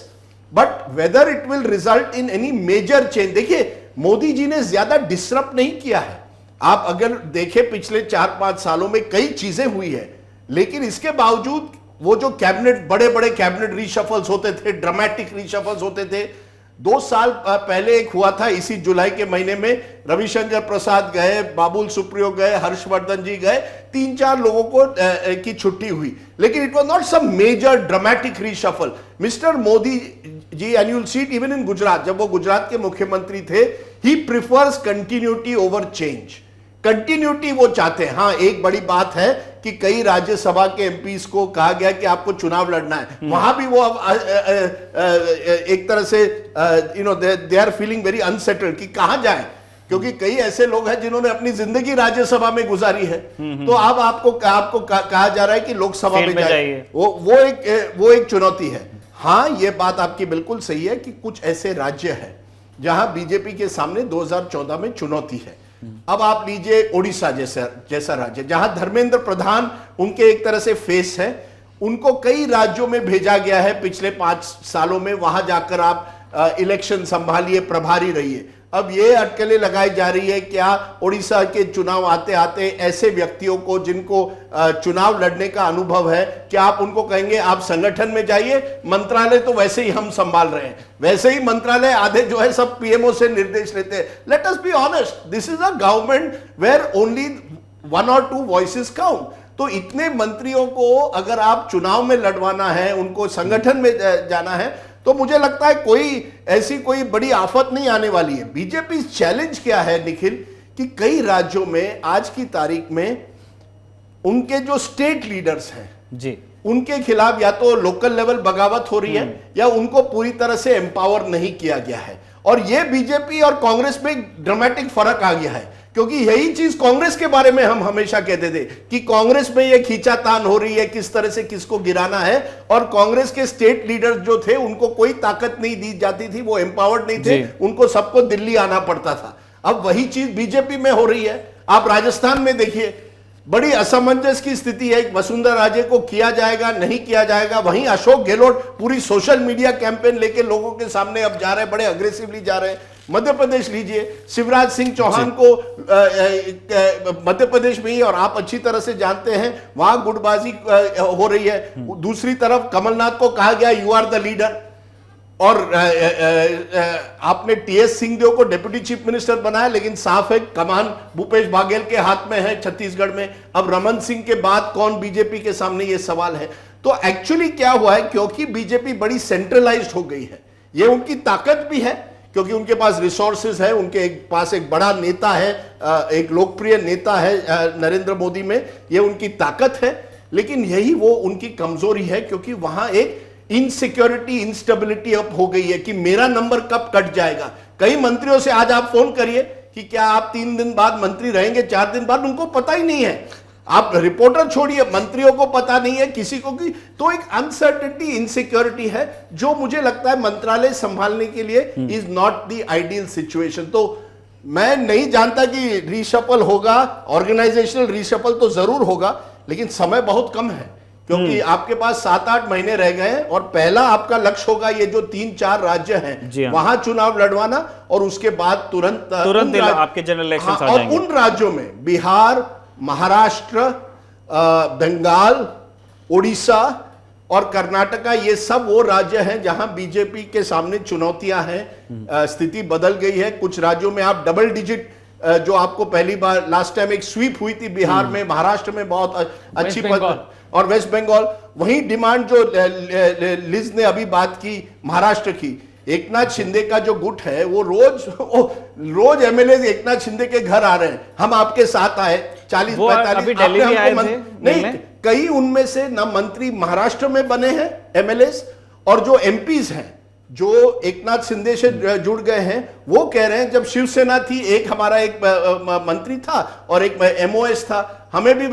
but whether it will result in any major change. देखिए, मोदी जी ने ज्यादा डिसरप्ट नहीं किया है। आप अगर देखें पिछले 4-5 सालों में कई चीजें हुई है, लेकिन इसके बावजूद वो जो कैबिनेट, बड़े बड़े कैबिनेट रीशफल्स होते थे, ड्रामेटिक रीशफल्स होते थे। 2 साल पहले एक हुआ था, इसी जुलाई के महीने में, रविशंकर प्रसाद गए, बाबुल सुप्रियो गए, हर्षवर्धन जी गए, 3-4 लोगों को की छुट्टी हुई, लेकिन it was not some major dramatic reshuffle. Mister Modi ji, and you will see it even in Gujarat, जब वो गुजरात के मुख्यमंत्री थे, he prefers continuity over change. Continuity वो चाहते हैं। हाँ, एक बड़ी बात है कि कई राज्यसभा के एमपीज को कहा गया कि आपको चुनाव लड़ना है, वहां भी वो अब एक तरह से they are feeling very unsettled कि कहां जाए, क्योंकि कई ऐसे लोग हैं जिन्होंने अपनी जिंदगी राज्यसभा में गुजारी है। तो अब आपको कहा जा रहा है कि लोकसभा में जाइए, वो एक चुनौती है। हाँ, ये बात आपकी बिल्कुल सही है कि कुछ ऐसे राज्य हैं जहां बीजेपी के सामने 2014 में चुनौती है। अब आप लीजिए ओडिशा जैसा राज्य, जहां धर्मेंद्र प्रधान उनके एक तरह से फेस है, उनको कई राज्यों में भेजा गया है पिछले 5 सालों में, वहां जाकर आप इलेक्शन संभालिए, प्रभारी रहिए। अब ये अटकलें लगाई जा रही है, क्या ओडिशा के चुनाव आते आते ऐसे व्यक्तियों को जिनको चुनाव लड़ने का अनुभव है, क्या आप उनको कहेंगे आप संगठन में जाइए, मंत्रालय तो वैसे ही हम संभाल रहे हैं? वैसे ही मंत्रालय आधे जो है सब पीएमओ से निर्देश लेते हैं। Let us be honest, this is a government where only 1 or 2 voices count. तो इतने मंत्रियों को अगर आप चुनाव में लड़वाना है, उनको संगठन में जाना है, तो मुझे लगता है कोई बड़ी आफत नहीं आने वाली है। बीजेपी चैलेंज क्या है निखिल, कि कई राज्यों में आज की तारीख में उनके जो स्टेट लीडर्स हैं जी, उनके खिलाफ या तो लोकल लेवल बगावत हो रही है, या उनको पूरी तरह से एम्पावर नहीं किया गया है। और यह बीजेपी और कांग्रेस में ड्रामेटिक फर्क आ गया है, क्योंकि यही चीज कांग्रेस के बारे में हम हमेशा कहते थे कि कांग्रेस में यह खींचातान हो रही है, किस तरह से किसको गिराना है, और कांग्रेस के स्टेट लीडर्स जो थे उनको कोई ताकत नहीं दी जाती थी, वो एम्पावर्ड नहीं थे, उनको सबको दिल्ली आना पड़ता था। अब वही चीज बीजेपी में हो रही है। आप राजस्थान में देखिए, बड़ी असमंजस की स्थिति है, वसुंधरा राजे को किया जाएगा नहीं किया जाएगा। वहीं अशोक गहलोत पूरी सोशल मीडिया कैंपेन लेके लोगों के सामने अब जा रहे हैं, बड़े अग्रेसिवली जा रहे हैं। मध्य प्रदेश लीजिए, शिवराज सिंह चौहान को मध्य प्रदेश में ही, और आप अच्छी तरह से जानते हैं, वहां गुटबाजी हो रही है। दूसरी तरफ कमलनाथ को कहा गया यू आर द लीडर, और आपने टीएस सिंहदेव को डिप्टी चीफ मिनिस्टर बनाया, लेकिन साफ है कमान भूपेश बघेल के हाथ में है छत्तीसगढ़ में। अब रमन सिंह के बाद कौन बीजेपी के सामने, ये सवाल है। तो एक्चुअली क्या हुआ है, क्योंकि बीजेपी बड़ी सेंट्रलाइज्ड हो गई है, ये उनकी ताकत भी है, क्योंकि उनके पास रिसोर्सेज है, उनके पास एक बड़ा नेता है, एक लोकप्रिय नेता है नरेंद्र मोदी में, ये उनकी ताकत है। लेकिन यही वो उनकी कमजोरी है, क्योंकि वहां एक इनसिक्योरिटी, इंस्टेबिलिटी अब हो गई है कि मेरा नंबर कब कट जाएगा, कई मंत्रियों से आज आप फोन करिए कि क्या आप 3 दिन बाद मंत्री रहेंगे, 4 दिन बाद, उनको पता ही नहीं है। आप रिपोर्टर छोड़िए, मंत्रियों को पता नहीं है, किसी को की। तो एक अनसर्टेनिटी, इनसिक्योरिटी है जो मुझे लगता है मंत्रालय संभालने के लिए is not the ideal situation. तो मैं नहीं जानता कि रीशफल होगा, ऑर्गेनाइजेशनल रीशफल तो जरूर होगा, लेकिन समय बहुत कम है क्योंकि आपके पास 7-8 महीने रह गए हैं और पहला आपका लक्ष्य होगा ये जो 3-4 राज्य हैं वहां चुनाव लड़वाना और उसके बाद तुरंत आपके जनरल इलेक्शन आ जाएंगे। और उन राज्यों में बिहार, महाराष्ट्र, बंगाल, उड़ीसा और कर्नाटका, ये सब वो राज्य हैं जहां बीजेपी के सामने चुनौतियां हैं। स्थिति बदल गई है। कुछ राज्यों में आप डबल डिजिट, जो आपको पहली बार लास्ट टाइम एक स्वीप हुई थी बिहार में, महाराष्ट्र में बहुत अच्छी और वेस्ट बंगाल, वही डिमांड जो लिज ने अभी बात की महाराष्ट्र की, एकनाथ शिंदे का जो गुट है वो रोज एमएलए एकनाथ शिंदे के घर आ रहे हैं, हम आपके साथ आए 40-45 नहीं, कई उनमें से ना मंत्री महाराष्ट्र में बने हैं एमएलए, और जो एमपीज हैं जो एकनाथ शिंदे से जुड़ गए हैं वो कह रहे हैं जब शिवसेना थी, एक हमारा एक मंत्री था और एक एमओएस था, हमें भी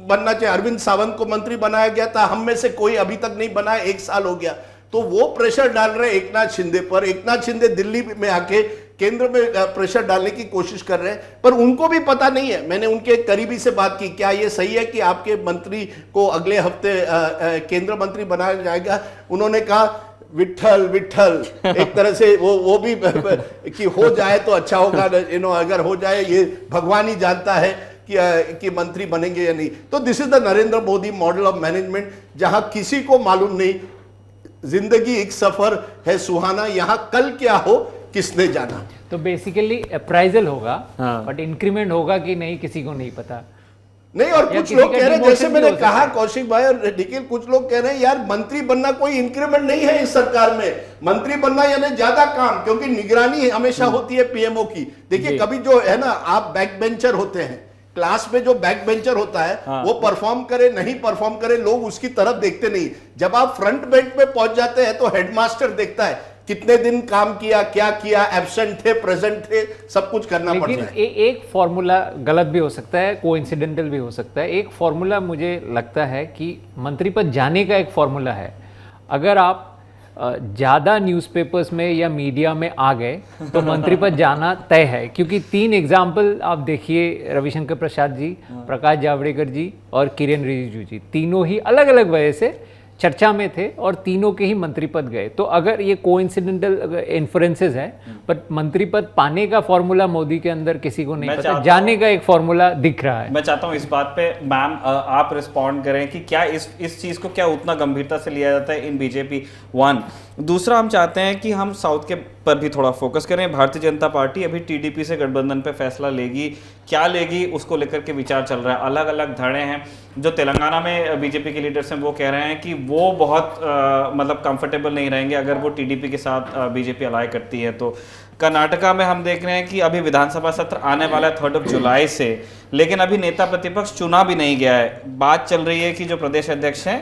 बनना चाहिए। अरविंद सावंत को मंत्री बनाया गया था, हम में से कोई अभी तक नहीं बना, 1 साल हो गया। तो वो प्रेशर डाल रहे हैं एकनाथ शिंदे पर। एकनाथ शिंदे दिल्ली में आके केंद्र में प्रेशर डालने की कोशिश कर रहे हैं, पर उनको भी पता नहीं है। मैंने उनके करीबी से बात की, क्या ये सही है कि आपके मंत्री को अगले हफ्ते केंद्र मंत्री बनाया जाएगा? उन्होंने कहा विठल विठल, एक तरह से वो भी कि हो जाए तो अच्छा होगा, अगर हो जाए ये भगवान ही जानता है कि मंत्री बनेंगे या नहीं। तो this is the Narendra Modi model of management, जहां किसी को मालूम नहीं, जिंदगी एक सफर है सुहाना, यहां कल क्या हो किसने जाना। तो बेसिकली अप्राइजल होगा, बट इंक्रीमेंट होगा कि नहीं किसी को नहीं पता। नहीं, और कुछ लोग कह रहे हैं, जैसे मैंने कहा कौशिक भाई और निखिल, कुछ लोग कह रहे हैं यार मंत्री बनना कोई इंक्रीमेंट नहीं है इस सरकार में। मंत्री बनना यानी ज्यादा काम, क्योंकि निगरानी हमेशा होती है पीएमओ की। देखिए कभी जो है ना, आप बैक बेंचर होते हैं क्लास में, जो बैक बेंचर होता है वो परफॉर्म करे नहीं परफॉर्म करे, लोग उसकी तरफ देखते नहीं। जब आप फ्रंट बेंच पे पहुंच जाते हैं तो हेडमास्टर देखता है कितने दिन काम किया, क्या किया, एब्सेंट थे, प्रेजेंट थे, सब कुछ करना पड़ता है। लेकिन एक फॉर्मूला गलत भी हो सकता है, कोइंसिडेंटल भी हो सकता है। एक फॉर्मूला मुझे लगता है कि मंत्री पद जाने का एक फॉर्मूला है। अगर आप ज़्यादा न्यूज़पेपर्स में या मीडिया में आ गए तो मंत्री पद जाना तय है, क्योंकि 3 एग्जाम्पल आप देखिए, रविशंकर प्रसाद जी, प्रकाश जावड़ेकर जी और किरेन रिजिजू जी, तीनों ही अलग अलग वजह से चर्चा में थे और तीनों के ही मंत्री पद गए। तो अगर ये कोइंसिडेंटल इन्फ्लुएंसेस है, बट मंत्री पद पाने का फॉर्मूला मोदी के अंदर किसी को नहीं पता, जाने का एक फॉर्मूला दिख रहा है। मैं चाहता हूं इस बात पे मैम आप रिस्पॉन्ड करें कि क्या इस चीज को क्या उतना गंभीरता से लिया जाता है इन बीजेपी? 1, दूसरा हम चाहते हैं कि हम साउथ के पर भी थोड़ा फोकस करें। भारतीय जनता पार्टी अभी टीडीपी से गठबंधन पे फैसला लेगी, क्या लेगी उसको लेकर के विचार चल रहा है। अलग अलग धड़े हैं। जो तेलंगाना में बीजेपी के लीडर्स हैं वो कह रहे हैं कि वो बहुत मतलब कंफर्टेबल नहीं रहेंगे अगर वो टीडीपी के साथ बीजेपी अलाय करती है। तो कर्नाटका में हम देख रहे हैं कि अभी विधानसभा सत्र आने वाला है 3 जुलाई से, लेकिन अभी नेता प्रतिपक्ष चुना भी नहीं गया है। बात चल रही है कि जो प्रदेश अध्यक्ष हैं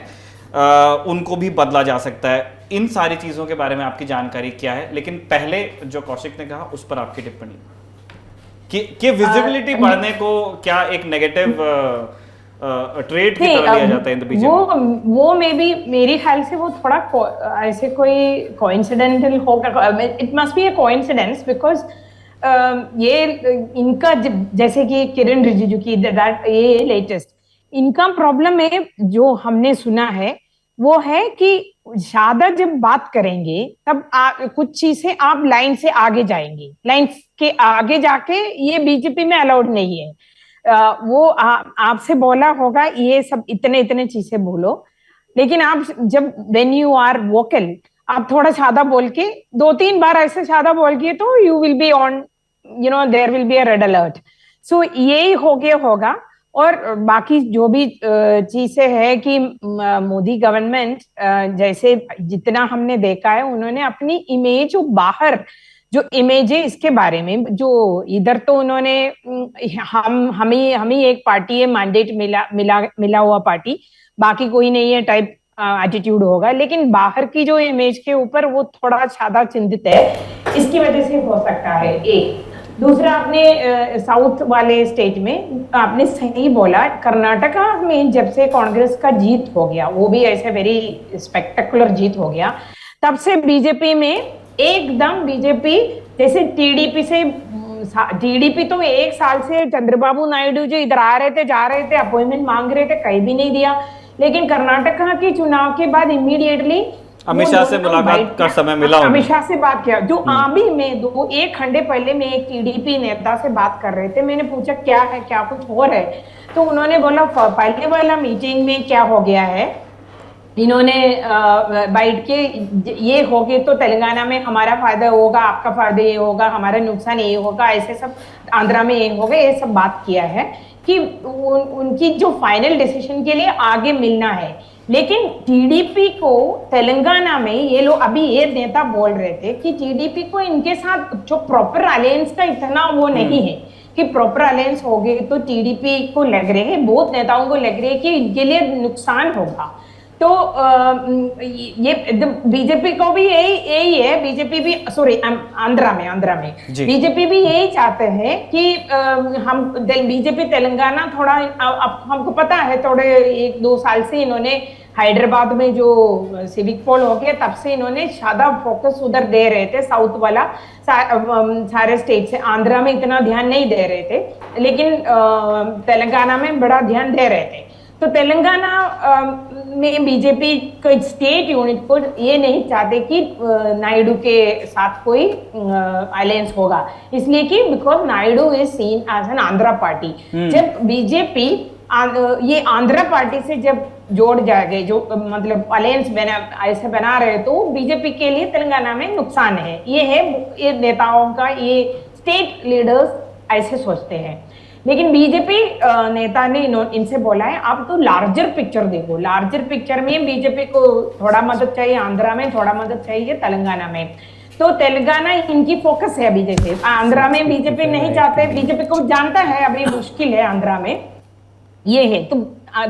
उनको भी बदला जा सकता है। इन सारी चीजों के बारे में आपकी जानकारी क्या है? लेकिन पहले जो कौशिक ने कहा उस पर आपकी टिप्पणी कि विजिबिलिटी बढ़ने को क्या एक नेगेटिव ट्रेड की तरह लिया जाता है इन बीजेपी? वो मे बी, मेरे ख्याल से वो थोड़ा ऐसे कोई कोइंसिडेंटल होगा। It must be a coincidence, because ये इनका जैसे कि किरण रिजिजू की दैट ये लेटेस्ट इनका प्रॉब्लम है जो हमने सुना है, वो है कि ज्यादा जब बात करेंगे तब कुछ चीजें आप लाइन से आगे जाएंगे, लाइन के आगे जाके ये बीजेपी में अलाउड नहीं है। वो आपसे बोला होगा ये सब इतने चीजें बोलो, लेकिन आप जब व्हेन यू आर वोकल, आप थोड़ा ज्यादा बोल के 2-3 बार ऐसे ज्यादा बोल के तो you will be on, there will be a red alert. So यही हो गया होगा। और बाकी जो भी चीजें है कि मोदी गवर्नमेंट जैसे जितना हमने देखा है, उन्होंने अपनी इमेज बाहर जो इमेज है इसके बारे में, जो इधर तो उन्होंने हम ही एक पार्टी है, मैंडेट मिला हुआ पार्टी, बाकी कोई नहीं है टाइप एटीट्यूड होगा, लेकिन बाहर की जो इमेज के ऊपर वो थोड़ा ज्यादा चिंतित है, इसकी वजह से हो सकता है। एक दूसरा, आपने साउथ वाले स्टेट में आपने सही बोला, कर्नाटका में जब से कांग्रेस का जीत हो गया, वो भी ऐसे वेरी स्पेक्टेकुलर जीत हो गया, तब से बीजेपी में एकदम बीजेपी जैसे टीडीपी तो एक साल से चंद्रबाबू नायडू जो इधर आ रहे थे, जा रहे थे, अपॉइंटमेंट मांग रहे थे, कहीं भी नहीं दिया। लेकिन कर्नाटका के चुनाव के बाद इमीडिएटली अमित शाह से मुलाकात का समय मिला, अमित शाह से बात किया। जो अभी में एक घंटे पहले मैं एक टीडीपी नेता से बात कर रहे थे, मैंने पूछा क्या है, क्या कुछ और है, तो उन्होंने बोला पहले वाला मीटिंग में क्या हो गया है, इन्होंने बैठ के ये हो गए तो तेलंगाना में हमारा फायदा होगा, आपका फायदा ये होगा, हमारा नुकसान ये होगा, ऐसे सब आंध्रा में ये होगा, ये सब बात किया है कि उनकी जो फाइनल डिसीजन के लिए आगे मिलना है। लेकिन टीडीपी को तेलंगाना में ये लोग अभी ये नेता बोल रहे थे कि टीडीपी को इनके साथ जो प्रॉपर अलायंस का इतना वो नहीं है कि प्रॉपर अलायंस हो गए तो टीडीपी को लग रहे हैं, बहुत नेताओं को लग रहे हैं कि इनके लिए नुकसान होगा। तो ये बीजेपी को भी यही है, बीजेपी भी आंध्रा में बीजेपी भी यही चाहते हैं कि हम बीजेपी तेलंगाना थोड़ा, अब हमको पता है थोड़े 1-2 साल से इन्होंने हैदराबाद में जो सिविक पोल हो गया तब से इन्होंने ज्यादा फोकस उधर दे रहे थे, साउथ वाला सारे स्टेट से। आंध्रा में इतना ध्यान नहीं दे रहे थे, लेकिन तेलंगाना में बड़ा ध्यान दे रहे थे। तो तेलंगाना में बीजेपी को स्टेट यूनिट को ये नहीं चाहते कि नायडू के साथ कोई अलायंस होगा, इसलिए कि because Naidu is seen as an Andhra party. जब बीजेपी ये आंध्रा पार्टी से जब जोड़ जाएंगे, जो मतलब अलायंस ऐसे बना रहे, तो बीजेपी के लिए तेलंगाना में नुकसान है। ये नेताओं का, ये स्टेट लीडर्स ऐसे सोचते हैं। लेकिन बीजेपी नेता ने इनसे बोला है आप तो लार्जर पिक्चर देखो, लार्जर पिक्चर में बीजेपी को थोड़ा मदद चाहिए, आंध्रा में थोड़ा मदद चाहिए, तेलंगाना में। तो तेलंगाना इनकी फोकस है अभी, जैसे आंध्रा में बीजेपी नहीं चाहते, बीजेपी को जानता है अभी मुश्किल है आंध्रा में, ये है। तो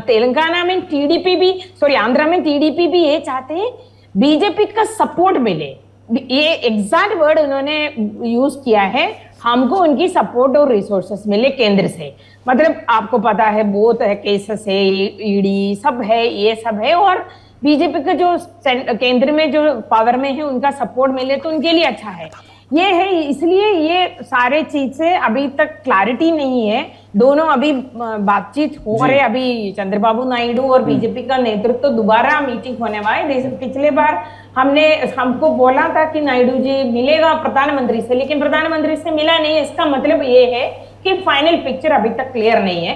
तेलंगाना में टीडीपी भी, आंध्रा में टीडीपी भी ये चाहते हैं बीजेपी का सपोर्ट मिले। ये एग्जैक्ट वर्ड उन्होंने यूज किया है, हमको उनकी सपोर्ट और रिसोर्सेस मिले केंद्र से। मतलब आपको पता है बहुत है, केसेस है, ईडी सब है, ये सब है, और बीजेपी का जो केंद्र में जो पावर में है उनका सपोर्ट मिले तो उनके लिए अच्छा है, ये है। इसलिए ये सारे चीज से अभी तक क्लैरिटी नहीं है, दोनों अभी बातचीत हो रहे। अभी चंद्रबाबू नायडू और बीजेपी का नेतृत्व तो दोबारा मीटिंग होने वाले। पिछले बार हमको बोला था कि नायडू जी मिलेगा प्रधानमंत्री से, लेकिन प्रधानमंत्री से मिला नहीं। इसका मतलब ये है कि फाइनल पिक्चर अभी तक क्लियर नहीं है,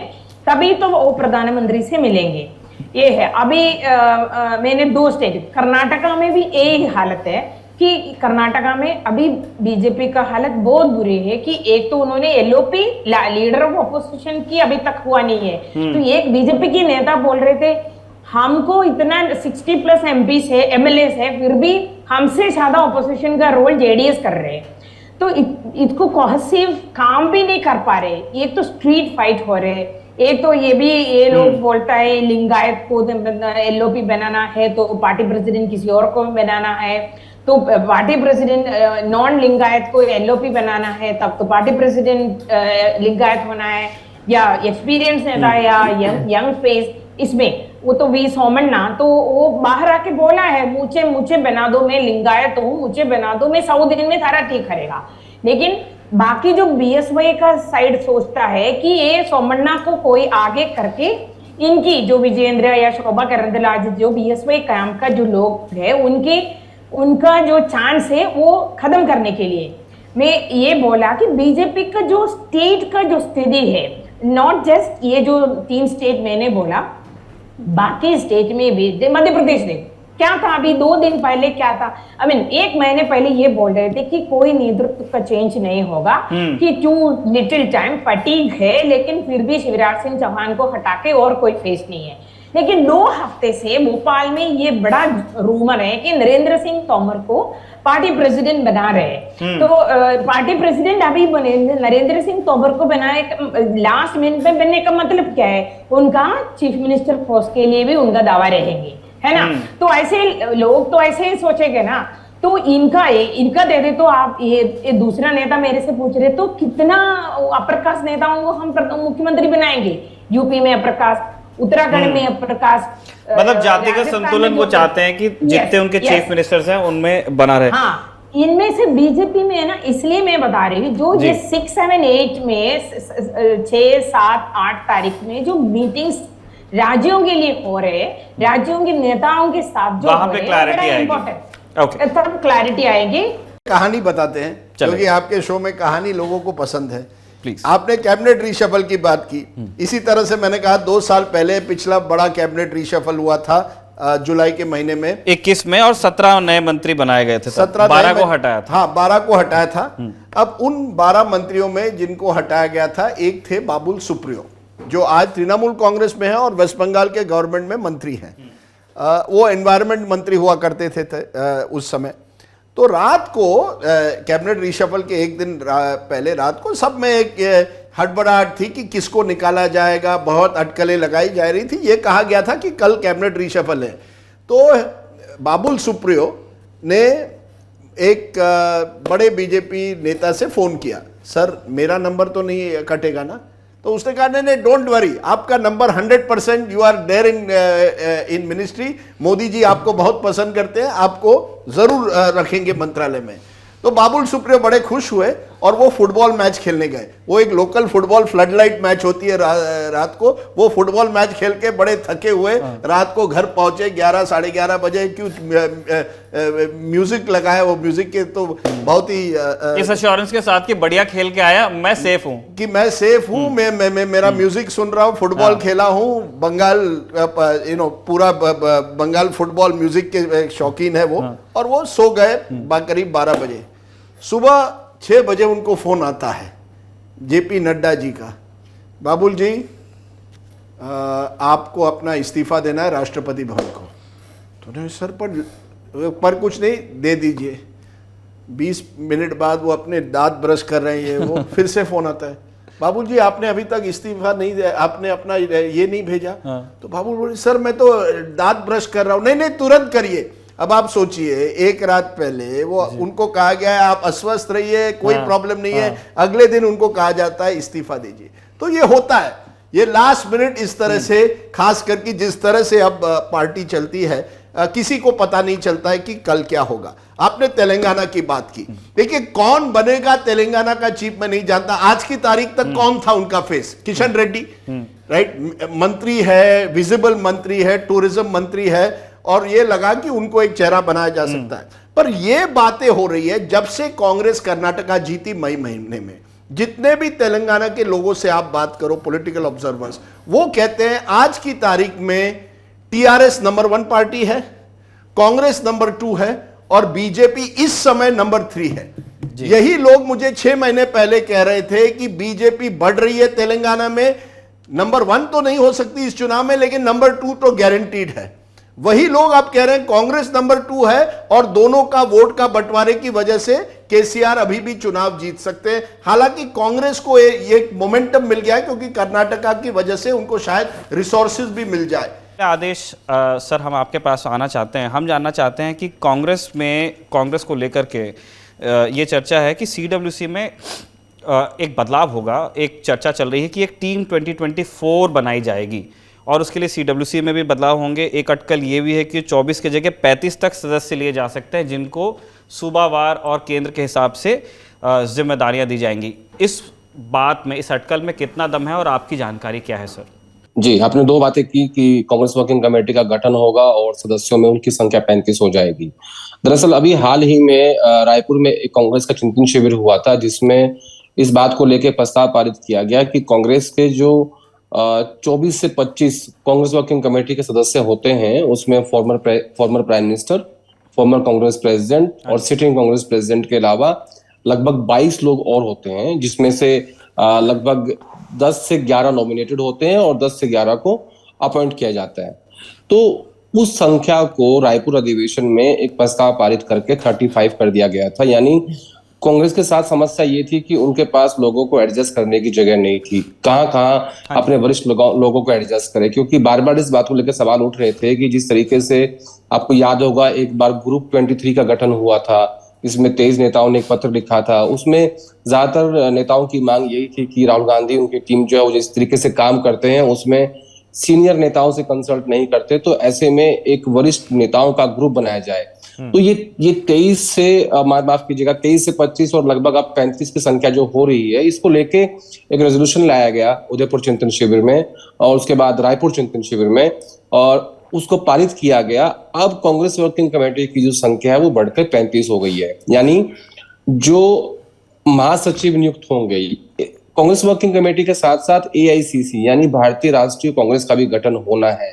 तभी तो वो प्रधानमंत्री से मिलेंगे, ये है। अभी मैंने 2 स्टेट, कर्नाटका में भी यही हालत है कि कर्नाटका में अभी बीजेपी का हालत बहुत बुरी है कि एक तो उन्होंने एलओपी लीडर ऑफ ऑपोजिशन की अभी तक हुआ नहीं है। तो एक बीजेपी के नेता बोल रहे थे हमको इतना 60+ एमपीस है, एमएलएस है, फिर भी हमसे ज्यादा ऑपोजिशन का रोल जेडीएस कर रहे हैं। तो इसको कोहेसिव काम भी नहीं कर पा रहे। एक तो स्ट्रीट फाइट हो रहे, एक तो ये लोग बोलता है लिंगायत को एलओपी बनाना है तो पार्टी प्रेसिडेंट किसी और को बनाना है, तो पार्टी प्रेसिडेंट नॉन लिंगायत को एलओपी बनाना है, तब तो पार्टी प्रेसिडेंट लिंगायत होना है, या एक्सपीरियंस नेता या यंग फेस। इसमें वो तो वी सोमन्ना तो वो बाहर आके बोला है मुझे बना दो, मैं लिंगायत हूँ, मुझे बना दो, मैं 100 दिन में सारा ठीक करेगा। लेकिन बाकी जो बीएसवाई का साइड सोचता है कि ये सोमन्ना को कोई आगे करके इनकी जो विजेंद्र या शोभा करंदलाजे जो बीएसवाई काम का जो लोग है उनका जो चांस है वो खत्म करने के लिए मैं ये बोला कि बीजेपी का जो स्टेट का जो स्थिति है, नॉट जस्ट ये जो 3 स्टेट मैंने बोला, बाकी स्टेट में भी, मध्य प्रदेश में क्या था अभी 2 दिन पहले क्या था, 1 महीने पहले ये बोल रहे थे कि कोई नेतृत्व का चेंज नहीं होगा, कि टू लिटिल टाइम फटीग है, लेकिन फिर भी शिवराज सिंह चौहान को हटा के और कोई फेस नहीं है। लेकिन 2 हफ्ते से भोपाल में ये बड़ा रूमर है कि नरेंद्र सिंह तोमर को पार्टी प्रेसिडेंट बना रहे हैं। तो पार्टी प्रेसिडेंट अभी बने नरेंद्र सिंह तोमर को बनाए, लास्ट मिनट में बनने का मतलब क्या है, उनका चीफ मिनिस्टर पोस्ट के लिए भी उनका दावा रहेंगे, है ना। तो ऐसे लोग तो ऐसे ही सोचेंगे ना। तो इनका दे दे तो आप ये दूसरा नेता मेरे से पूछ रहे तो कितना अप्रकाश नेताओं को हम मुख्यमंत्री बनाएंगे। यूपी में अप्रकाश, उत्तराखंड में अप्रकाश, मतलब जातिगत संतुलन वो चाहते हैं कि जितने उनके चीफ मिनिस्टर्स हैं उनमें बना रहे। हाँ, इनमें से बीजेपी में है ना, इसलिए मैं बता रही हूँ जो ये 6, 7, 8 में 6, 7, 8 तारीख में जो मीटिंग्स राज्यों के लिए हो रहे, राज्यों के नेताओं के साथ जो वहां पे क्लैरिटी आएगी। ओके, तब क्लैरिटी आएगी। कहानी बताते हैं क्योंकि आपके शो में कहानी लोगों को पसंद है। प्लीज। आपने कैबिनेट रीशफल की बात की, इसी तरह से मैंने कहा 2 साल पहले पिछला बड़ा कैबिनेट रीशफल हुआ था जुलाई के महीने में 21 में, और 17 नए मंत्री बनाए गए थे। 12 को हटाया था। हाँ, 12 को हटाया था। अब उन 12 मंत्रियों में जिनको हटाया गया था, एक थे बाबुल सुप्रियो, जो आज तृणमूल कांग्रेस में है और वेस्ट बंगाल के गवर्नमेंट में मंत्री हैं। वो एनवायरनमेंट मंत्री हुआ करते थे उस समय। तो रात को कैबिनेट रीशफल के एक दिन पहले रात को सब में एक हड़बड़ाहट थी कि किसको निकाला जाएगा, बहुत अटकलें लगाई जा रही थी। ये कहा गया था कि कल कैबिनेट रीशफल है। तो बाबुल सुप्रियो ने एक बड़े बीजेपी नेता से फोन किया, सर मेरा नंबर तो नहीं कटेगा ना? तो उसने कहा नहीं, डोंट वरी, आपका number 100%, you are there in ministry, Modi ji आपको बहुत पसंद करते हैं, आपको जरूर रखेंगे मंत्रालय में। तो बाबुल सुप्रियो बड़े खुश हुए और वो फुटबॉल मैच खेलने गए। वो एक लोकल फुटबॉल फ्लडलाइट मैच होती है रात को, वो फुटबॉल मैच खेल के बड़े थके हुए रात को घर पहुंचे 11, साढ़े 11 बजे। क्यों म्यूजिक लगाया, वो म्यूजिक के तो बहुत ही इस एश्योरेंस के साथ कि बढ़िया खेल के आया, मैं सेफ हूं, कि मैं सेफ हूं, मैं मेरा म्यूजिक सुन रहा हूं, फुटबॉल खेला हूं, बंगाल पूरा बंगाल फुटबॉल म्यूजिक के शौकीन है वो। और वो सो गए करीब 12 बजे। सुबह 6 बजे उनको फोन आता है जेपी नड्डा जी का, बाबुल जी आपको अपना इस्तीफा देना है राष्ट्रपति भवन को। तो नहीं सर, पर कुछ नहीं, दे दीजिए। 20 मिनट बाद वो अपने दांत ब्रश कर रहे हैं, वो फिर से फोन आता है, बाबुल जी आपने अभी तक इस्तीफा नहीं दिया, आपने अपना ये नहीं भेजा। तो बाबुल बोले सर मैं तो दांत ब्रश कर रहा हूं। नहीं, तुरंत करिए। अब आप सोचिए, एक रात पहले वो उनको कहा गया है आप अस्वस्थ रहिए, कोई प्रॉब्लम नहीं है, अगले दिन उनको कहा जाता है इस्तीफा दीजिए। तो ये होता है, ये लास्ट मिनट इस तरह से, खास करके जिस तरह से अब पार्टी चलती है, किसी को पता नहीं चलता है कि कल क्या होगा। आपने तेलंगाना की बात की, देखिए कौन बनेगा तेलंगाना का चीफ मैं नहीं जानता। आज की तारीख तक कौन था उनका फेस? किशन रेड्डी, राइट, मंत्री है, विजिबल मंत्री है, टूरिज्म मंत्री है, और ये लगा कि उनको एक चेहरा बनाया जा सकता है। पर ये बातें हो रही है जब से कांग्रेस कर्नाटका जीती मई महीने में। जितने भी तेलंगाना के लोगों से आप बात करो, पॉलिटिकल ऑब्जर्वर्स, वो कहते हैं आज की तारीख में टीआरएस नंबर 1 पार्टी है, कांग्रेस नंबर 2 है और बीजेपी इस समय नंबर 3 है। यही लोग मुझे 6 महीने पहले कह रहे थे कि बीजेपी बढ़ रही है तेलंगाना में, नंबर 1 तो नहीं हो सकती इस चुनाव में, लेकिन नंबर 2 तो गारंटीड है। वही लोग आप कह रहे हैं कांग्रेस नंबर 2 है और दोनों का वोट का बंटवारे की वजह से केसीआर अभी भी चुनाव जीत सकते हैं। हालांकि कांग्रेस को ये मोमेंटम मिल गया है क्योंकि कर्नाटका की वजह से उनको शायद रिसोर्सेज भी मिल जाए। आदेश सर, हम आपके पास आना चाहते हैं, हम जानना चाहते हैं कि कांग्रेस को लेकर के ये चर्चा है कि सीडब्ल्यूसी में एक बदलाव होगा। एक चर्चा चल रही है कि एक टीम 2024 बनाई जाएगी और उसके लिए सीडब्ल्यूसी में भी बदलाव होंगे। एक अटकल ये भी है कि 24 की जगह 35 तक सदस्य लिए जा सकते हैं, जिनको सूबावार और केंद्र के हिसाब से जिम्मेदारियां दी जाएंगी। इस बात में, इस अटकल में कितना दम है और आपकी जानकारी क्या है सर? जी, आपने 2 बातें की कि कांग्रेस वर्किंग कमेटी का गठन होगा और सदस्यों में उनकी संख्या 35 हो जाएगी। दरअसल अभी हाल ही में रायपुर में एक कांग्रेस का चिंतन शिविर हुआ था, जिसमें इस बात को लेकर प्रस्ताव पारित किया गया कि कांग्रेस के जो 24 से 25 कांग्रेस वर्किंग कमेटी के सदस्य होते हैं, उसमें former prime minister, farmer Congress president और सिटिंग कांग्रेस प्रेसिडेंट के अलावा लगभग 22 लोग और होते हैं, जिसमें से लगभग 10 से 11 नॉमिनेटेड होते हैं और 10 से 11 को अपॉइंट किया जाता है। तो उस संख्या को रायपुर अधिवेशन में एक प्रस्ताव पारित करके 35 कर दिया गया था, यानी कांग्रेस के साथ समस्या ये थी कि उनके पास लोगों को एडजस्ट करने की जगह नहीं थी। कहाँ अपने वरिष्ठ लोगों को एडजस्ट करें, क्योंकि बार बार इस बात को लेकर सवाल उठ रहे थे कि जिस तरीके से आपको याद होगा एक बार ग्रुप 23 का गठन हुआ था, इसमें 23 नेताओं ने एक पत्र लिखा था। उसमें ज्यादातर नेताओं की मांग यही थी कि राहुल गांधी उनकी टीम जो है वो जिस तरीके से काम करते हैं उसमें सीनियर नेताओं से कंसल्ट नहीं करते, तो ऐसे में एक वरिष्ठ नेताओं का ग्रुप बनाया जाए। तो ये 23 से माफ कीजिएगा 23 से 25 और लगभग अब 35 की संख्या जो हो रही है, इसको लेके एक रेजोल्यूशन लाया गया उदयपुर चिंतन शिविर में और उसके बाद रायपुर चिंतन शिविर में, और उसको पारित किया गया। अब कांग्रेस वर्किंग कमेटी की जो संख्या है वो बढ़कर 35 हो गई है। यानी जो महासचिव नियुक्त होंगे, कांग्रेस वर्किंग कमेटी के साथ साथ AICC यानी भारतीय राष्ट्रीय कांग्रेस का भी गठन होना है।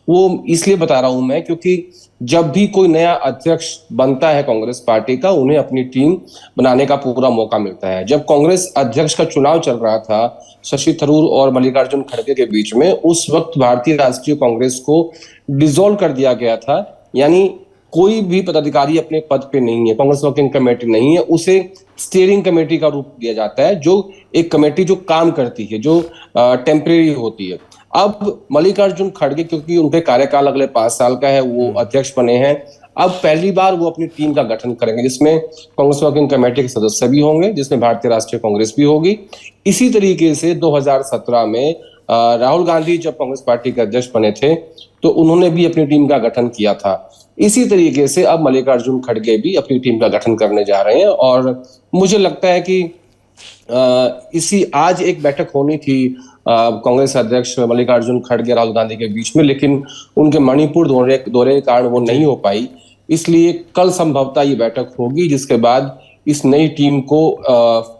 वो इसलिए बता रहा हूं मैं क्योंकि जब भी कोई नया अध्यक्ष बनता है कांग्रेस पार्टी का, उन्हें अपनी टीम बनाने का पूरा मौका मिलता है। जब कांग्रेस अध्यक्ष का चुनाव चल रहा था शशि थरूर और मल्लिकार्जुन खड़गे के बीच में, उस वक्त भारतीय राष्ट्रीय कांग्रेस को डिसॉल्व कर दिया गया था। यानी कोई भी पदाधिकारी अपने पद पे नहीं है, कांग्रेस वर्किंग कमेटी नहीं है, उसे स्टीयरिंग कमेटी का रूप दिया जाता है, जो एक कमेटी जो काम करती है, जो टेम्परेरी होती है। अब मल्लिकार्जुन खड़गे क्योंकि उनके कार्यकाल अगले 5 साल का है, वो अध्यक्ष बने हैं। अब पहली बार वो अपनी टीम का गठन करेंगे जिसमें कांग्रेस वर्किंग कमेटी के सदस्य भी होंगे, जिसमें भारतीय राष्ट्रीय कांग्रेस भी होगी। इसी तरीके से 2017 में राहुल गांधी जब कांग्रेस पार्टी के अध्यक्ष बने थे तो उन्होंने भी अपनी टीम का गठन किया था। इसी तरीके से अब मल्लिकार्जुन खड़गे भी अपनी टीम का गठन करने जा रहे हैं। और मुझे लगता है कि आज एक बैठक होनी थी कांग्रेस अध्यक्ष मल्लिकार्जुन खड़गे राहुल गांधी के बीच में, लेकिन उनके मणिपुर दौरे के कारण वो नहीं हो पाई। इसलिए कल संभवतः ये बैठक होगी जिसके बाद इस नई टीम को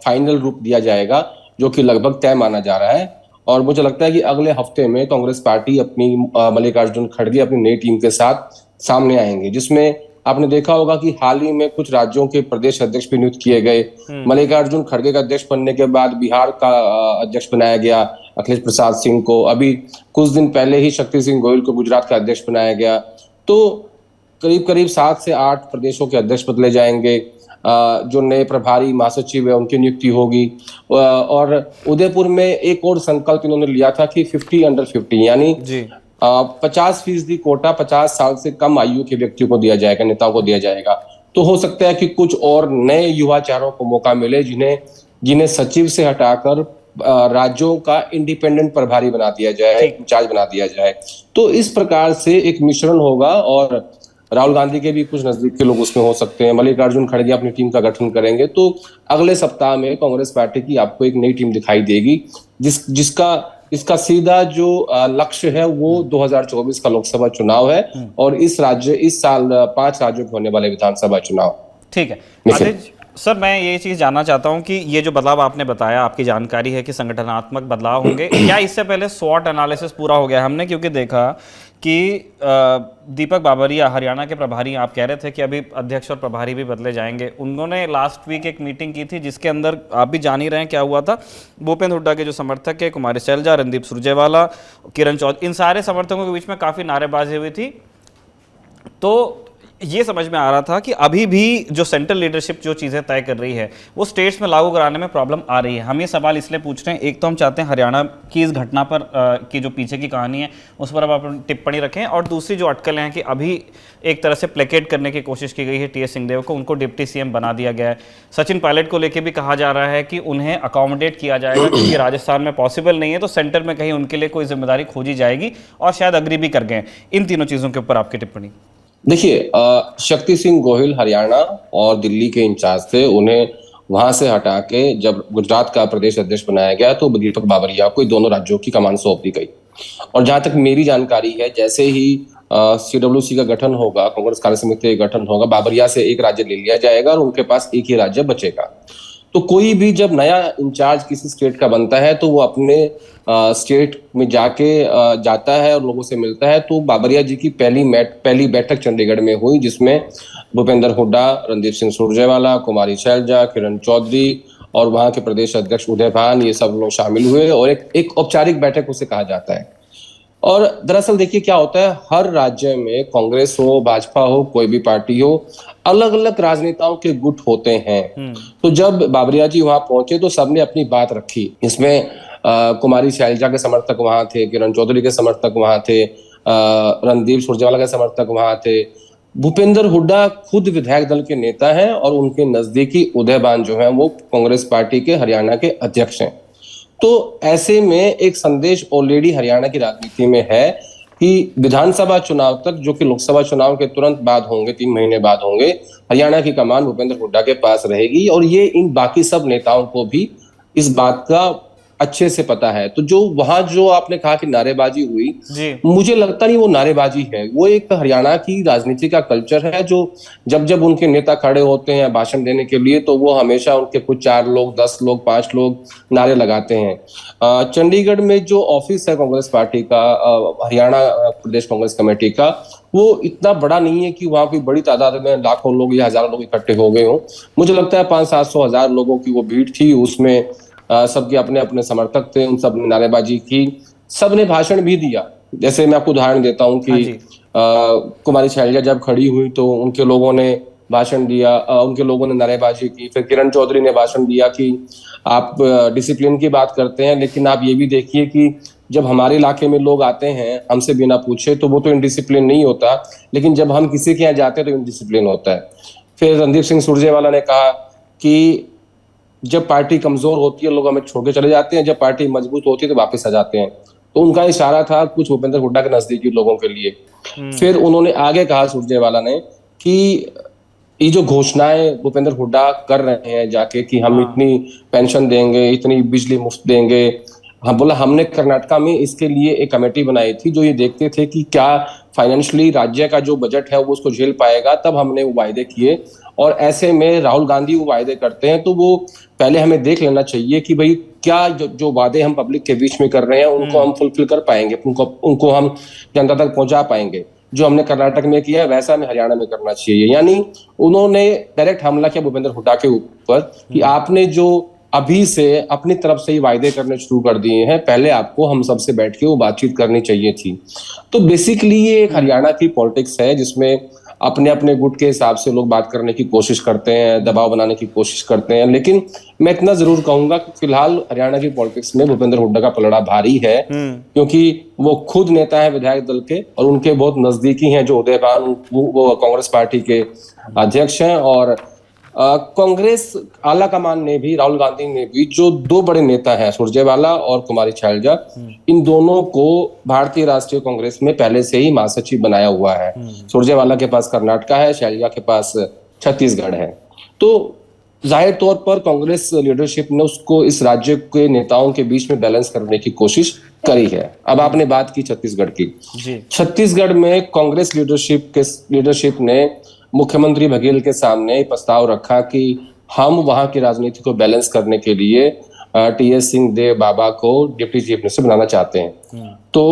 फाइनल रूप दिया जाएगा, जो कि लगभग तय माना जा रहा है। और मुझे लगता है कि अगले हफ्ते में कांग्रेस पार्टी अपनी मल्लिकार्जुन खड़गे अपनी नई टीम के साथ सामने आएंगे, जिसमें आपने देखा होगा कि हाल ही में कुछ राज्यों के प्रदेश अध्यक्ष भी नियुक्त किए गए। मल्लिकार्जुन खड़गे का अध्यक्ष बनने के बाद बिहार का अध्यक्ष बनाया गया अखिलेश प्रसाद सिंह को। अभी कुछ दिन पहले ही शक्ति सिंह गोयल को गुजरात का अध्यक्ष बनाया गया। तो करीब 7 से 8 प्रदेशों के अध्यक्ष बदले जाएंगे। जो नए प्रभारी महासचिव है उनकी नियुक्ति होगी। और उदयपुर में एक और संकल्प इन्होंने लिया था कि 50 अंडर 50 यानी 50% कोटा 50 साल से कम आयु के व्यक्तियों को दिया जाएगा, नेताओं को दिया जाएगा। तो हो सकता है कि कुछ और नए युवा चेहरों को मौका मिले जिन्हें सचिव से हटाकर राज्यों का इंडिपेंडेंट प्रभारी बना दिया जाए, इंचार्ज बना दिया जाए। तो इस प्रकार से एक मिश्रण होगा और राहुल गांधी के भी कुछ नजदीक के लोग उसमें हो सकते हैं। मल्लिकार्जुन खड़गे अपनी टीम का गठन करेंगे। तो अगले सप्ताह में कांग्रेस पार्टी की आपको एक नई टीम दिखाई देगी इसका सीधा जो लक्ष्य है वो 2024 का लोकसभा चुनाव है और इस साल 5 राज्यों में होने वाले विधानसभा चुनाव। ठीक है सर, मैं ये चीज़ जानना चाहता हूं कि ये जो बदलाव आपने बताया, आपकी जानकारी है कि संगठनात्मक बदलाव होंगे, क्या इससे पहले स्वॉट एनालिसिस पूरा हो गया हमने? क्योंकि देखा कि दीपक बाबरिया हरियाणा के प्रभारी, आप कह रहे थे कि अभी अध्यक्ष और प्रभारी भी बदले जाएंगे। उन्होंने लास्ट वीक एक मीटिंग की थी जिसके अंदर आप भी जान ही रहे हैं क्या हुआ था। भूपेंद्र हुड्डा के जो समर्थक है, कुमारी शैलजा, रणदीप सुरजेवाला, किरण चौधरी, इन सारे समर्थकों के बीच में काफ़ी नारेबाजी हुई थी। तो ये समझ में आ रहा था कि अभी भी जो सेंट्रल लीडरशिप जो चीज़ें तय कर रही है वो स्टेट्स में लागू कराने में प्रॉब्लम आ रही है। हम ये सवाल इसलिए पूछ रहे हैं, एक तो हम चाहते हैं हरियाणा की इस घटना पर की जो पीछे की कहानी है उस पर अब आप टिप्पणी रखें, और दूसरी जो अटकलें हैं कि अभी एक तरह से प्लेकेट करने की कोशिश की गई है TS सिंहदेव को, उनको डिप्टी CM बना दिया गया है। सचिन पायलट को लेकर भी कहा जा रहा है कि उन्हें अकोमोडेट किया जाएगा क्योंकि राजस्थान में पॉसिबल नहीं है, तो सेंटर में कहीं उनके लिए कोई जिम्मेदारी खोजी जाएगी, और शायद अग्री भी कर गए। इन तीनों चीज़ों के ऊपर आपकी टिप्पणी। देखिए, शक्ति सिंह गोहिल हरियाणा और दिल्ली के इंचार्ज थे, उन्हें वहां से हटा के जब गुजरात का प्रदेश अध्यक्ष बनाया गया तो दीपक बाबरिया को दोनों राज्यों की कमान सौंप दी गई। और जहां तक मेरी जानकारी है, जैसे ही CWC का गठन होगा, कांग्रेस कार्य समिति का गठन होगा, बाबरिया से एक राज्य ले लिया जाएगा और उनके पास एक ही राज्य बचेगा। तो कोई भी जब नया इंचार्ज किसी स्टेट का बनता है तो वो अपने स्टेट में जाता है और लोगों से मिलता है। तो बाबरिया जी की पहली बैठक चंडीगढ़ में हुई, जिसमें भूपेंद्र हुड्डा, रणदीप सिंह सुरजेवाला, कुमारी शैलजा, किरण चौधरी और वहां के प्रदेश अध्यक्ष उदय भान, ये सब लोग शामिल हुए और एक औपचारिक बैठक उसे कहा जाता है। और दरअसल देखिए क्या होता है, हर राज्य में कांग्रेस हो, भाजपा हो, कोई भी पार्टी हो, अलग अलग राजनेताओं के गुट होते हैं। तो जब बाबरिया जी वहां पहुंचे तो सबने अपनी बात रखी। इसमें कुमारी शैलजा के समर्थक वहां थे, किरण चौधरी के समर्थक वहां थे, रणदीप सुरजेवाला के समर्थक वहां थे। भूपेंद्र हुड्डा खुद विधायक दल के नेता हैं और उनके नजदीकी उदयबान जो हैं वो कांग्रेस पार्टी के हरियाणा के अध्यक्ष हैं। तो ऐसे में एक संदेश ऑलरेडी हरियाणा की राजनीति में है कि विधानसभा चुनाव तक, जो कि लोकसभा चुनाव के तुरंत बाद होंगे, 3 महीने बाद होंगे, हरियाणा की कमान भूपेंद्र हुड्डा के पास रहेगी। और ये इन बाकी सब नेताओं को भी इस बात का अच्छे से पता है। तो जो वहां जो आपने कहा कि नारेबाजी हुई, मुझे लगता नहीं वो नारेबाजी है, वो एक हरियाणा की राजनीति का कल्चर है। जो जब जब उनके नेता खड़े होते हैं भाषण देने के लिए तो वो हमेशा उनके कुछ 4 लोग, 10 लोग, 5 लोग नारे लगाते हैं। चंडीगढ़ में जो ऑफिस है कांग्रेस पार्टी का, हरियाणा प्रदेश कांग्रेस कमेटी का, वो इतना बड़ा नहीं है कि वहां कोई बड़ी तादाद में लाखों लोग या हजारों लोग इकट्ठे हो गए हों। मुझे लगता है 500-700 हजार लोगों की वो भीड़ थी। उसमें सबके अपने अपने समर्थक थे, उन सब ने नारेबाजी की, सब ने भाषण भी दिया। जैसे मैं आपको उदाहरण देता हूं कि कुमारी शैलजा जब खड़ी हुई तो उनके लोगों ने भाषण दिया, उनके लोगों ने नारेबाजी की। फिर किरण चौधरी ने भाषण दिया कि आप डिसिप्लिन की बात करते हैं, लेकिन आप ये भी देखिए कि जब हमारे इलाके में लोग आते हैं हमसे बिना पूछे तो वो तो इनडिसिप्लिन नहीं होता, लेकिन जब हम किसी के यहाँ जाते हैं तो इनडिसिप्लिन होता है। फिर रणदीप सिंह सुरजेवाला ने कहा कि जब पार्टी कमजोर होती है लोग हमें छोड़ के चले जाते हैं, जब पार्टी मजबूत होती है तो वापस आ जाते हैं। तो उनका इशारा था कुछ भूपेंद्र हुड्डा के नजदीकी लोगों के लिए। फिर उन्होंने आगे कहा सुरजेवाला ने कि ये जो घोषणाएं भूपेंद्र हुड्डा कर रहे हैं जाके कि हम इतनी पेंशन देंगे, इतनी बिजली मुफ्त देंगे, हम बोला हमने कर्नाटका में इसके लिए एक कमेटी बनाई थी जो ये देखते थे कि क्या फाइनेंशियली राज्य का जो बजट है वो उसको झेल पाएगा, तब हमने वो वायदे किए। और ऐसे में राहुल गांधी वो वायदे करते हैं तो वो पहले हमें देख लेना चाहिए कि भाई क्या जो वादे हम पब्लिक के बीच में कर रहे हैं उनको हम फुलफिल कर पाएंगे, उनको हम जनता तक पहुंचा पाएंगे। जो हमने कर्नाटक में किया है वैसा हमें हरियाणा में करना चाहिए। यानी उन्होंने डायरेक्ट हमला किया भूपेंद्र हुड्डा के ऊपर कि आपने जो अभी से अपनी तरफ से ही वायदे करने शुरू कर दिए हैं, पहले आपको हम सबसे बैठ के वो बातचीत करनी चाहिए थी। तो बेसिकली ये एक हरियाणा की पॉलिटिक्स है जिसमें अपने अपने गुट के हिसाब से लोग बात करने की कोशिश करते हैं, दबाव बनाने की कोशिश करते हैं। लेकिन मैं इतना जरूर कहूंगा कि फिलहाल हरियाणा की पॉलिटिक्स में भूपेंद्र हुड्डा का पलड़ा भारी है, क्योंकि वो खुद नेता है विधायक दल के और उनके बहुत नजदीकी हैं जो उदयबान, वो कांग्रेस पार्टी के अध्यक्ष हैं। और कांग्रेस आला कमान ने भी, राहुल गांधी ने भी, जो 2 बड़े नेता हैं सुरजेवाला और कुमारी शैलजा, इन दोनों को भारतीय राष्ट्रीय कांग्रेस में पहले से ही महासचिव बनाया हुआ है। सुरजेवाला के पास कर्नाटका है, शैलजा के पास छत्तीसगढ़ है। तो जाहिर तौर पर कांग्रेस लीडरशिप ने उसको इस राज्य के नेताओं के बीच में बैलेंस करने की कोशिश करी है। अब आपने बात की छत्तीसगढ़ की। छत्तीसगढ़ में कांग्रेस लीडरशिप ने मुख्यमंत्री बघेल के सामने प्रस्ताव रखा कि हम वहां की राजनीति को बैलेंस करने के लिए टीएस सिंहदेव बाबा को डिप्टी चीफ मिनिस्टर बनाना चाहते हैं। तो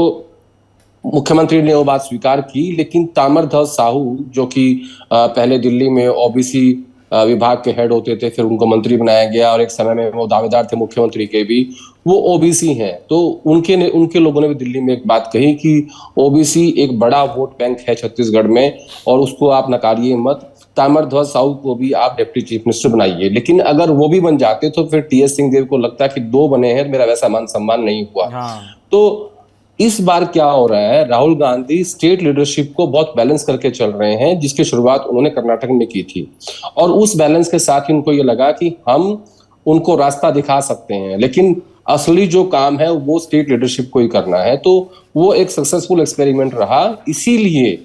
मुख्यमंत्री ने वो बात स्वीकार की, लेकिन ताम्रध्वज साहू जो कि पहले दिल्ली में ओबीसी विभाग के हेड होते थे, फिर उनको मंत्री बनाया गया और एक समय में वो दावेदार थे मुख्यमंत्री के भी, वो ओबीसी हैं। तो उनके लोगों ने भी दिल्ली में एक बात कही कि ओबीसी एक बड़ा वोट बैंक है छत्तीसगढ़ में और उसको आप नकारिए मत, ताम्रध्वज साहू को भी आप डिप्टी चीफ मिनिस्टर बनाइए। लेकिन अगर वो भी बन जाते तो फिर टीएस सिंहदेव को लगता है कि 2 बने हैं, मेरा वैसा मान सम्मान नहीं हुआ। तो इस बार क्या हो रहा है, राहुल गांधी स्टेट लीडरशिप को बहुत बैलेंस करके चल रहे हैं, जिसकी शुरुआत उन्होंने कर्नाटक में की थी। और उस बैलेंस के साथ ही उनको ये लगा कि हम उनको रास्ता दिखा सकते हैं, लेकिन असली जो काम है वो स्टेट लीडरशिप को ही करना है। तो वो एक सक्सेसफुल एक्सपेरिमेंट रहा। इसीलिए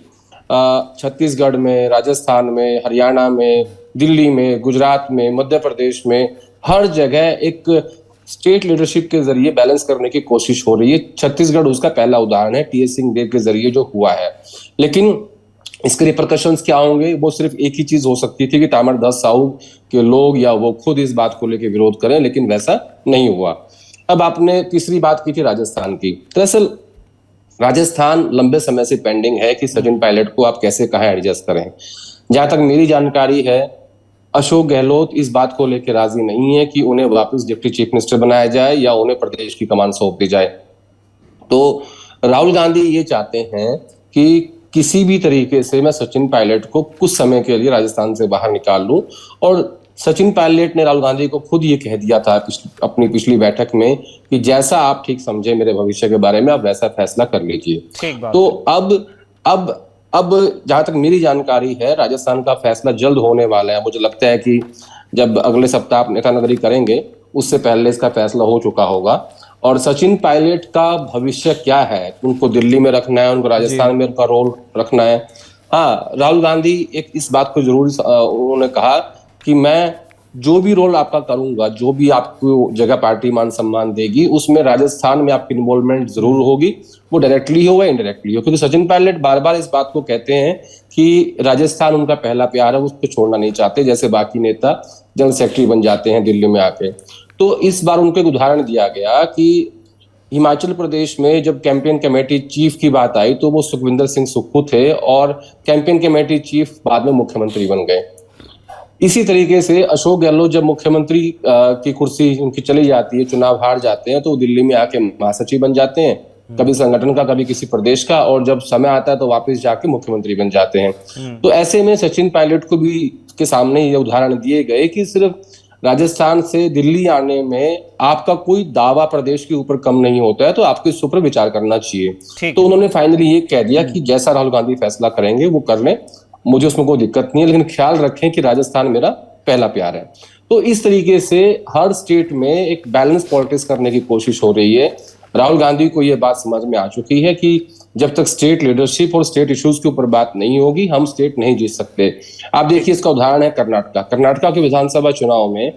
छत्तीसगढ़ में, राजस्थान में, हरियाणा में, दिल्ली में, गुजरात में, मध्य प्रदेश में, हर जगह एक स्टेट लीडरशिप के जरिए बैलेंस करने की कोशिश हो रही है। छत्तीसगढ़ उसका पहला उदाहरण है, टीएस सिंहदेव के जरिए जो हुआ है। लेकिन इसके रिपरकशंस क्या होंगे, वो सिर्फ एक ही चीज हो सकती थी कि ताम्रध्वज साहू के लोग या वो खुद इस बात को लेकर विरोध करें, लेकिन वैसा नहीं हुआ। अब आपने तीसरी बात की थी राजस्थान की। दरअसल राजस्थान लंबे समय से पेंडिंग है कि सचिन पायलट को आप कैसे कहां एडजस्ट करें। जहां तक मेरी जानकारी है, अशोक गहलोत इस बात को लेकर राजी नहीं है कि उन्हें वापस डिप्टी चीफ मिनिस्टर बनाया जाए या उन्हें प्रदेश की कमान सौंप दी जाए। तो राहुल गांधी ये चाहते हैं कि किसी भी तरीके से मैं सचिन पायलट को कुछ समय के लिए राजस्थान से बाहर निकाल लूं, और सचिन पायलट ने राहुल गांधी को खुद ये कह दिया था अपनी पिछली बैठक में कि जैसा आप ठीक समझे मेरे भविष्य के बारे में, आप वैसा फैसला कर लीजिए। तो अब जहां तक मेरी जानकारी है, राजस्थान का फैसला जल्द होने वाला है। मुझे लगता है कि जब अगले सप्ताह आप नेता नगरी करेंगे, उससे पहले इसका फैसला हो चुका होगा। और सचिन पायलट का भविष्य क्या है, उनको दिल्ली में रखना है, उनको राजस्थान में उनका रोल रखना है। हाँ, राहुल गांधी एक इस बात को जरूर उन्होंने कहा कि मैं जो भी रोल आपका करूंगा, जो भी आपको जगह पार्टी मान सम्मान देगी, उसमें राजस्थान में आपकी इन्वॉल्वमेंट जरूर होगी, वो डायरेक्टली हो या इनडायरेक्टली हो। क्योंकि सचिन पायलट बार बार इस बात को कहते हैं कि राजस्थान उनका पहला प्यार है, उसको छोड़ना नहीं चाहते, जैसे बाकी नेता जनरल सेक्रेटरी बन जाते हैं दिल्ली में आके। तो इस बार उनको एक उदाहरण दिया गया कि हिमाचल प्रदेश में जब कैंपेन कमेटी चीफ की बात आई तो वो सुखविंदर सिंह सुक्खू थे, और कैंपेन कमेटी चीफ बाद में मुख्यमंत्री बन गए। इसी तरीके से अशोक गहलोत जब मुख्यमंत्री की कुर्सी उनकी चली जाती है, चुनाव हार जाते हैं, तो दिल्ली में आके महासचिव बन जाते हैं, कभी संगठन का, कभी किसी प्रदेश का, और जब समय आता है तो वापस जाके मुख्यमंत्री बन जाते हैं। तो ऐसे में सचिन पायलट को भी के सामने ये उदाहरण दिए गए कि सिर्फ राजस्थान से दिल्ली आने में आपका कोई दावा प्रदेश के ऊपर कम नहीं होता है, तो आपको इस ऊपर विचार करना चाहिए। तो उन्होंने फाइनली ये कह दिया कि जैसा राहुल गांधी फैसला करेंगे वो कर लें, मुझे उसमें कोई दिक्कत नहीं है, लेकिन ख्याल रखें कि राजस्थान मेरा पहला प्यार है। तो इस तरीके से हर स्टेट में एक बैलेंस पॉलिटिक्स करने की कोशिश हो रही है। राहुल गांधी को यह बात समझ में आ चुकी है कि जब तक स्टेट लीडरशिप और स्टेट इश्यूज के ऊपर बात नहीं होगी, हम स्टेट नहीं जीत सकते। आप देखिए, इसका उदाहरण है कर्नाटका के विधानसभा चुनाव में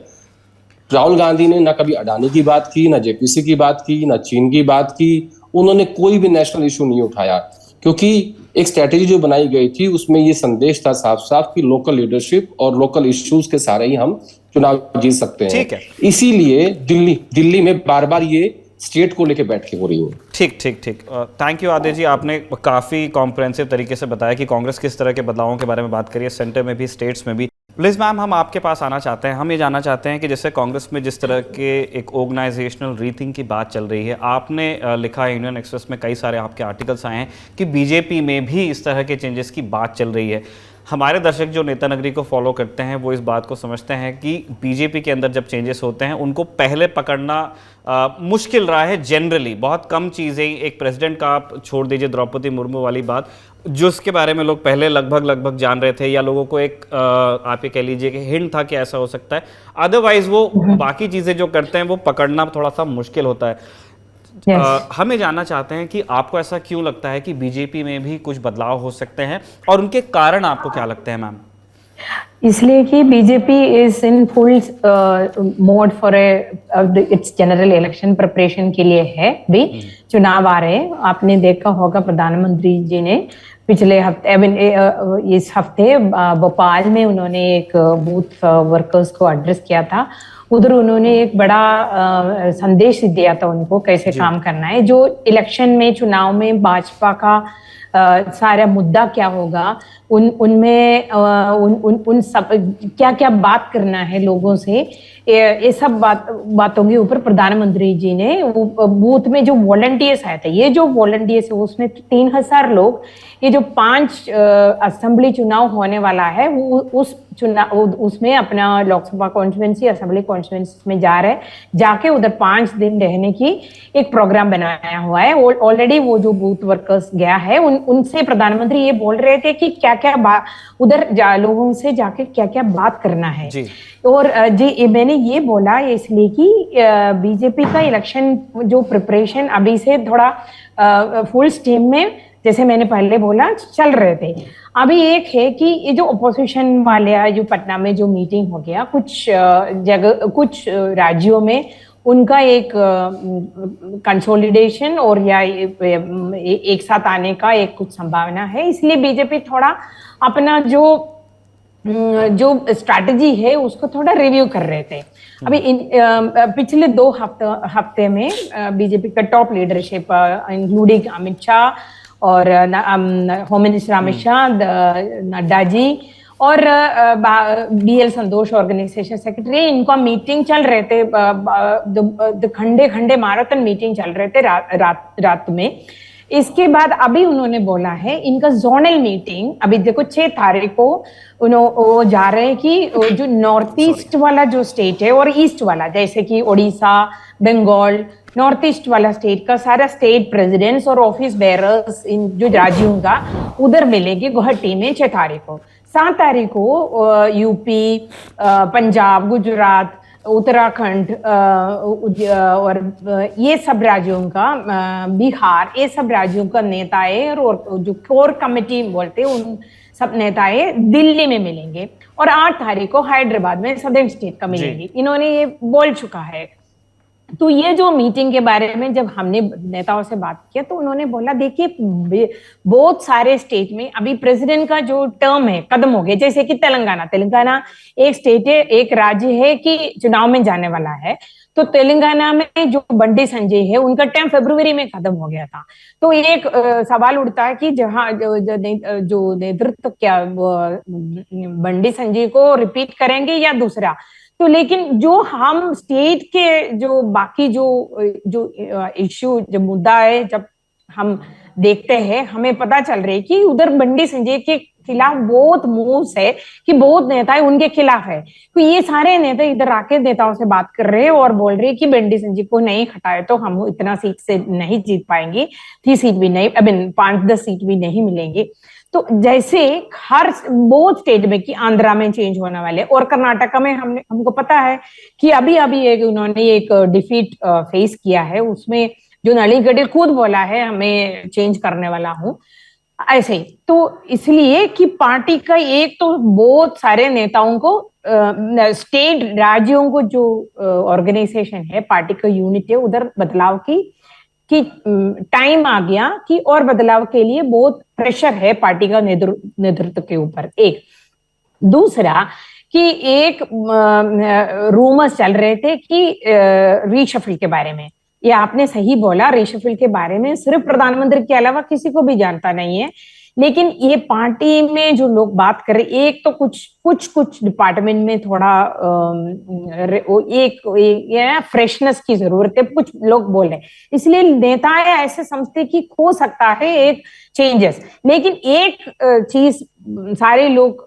राहुल गांधी ने ना कभी अडानी की बात की, ना जेपीसी की बात की, ना चीन की बात की। उन्होंने कोई भी नेशनल इशू नहीं उठाया, क्योंकि एक स्ट्रेटेजी जो बनाई गई थी उसमें ये संदेश था साफ साफ कि लोकल लीडरशिप और लोकल इश्यूज के सारे ही हम चुनाव जीत सकते हैं। इसीलिए दिल्ली में बार बार ये स्टेट को लेके बैठ के हो रही हो। ठीक। थैंक यू आदित्य जी, आपने काफ़ी कॉम्प्रिहेंसिव तरीके से बताया कि कांग्रेस किस तरह के बदलावों के बारे में बात करी है, सेंटर में भी, स्टेट्स में भी। प्लीज़ मैम, हम आपके पास आना चाहते हैं। हम ये जानना चाहते हैं कि जैसे कांग्रेस में जिस तरह के एक ऑर्गेनाइजेशनल रीथिंग की बात चल रही है, आपने लिखा है, इंडियन एक्सप्रेस में कई सारे आपके आर्टिकल्स आए हैं कि बीजेपी में भी इस तरह के चेंजेस की बात चल रही है। हमारे दर्शक जो नेता नगरी को फॉलो करते हैं वो इस बात को समझते हैं कि बीजेपी के अंदर जब चेंजेस होते हैं उनको पहले पकड़ना मुश्किल रहा है। जनरली बहुत कम चीज़ें, एक प्रेसिडेंट का आप छोड़ दीजिए, द्रौपदी मुर्मू वाली बात, जो उसके बारे में लोग पहले लगभग जान रहे थे, या लोगों को एक आप ये कह लीजिए कि हिंट था कि ऐसा हो सकता है। अदरवाइज वो बाकी चीज़ें जो करते हैं वो पकड़ना थोड़ा सा मुश्किल होता है। हमें जानना चाहते हैं कि आपको ऐसा क्यों लगता है कि बीजेपी में भी कुछ बदलाव हो सकते हैं, और उनके कारण आपको क्या लगते हैं मैम? इसलिए कि BJP is in full mode for its general election preparation के लिए है। भी चुनाव आ रहे हैं, आपने देखा होगा प्रधानमंत्री जी ने पिछले हफ्ते, इस हफ्ते भोपाल में उन्होंने एक बूथ वर्कर्स को एड्रेस किया था। उधर उन्होंने एक बड़ा संदेश दिया था उनको कैसे काम करना है, जो इलेक्शन में, चुनाव में भाजपा का सारा मुद्दा क्या होगा, उनमें उन सब क्या बात करना है लोगों से, ये सब बातों के ऊपर प्रधानमंत्री जी ने बूथ में जो वॉलंटियर्स आए थे, ये जो वॉलंटियर्स है उसमें 3000 लोग, ये जो 5 असेंबली चुनाव होने वाला है वो उस चुनाव उसमें अपना लोकसभा कॉन्स्टिट्यूंसी, असेंबली कॉन्स्टिट्यूंसी में जा रहे, जाके उधर 5 दिन रहने की एक प्रोग्राम बनाया हुआ है। ऑलरेडी वो जो बूथ वर्कर्स गया है उनसे प्रधानमंत्री ये बोल रहे थे कि क्या उधर लोगों से जाके क्या बात करना है जी। और जी मैंने ये बोला इसलिए कि बीजेपी का इलेक्शन जो प्रिपरेशन अभी से थोड़ा फुल स्टीम में, जैसे मैंने पहले बोला, चल रहे थे। अभी एक है कि ये जो अपोजिशन वाले जो पटना में जो मीटिंग हो गया, कुछ जगह, कुछ राज्यों में उनका एक कंसोलिडेशन और या एक साथ आने का एक कुछ संभावना है। इसलिए बीजेपी थोड़ा अपना जो स्ट्रैटेजी है उसको थोड़ा रिव्यू कर रहे थे। अभी पिछले 2 हफ्ते में बीजेपी का top leadership including Amit Shah और होम मिनिस्टर अमित शाह, नड्डा जी और BL संतोष ऑर्गेनाइजेशन सेक्रेटरी, इनका मीटिंग चल रहे थे, खंडे माराथन मीटिंग चल रहे थे रात में। इसके बाद अभी उन्होंने बोला है इनका जोनल मीटिंग, अभी देखो 6 तारीख को वो जा रहे हैं कि जो नॉर्थ ईस्ट वाला जो स्टेट है और ईस्ट वाला, जैसे कि उड़ीसा, बंगाल, नॉर्थ ईस्ट वाला स्टेट का सारा स्टेट प्रेसिडेंट्स और ऑफिस बेयरर्स इन जो राज्यों का उधर मिलेंगे गुवाहाटी में 6 तारीख को। 7 तारीख को यूपी, पंजाब, गुजरात, उत्तराखंड और ये सब राज्यों का, बिहार, ये सब राज्यों का नेताएं और जो कोर कमेटी बोलते हैं उन सब नेताएं दिल्ली में मिलेंगे। और 8 तारीख को हैदराबाद में सदर्न स्टेट का मिलेंगे। इन्होंने ये बोल चुका है। तो ये जो मीटिंग के बारे में जब हमने नेताओं से बात किया तो उन्होंने बोला देखिए बहुत सारे स्टेट में अभी प्रेसिडेंट का जो टर्म है खत्म हो गया, जैसे कि तेलंगाना एक स्टेट है, एक राज्य है कि चुनाव में जाने वाला है। तो तेलंगाना में जो बंडी संजय है उनका टर्म फरवरी में खत्म हो गया था। तो एक सवाल उठता है कि जहां जो नेतृत्व क्या बंडी संजय को रिपीट करेंगे या दूसरा। तो लेकिन जो हम स्टेट के जो बाकी जो इश्यू, जो मुद्दा है, जब हम देखते हैं हमें पता चल रही है कि उधर बंडी संजय के खिलाफ बहुत मूव्स है कि बहुत नेता उनके खिलाफ है। तो ये सारे नेता इधर आके नेताओं से बात कर रहे हैं और बोल रहे हैं कि बंडी संजय को नहीं हटाए तो हम इतना सीट से नहीं जीत पाएंगे, 3 सीट भी नहीं, 5-10 सीट भी नहीं मिलेंगे। तो जैसे हर बहुत स्टेट में कि आंध्रा में चेंज होने वाले और कर्नाटका में हमको पता है कि अभी उन्होंने एक डिफीट फेस किया है, उसमें जो नलिनी गडकरी खुद बोला है हमें चेंज करने वाला हूं, ऐसे ही। तो इसलिए कि पार्टी का एक तो बहुत सारे नेताओं को स्टेट राज्यों को जो ऑर्गेनाइजेशन है, पार्टी का यूनिट है, उधर बदलाव की टाइम आ गया कि और बदलाव के लिए बहुत प्रेशर है पार्टी का नेतृत्व के ऊपर। एक दूसरा कि एक रूमर्स चल रहे थे कि रीशफल के बारे में, ये आपने सही बोला, रीशफल के बारे में सिर्फ प्रधानमंत्री के अलावा किसी को भी जानता नहीं है। लेकिन ये पार्टी में जो लोग बात कर रहे, एक तो कुछ डिपार्टमेंट में थोड़ा एक फ्रेशनेस की जरूरत है, कुछ लोग बोल रहे, इसलिए नेता ऐसे समझते कि हो सकता है एक चेंजेस। लेकिन एक चीज सारे लोग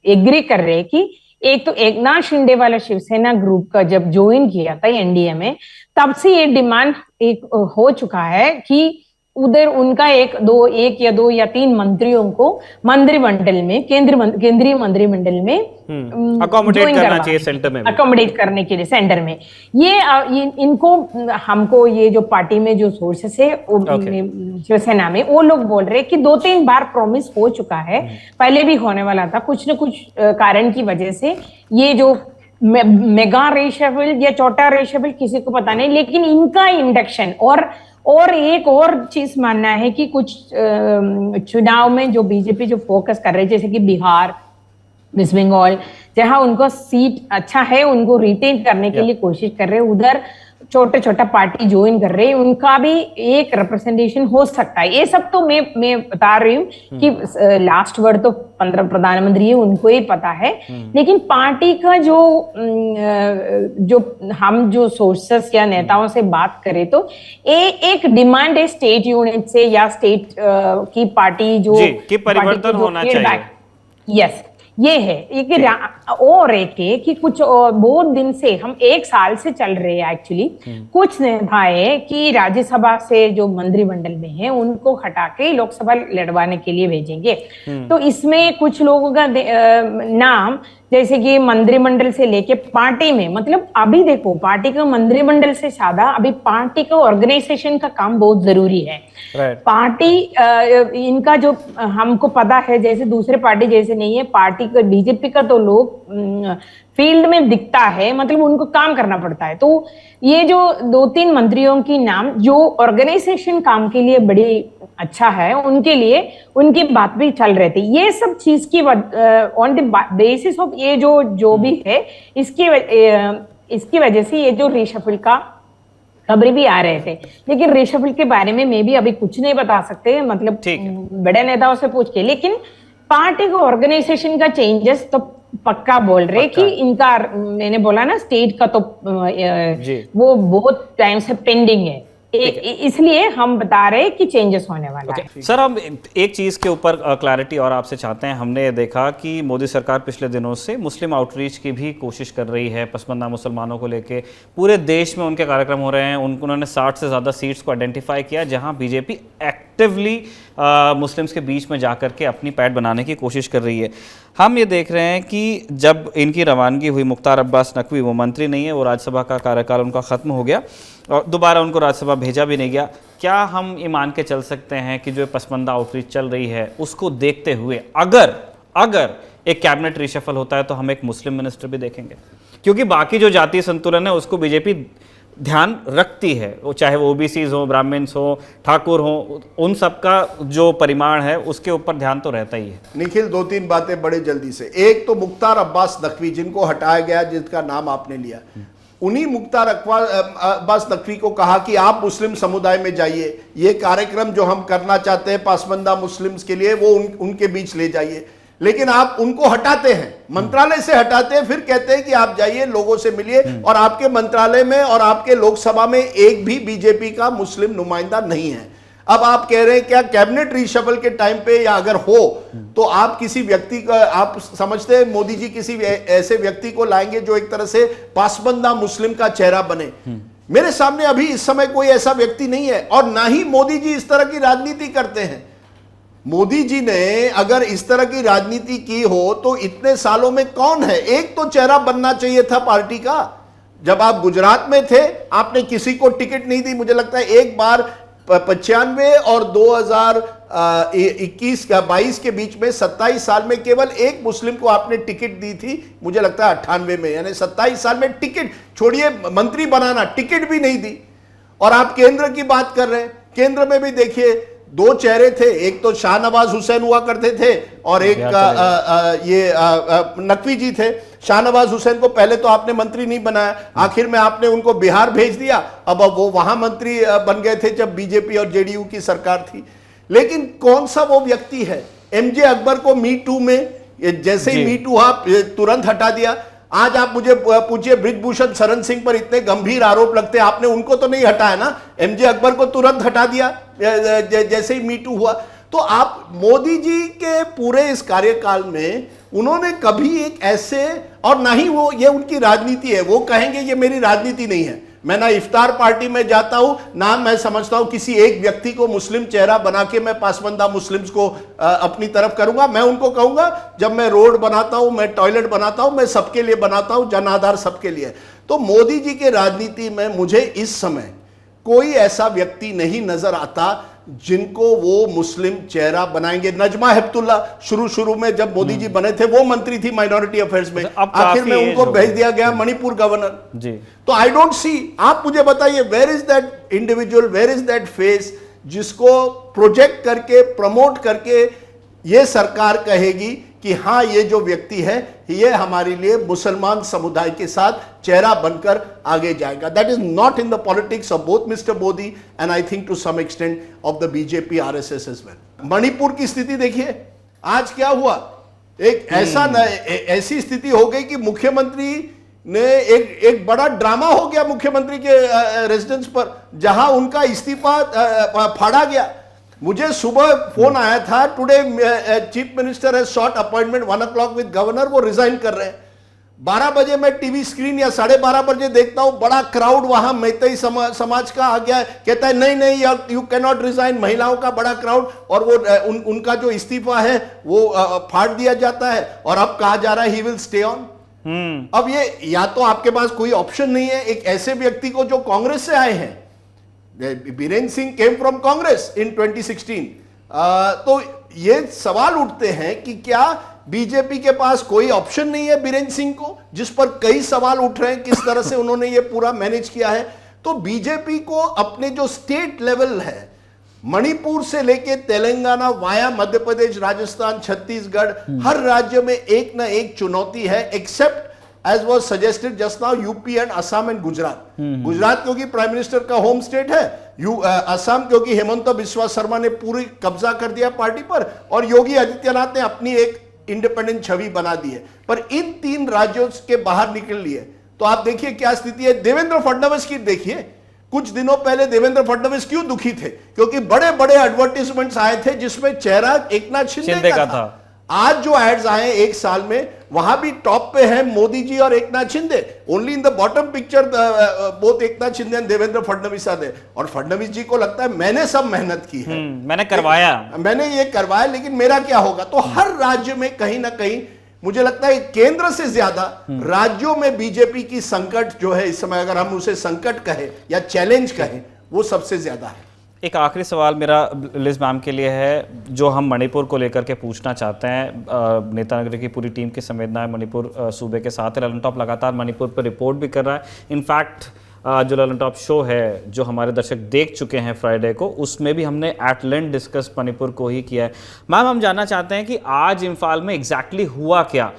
एग्री कर रहे कि एक तो एकनाथ शिंदे वाला शिवसेना ग्रुप का जब ज्वाइन किया था एनडीए में, तब से ये डिमांड एक हो चुका है कि उधर उनका एक या दो या 3 मंत्रियों को मंत्रिमंडल में, केंद्रीय मंत्रिमंडल में अकोमोडेट करना चाहिए सेंटर में, अकोमोडेट करने के लिए सेंटर में। ये इनको हमको ये जो पार्टी में जो सोर्सेस है शिवसेना में, वो लोग बोल रहे कि 2-3 बार प्रॉमिस हो चुका है, पहले भी होने वाला था, कुछ न कुछ कारण की वजह से ये जो मेगा रेशफल या छोटा रेशफल किसी को पता नहीं, लेकिन इनका इंडक्शन और एक और चीज मानना है कि कुछ चुनाव में जो बीजेपी जो फोकस कर रहे हैं, जैसे कि बिहार, वेस्ट बंगाल, जहां उनको सीट अच्छा है उनको रिटेन करने के लिए कोशिश कर रहे हैं, उधर छोटा पार्टी ज्वाइन कर रहे हैं, उनका भी एक रिप्रेजेंटेशन हो सकता है। ये सब तो मैं बता रही हूँ कि लास्ट वर्ड तो प्रधानमंत्री है, उनको ही पता है। लेकिन पार्टी का जो हम जो सोर्सेस या नेताओं से बात करें तो एक डिमांड है स्टेट यूनिट से या स्टेट की पार्टी जो कि परिवर्तन होना चाहिए। यस, ये है और एक है कि कुछ बहुत दिन से हम 1 साल से चल रहे हैं एक्चुअली, कुछ नेताएं कि राज्यसभा से जो मंत्रिमंडल में है उनको हटा के लोकसभा लड़वाने के लिए भेजेंगे। तो इसमें कुछ लोगों का नाम, जैसे कि मंत्रिमंडल से लेके पार्टी में, मतलब अभी देखो पार्टी का मंत्रिमंडल से ज्यादा अभी पार्टी का ऑर्गेनाइजेशन का काम बहुत जरूरी है। पार्टी इनका जो हमको पता है, जैसे दूसरे पार्टी जैसे नहीं है, पार्टी का बीजेपी का तो लोग फील्ड में दिखता है, मतलब उनको काम करना पड़ता है। तो ये जो 2-3 मंत्रियों की नाम जो ऑर्गेनाइजेशन काम के लिए बड़ी अच्छा है, उनके लिए उनकी बात भी चल रही थी। ये सब चीज की ऑन द बेसिस ऑफ ये जो भी है, इसकी वजह से ये जो रिशफल का खबरें भी आ रहे थे। लेकिन रिशफल के बारे में मैं भी अभी कुछ नहीं बता सकते, मतलब बड़े नेताओं से पूछ के। लेकिन पार्टी को ऑर्गेनाइजेशन का चेंजेस तो पक्का बोल रहे कि इनका, मैंने बोला ना स्टेट का तो वो बहुत टाइम से पेंडिंग है, इसलिए हम बता रहे हैं कि चेंजेस होने वाला है। सर, हम एक चीज़ के ऊपर क्लैरिटी और आपसे चाहते हैं। हमने देखा कि मोदी सरकार पिछले दिनों से मुस्लिम आउटरीच की भी कोशिश कर रही है, पसमानदा मुसलमानों को लेके पूरे देश में उनके कार्यक्रम हो रहे हैं। उन्होंने 60 से ज़्यादा सीट्स को आइडेंटिफाई किया जहां बीजेपी एक्टिवली मुस्लिम्स के बीच में जाकर के अपनी पैठ बनाने की कोशिश कर रही है। हम ये देख रहे हैं कि जब इनकी रवानगी हुई, मुख्तार अब्बास नकवी, वो मंत्री नहीं है, वो राज्यसभा का कार्यकाल उनका ख़त्म हो गया और दोबारा उनको राज्यसभा भेजा भी नहीं गया। क्या हम ये मान के चल सकते हैं कि जो पसमानदा आउटरीच चल रही है उसको देखते हुए अगर एक कैबिनेट रिशफल होता है तो हम एक मुस्लिम मिनिस्टर भी देखेंगे? क्योंकि बाकी जो जातीय संतुलन है उसको बीजेपी ध्यान रखती है, वो चाहे वो ओबीसीज हो, ब्राह्मण्स हो, ठाकुर हो, उन सबका जो परिमाण है उसके ऊपर ध्यान तो रहता ही है। निखिल, 2-3 बातें बड़े जल्दी से। एक तो मुख्तार अब्बास नकवी जिनको हटाया गया, जिसका नाम आपने लिया, उन्हीं मुख्तार अब्बास नकवी को कहा कि आप मुस्लिम समुदाय में जाइए, ये कार्यक्रम जो हम करना चाहते हैं पसमानदा मुस्लिम्स के लिए वो उनके बीच ले जाइए। लेकिन आप उनको हटाते हैं, मंत्रालय से हटाते हैं, फिर कहते हैं कि आप जाइए, लोगों से मिलिए, और आपके मंत्रालय में और आपके लोकसभा में एक भी बीजेपी का मुस्लिम नुमाइंदा नहीं है। अब आप कह रहे हैं क्या कैबिनेट रिशफल के टाइम पे या अगर हो तो आप किसी व्यक्ति का, आप समझते हैं मोदी जी किसी ऐसे व्यक्ति को लाएंगे जो एक तरह से पसमानदा मुस्लिम का चेहरा बने? मेरे सामने अभी इस समय कोई ऐसा व्यक्ति नहीं है, और ना ही मोदी जी इस तरह की राजनीति करते हैं। मोदी जी ने अगर इस तरह की राजनीति की हो तो इतने सालों में कौन है? एक तो चेहरा बनना चाहिए था पार्टी का। जब आप गुजरात में थे आपने किसी को टिकट नहीं दी। मुझे लगता है एक बार 95 और 2021 का 22 के बीच में 27 साल में केवल एक मुस्लिम को आपने टिकट दी थी, मुझे लगता है 98 में। यानी 27 साल में टिकट छोड़िए, मंत्री बनाना, टिकट भी नहीं दी। और आप केंद्र की बात कर रहे हैं, केंद्र में भी देखिए 2 चेहरे थे, एक तो शाहनवाज हुसैन हुआ करते थे और एक नकवी जी थे। शाहनवाज हुसैन को पहले तो आपने मंत्री नहीं बनाया, आखिर में आपने उनको बिहार भेज दिया, अब वो वहां मंत्री बन गए थे जब बीजेपी और जेडीयू की सरकार थी। लेकिन कौन सा वो व्यक्ति है? एमजे अकबर को मी टू में जैसे ही मी टू हुआ तुरंत हटा दिया। आज आप मुझे पूछिए, बृजभूषण शरण सिंह पर इतने गंभीर आरोप लगते हैं, आपने उनको तो नहीं हटाया ना? एमजे अकबर को तुरंत हटा दिया जैसे ही मी टू हुआ। तो आप मोदी जी के पूरे इस कार्यकाल में उन्होंने कभी एक ऐसे, और ना ही वो ये उनकी राजनीति है, वो कहेंगे ये मेरी राजनीति नहीं है। मैं ना इफ्तार पार्टी में जाता हूं, ना मैं समझता हूं किसी एक व्यक्ति को मुस्लिम चेहरा बना के मैं पसमानदा मुस्लिम्स को अपनी तरफ करूंगा। मैं उनको कहूंगा जब मैं रोड बनाता हूं, मैं टॉयलेट बनाता हूं, मैं सबके लिए बनाता हूं, जन आधार सबके लिए। तो मोदी जी के राजनीति में मुझे इस समय कोई ऐसा व्यक्ति नहीं नजर आता जिनको वो मुस्लिम चेहरा बनाएंगे। नजमा हेपतुल्ला शुरू में जब मोदी जी बने थे वो मंत्री थी माइनॉरिटी अफेयर्स में, आखिर में उनको भेज दिया गया मणिपुर गवर्नर जी। तो आई डोंट सी, आप मुझे बताइए where is that individual, where is that face जिसको प्रोजेक्ट करके, प्रमोट करके ये सरकार कहेगी कि हाँ ये जो व्यक्ति है ये हमारे लिए मुसलमान समुदाय के साथ चेहरा बनकर आगे जाएगा। That is not in the politics of both mister Modi and I think to some extent of the BJP RSS as well. Manipur की स्थिति देखिए आज क्या हुआ, एक ऐसी स्थिति हो गई कि मुख्यमंत्री ने एक बड़ा ड्रामा हो गया मुख्यमंत्री के रेजिडेंस पर, जहां उनका इस्तीफा फाड़ा गया। मुझे सुबह फोन आया था, today chief minister has short appointment 1 o'clock with governor, वो रिजाइन कर रहे हैं। 12 बजे मैं टीवी स्क्रीन या 12:30 बजे देखता हूं, बड़ा क्राउड वहां मैतेई समाज का आ गया, कहता है नहीं यू कैन नॉट रिजाइन, महिलाओं का बड़ा क्राउड, और वो उनका जो इस्तीफा है वो फाड़ दिया जाता है, और अब कहा जा रहा है ही विल स्टे ऑन। अब ये या तो आपके पास कोई ऑप्शन नहीं है एक ऐसे व्यक्ति को जो कांग्रेस से आए हैं, बीरेन सिंह केम फ्रॉम कांग्रेस इन 2016, तो ये सवाल उठते हैं कि क्या बीजेपी के पास कोई ऑप्शन नहीं है बीरेन सिंह को, जिस पर कई सवाल उठ रहे हैं किस तरह से उन्होंने ये पूरा मैनेज किया है। तो बीजेपी को अपने जो स्टेट लेवल है, मणिपुर से लेके तेलंगाना वाया मध्य प्रदेश, राजस्थान, छत्तीसगढ़, हर राज्य में एक ना एक चुनौती है, except as was suggested just now UP and Assam and Gujarat. Gujarat क्योंकि प्राइम मिनिस्टर का होम स्टेट है, असम क्योंकि हेमंत बिस्वा शर्मा ने पूरी कब्जा कर दिया पार्टी पर, और योगी आदित्यनाथ ने अपनी एक इंडिपेंडेंट छवि बना दी है। पर इन 3 राज्यों के बाहर निकल लिए तो आप देखिए क्या स्थिति है। देवेंद्र फडणवीस की देखिए, कुछ दिनों पहले देवेंद्र फडणवीस क्यों दुखी थे? क्योंकि बड़े बड़े एडवर्टाइजमेंट्स आए थे जिसमें चेहरा एकनाथ शिंदे का था। आज जो एड्स आए एक साल में, वहां भी टॉप पे है मोदी जी और Eknath Shinde. Only in the bottom picture both Eknath Shinde and Devendra Fadnavis आते। और फडणवीस जी को लगता है मैंने सब मेहनत की है, मैंने ये करवाया, लेकिन मेरा क्या होगा? तो हर राज्य में कहीं ना कहीं मुझे लगता है केंद्र से ज्यादा राज्यों में बीजेपी की संकट जो है इस समय, अगर हम उसे संकट कहें या चैलेंज कहें, वो सबसे ज्यादा है। एक आखिरी सवाल मेरा लिज मैम के लिए है, जो हम मणिपुर को लेकर के पूछना चाहते हैं। नेता नगरी की पूरी टीम की संवेदना है मणिपुर सूबे के साथ है। ललन टॉप लगातार मणिपुर पर रिपोर्ट भी कर रहा है। इनफैक्ट जो ललन टॉप शो है जो हमारे दर्शक देख चुके हैं फ्राइडे को, उसमें भी हमने एट लेंथ डिस्कस मणिपुर को ही किया है। मैम, हम जानना चाहते हैं कि आज इम्फाल में एग्जैक्टली हुआ क्या?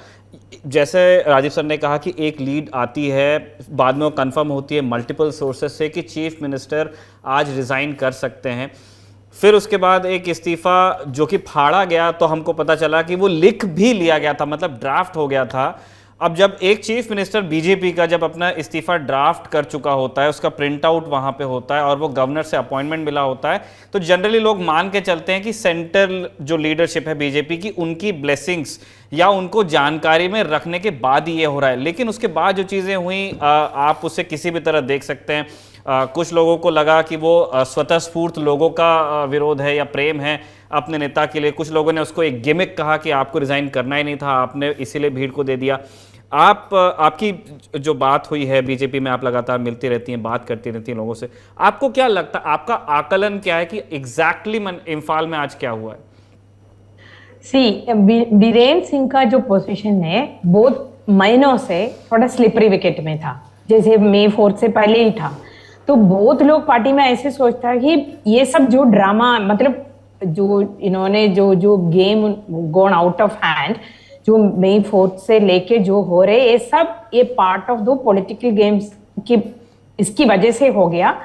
जैसे राजीव सर ने कहा कि एक लीड आती है, बाद में वो कंफर्म होती है मल्टीपल सोर्सेस से कि चीफ मिनिस्टर आज रिज़ाइन कर सकते हैं। फिर उसके बाद एक इस्तीफ़ा जो कि फाड़ा गया, तो हमको पता चला कि वो लिख भी लिया गया था, मतलब ड्राफ्ट हो गया था। अब जब एक चीफ मिनिस्टर बीजेपी का जब अपना इस्तीफा ड्राफ्ट कर चुका होता है, उसका प्रिंट आउट वहाँ पे होता है और वो गवर्नर से अपॉइंटमेंट मिला होता है, तो जनरली लोग मान के चलते हैं कि सेंट्रल जो लीडरशिप है बीजेपी की, उनकी ब्लेसिंग्स या उनको जानकारी में रखने के बाद ही ये हो रहा है। लेकिन उसके बाद जो चीज़ें हुई, आप उसे किसी भी तरह देख सकते हैं। कुछ लोगों को लगा कि वो स्वतःस्फूर्त लोगों का विरोध है या प्रेम है अपने नेता के लिए। कुछ लोगों ने उसको एक गिमिक कहा कि आपको रिज़ाइन करना ही नहीं था, आपने इसीलिए भीड़ को दे दिया। आपकी जो बात हुई है बीजेपी में, आप लगातार मिलती रहती हैं, बात करती रहती हैं लोगों से, आपको क्या लगता है, आपका आकलन क्या है कि एग्जैक्टली इम्फाल में आज क्या हुआ है? बीरेन सिंह का जो पोजीशन है बहुत महीनों से थोड़ा स्लिपरी विकेट में था, जैसे May 4 से पहले ही था। तो बहुत लोग पार्टी में ऐसे सोचता है कि ये सब जो ड्रामा, मतलब जो इन्होंने जो game gone out of hand, जो May 4 से लेके जो हो रहे, ये सब ये पार्ट ऑफ दो पॉलिटिकल गेम्स की इसकी वजह से हो गया,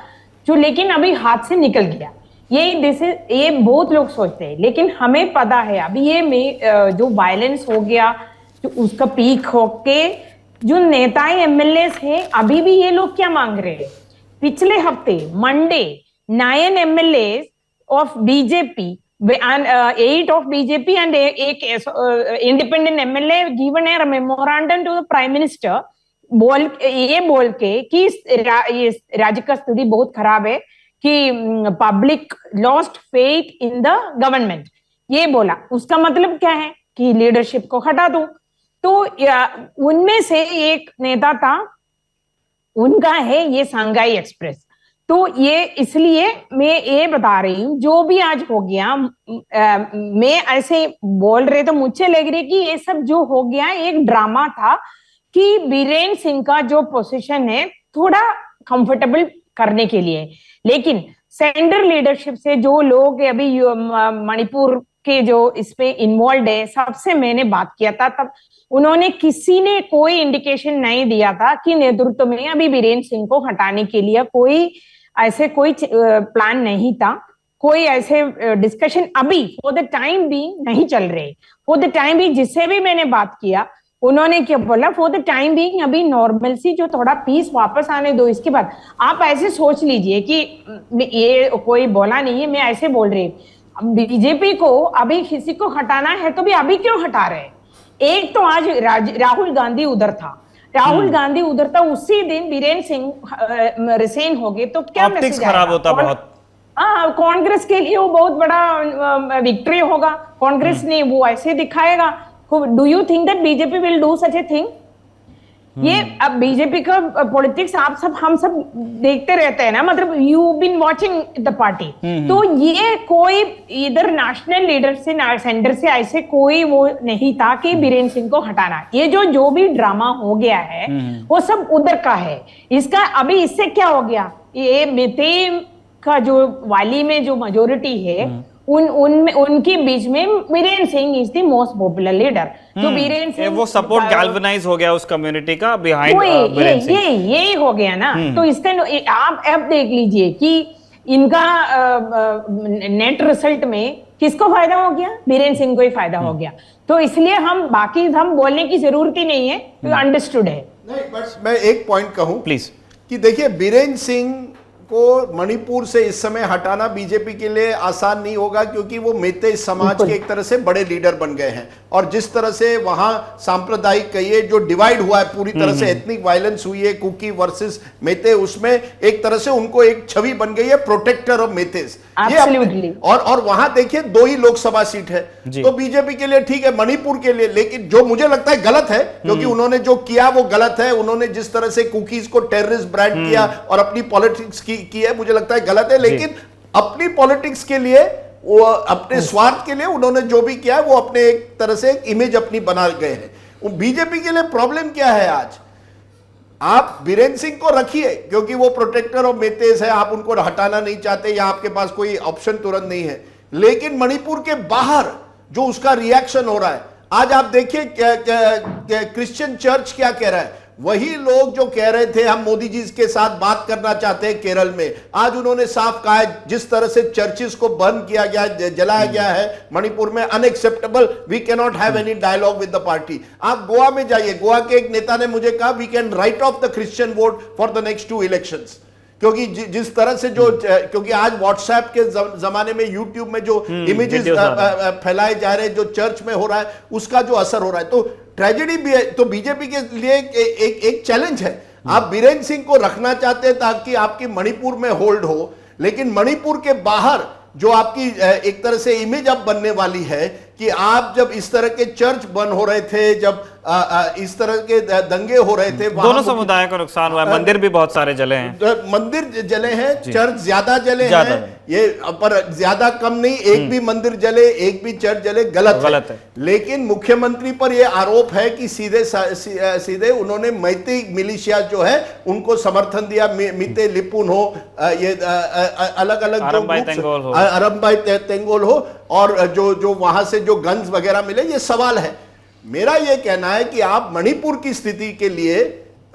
जो लेकिन अभी हाथ से निकल गया। ये बहुत लोग सोचते हैं, लेकिन हमें पता है अभी ये जो वायलेंस हो गया, जो उसका पीक होके जो नेताएं एमएलए हैं, अभी भी ये लोग क्या मांग रहे हैं? पिछले हफ्ते Monday 9 MLAs of BJP and 8 of BJP and एक independent MLA given a memorandum to the Prime Minister बोल के कि ये राज्य का स्थिति बहुत खराब है, कि public lost faith in the government, ये बोला। उसका मतलब क्या है कि लीडरशिप को हटा दो। तो उनमें से एक नेता था, उनका है ये संघाई एक्सप्रेस। तो ये इसलिए मैं ये बता रही हूँ, जो भी आज हो गया, मैं ऐसे बोल रहे तो मुझे लग रही कि ये सब जो हो गया एक ड्रामा था, कि बीरेन सिंह का जो पोजीशन है थोड़ा कंफर्टेबल करने के लिए। लेकिन सेंट्रल लीडरशिप से जो लोग अभी मणिपुर के जो इसमें इन्वॉल्व है, सबसे मैंने बात किया था, तब उन्होंने किसी ने कोई इंडिकेशन नहीं दिया था कि नेतृत्व में अभी बीरेन सिंह को हटाने के लिए कोई प्लान नहीं था। कोई ऐसे डिस्कशन अभी फॉर द टाइम भी नहीं चल रहे। फॉर द टाइम भी जिससे भी मैंने बात किया, उन्होंने क्या बोला, फॉर द टाइम भी अभी नॉर्मलसी, जो थोड़ा पीस वापस आने दो। इसके बाद आप ऐसे सोच लीजिए कि ये कोई बोला नहीं है, मैं ऐसे बोल रही हूँ, बीजेपी को अभी किसी को हटाना है तो भी अभी क्यों हटा रहे? एक तो आज राहुल गांधी उधर था, राहुल गांधी उधर था, उसी दिन बीरेन सिंह रिसेन हो गए, तो क्या मैसेज खराब होता बहुत। हाँ, कांग्रेस के लिए वो बहुत बड़ा विक्ट्री होगा। कांग्रेस ने वो ऐसे दिखाएगा। Do you think that BJP will do such a thing? ये अब बीजेपी का पॉलिटिक्स हम सब देखते रहते हैं ना, मतलब you been watching the party. तो ये कोई इधर नेशनल लीडर से सेंटर से ऐसे कोई वो नहीं था कि बीरेन सिंह को हटाना। ये जो भी ड्रामा हो गया है वो सब उधर का है। इसका अभी इससे क्या हो गया, ये मेते का जो वाली में जो मेजोरिटी है, उनके बीच में Biren Singh is the most popular leader. तो बीरेन सिंह वो सपोर्ट गैल्वनाइज हो गया उस कम्युनिटी का बिहाइंड बीरेन सिंह। ये हो गया ना। तो इसका आप अब देख लीजिए कि इनका नेट रिजल्ट में किसको फायदा हो गया? बीरेन सिंह को ही फायदा हो गया। तो इसलिए हम बोलने की जरूरत ही नहीं है, तो अंडरस्टूड है। नहीं, बट मैं एक पॉइंट कहूं प्लीज, कि देखिए बीरेन सिंह को मणिपुर से इस समय हटाना बीजेपी के लिए आसान नहीं होगा, क्योंकि वो मेते समाज के एक तरह से बड़े लीडर बन गए हैं। और जिस तरह से वहां सांप्रदायिक कहिए जो डिवाइड हुआ है, पूरी तरह से एथनिक वायलेंस हुई है कुकी वर्सेस मेते, उसमें एक तरह से उनको एक छवि बन गई है प्रोटेक्टर ऑफ मेतेस। और वहां देखिए 2 ही लोकसभा सीट है, तो बीजेपी के लिए ठीक है, मणिपुर के लिए लेकिन जो मुझे लगता है गलत है, क्योंकि उन्होंने जो किया वो गलत है। उन्होंने जिस तरह से कुकीज को टेररिस्ट ब्रांड किया और अपनी पॉलिटिक्स की है, मुझे लगता है गलत है। लेकिन अपनी पॉलिटिक्स के लिए, वो अपने स्वार्थ के लिए उन्होंने जो भी किया है, वो अपने एक तरह से एक इमेज अपनी बना गए हैं। बीजेपी के लिए प्रॉब्लम क्या है आज? आप बीरेन सिंह को रखिए क्योंकि वो प्रोटेक्टर ऑफ मेतेस है, आप उनको हटाना नहीं चाहते या आपके पास कोई ऑप्शन तुरंत नहीं है। लेकिन मणिपुर के बाहर जो उसका रिएक्शन हो रहा है, आज आप देखिए क्रिश्चियन चर्च क्या कह रहा है। वही लोग जो कह रहे थे हम मोदी जी के साथ बात करना चाहते हैं केरल में, आज उन्होंने साफ कहा है जिस तरह से चर्चेस को बंद किया गया, जलाया गया है मणिपुर में, unacceptable, we can not have any dialogue with the party. आप गोवा में जाइए, गोवा के एक नेता ने मुझे कहा we can write off the Christian vote for the next 2 elections, क्योंकि जिस तरह से क्योंकि आज व्हाट्सएप के जमाने में यूट्यूब में जो इमेजेस फैलाए जा रहे हैं, जो चर्च में हो रहा है, उसका जो असर हो रहा है, तो ट्रेजेडी भी है। तो बीजेपी के लिए एक चैलेंज है। आप बीरेन सिंह को रखना चाहते हैं ताकि आपकी मणिपुर में होल्ड हो, लेकिन मणिपुर के बाहर जो आपकी एक तरह से इमेज अब बनने वाली है कि आप जब इस तरह के चर्च बंद हो रहे थे, जब इस तरह के दंगे हो रहे थे, दोनों समुदाय को नुकसान हुआ है, मंदिर भी बहुत सारे जले हैं, मंदिर जले हैं, चर्च ज्यादा जले हैं, ये पर ज्यादा कम नहीं, एक भी मंदिर जले, एक भी चर्च जले, गलत है। लेकिन मुख्यमंत्री पर यह आरोप है कि सीधे उन्होंने मैती मिलिशिया जो है उनको समर्थन दिया, मिते लिपुन हो, ये अलग अलग अरमबाई तेंगोल हो, और जो वहां से जो गन्स वगैरह मिले, ये सवाल है। मेरा यह कहना है कि आप मणिपुर की स्थिति के लिए,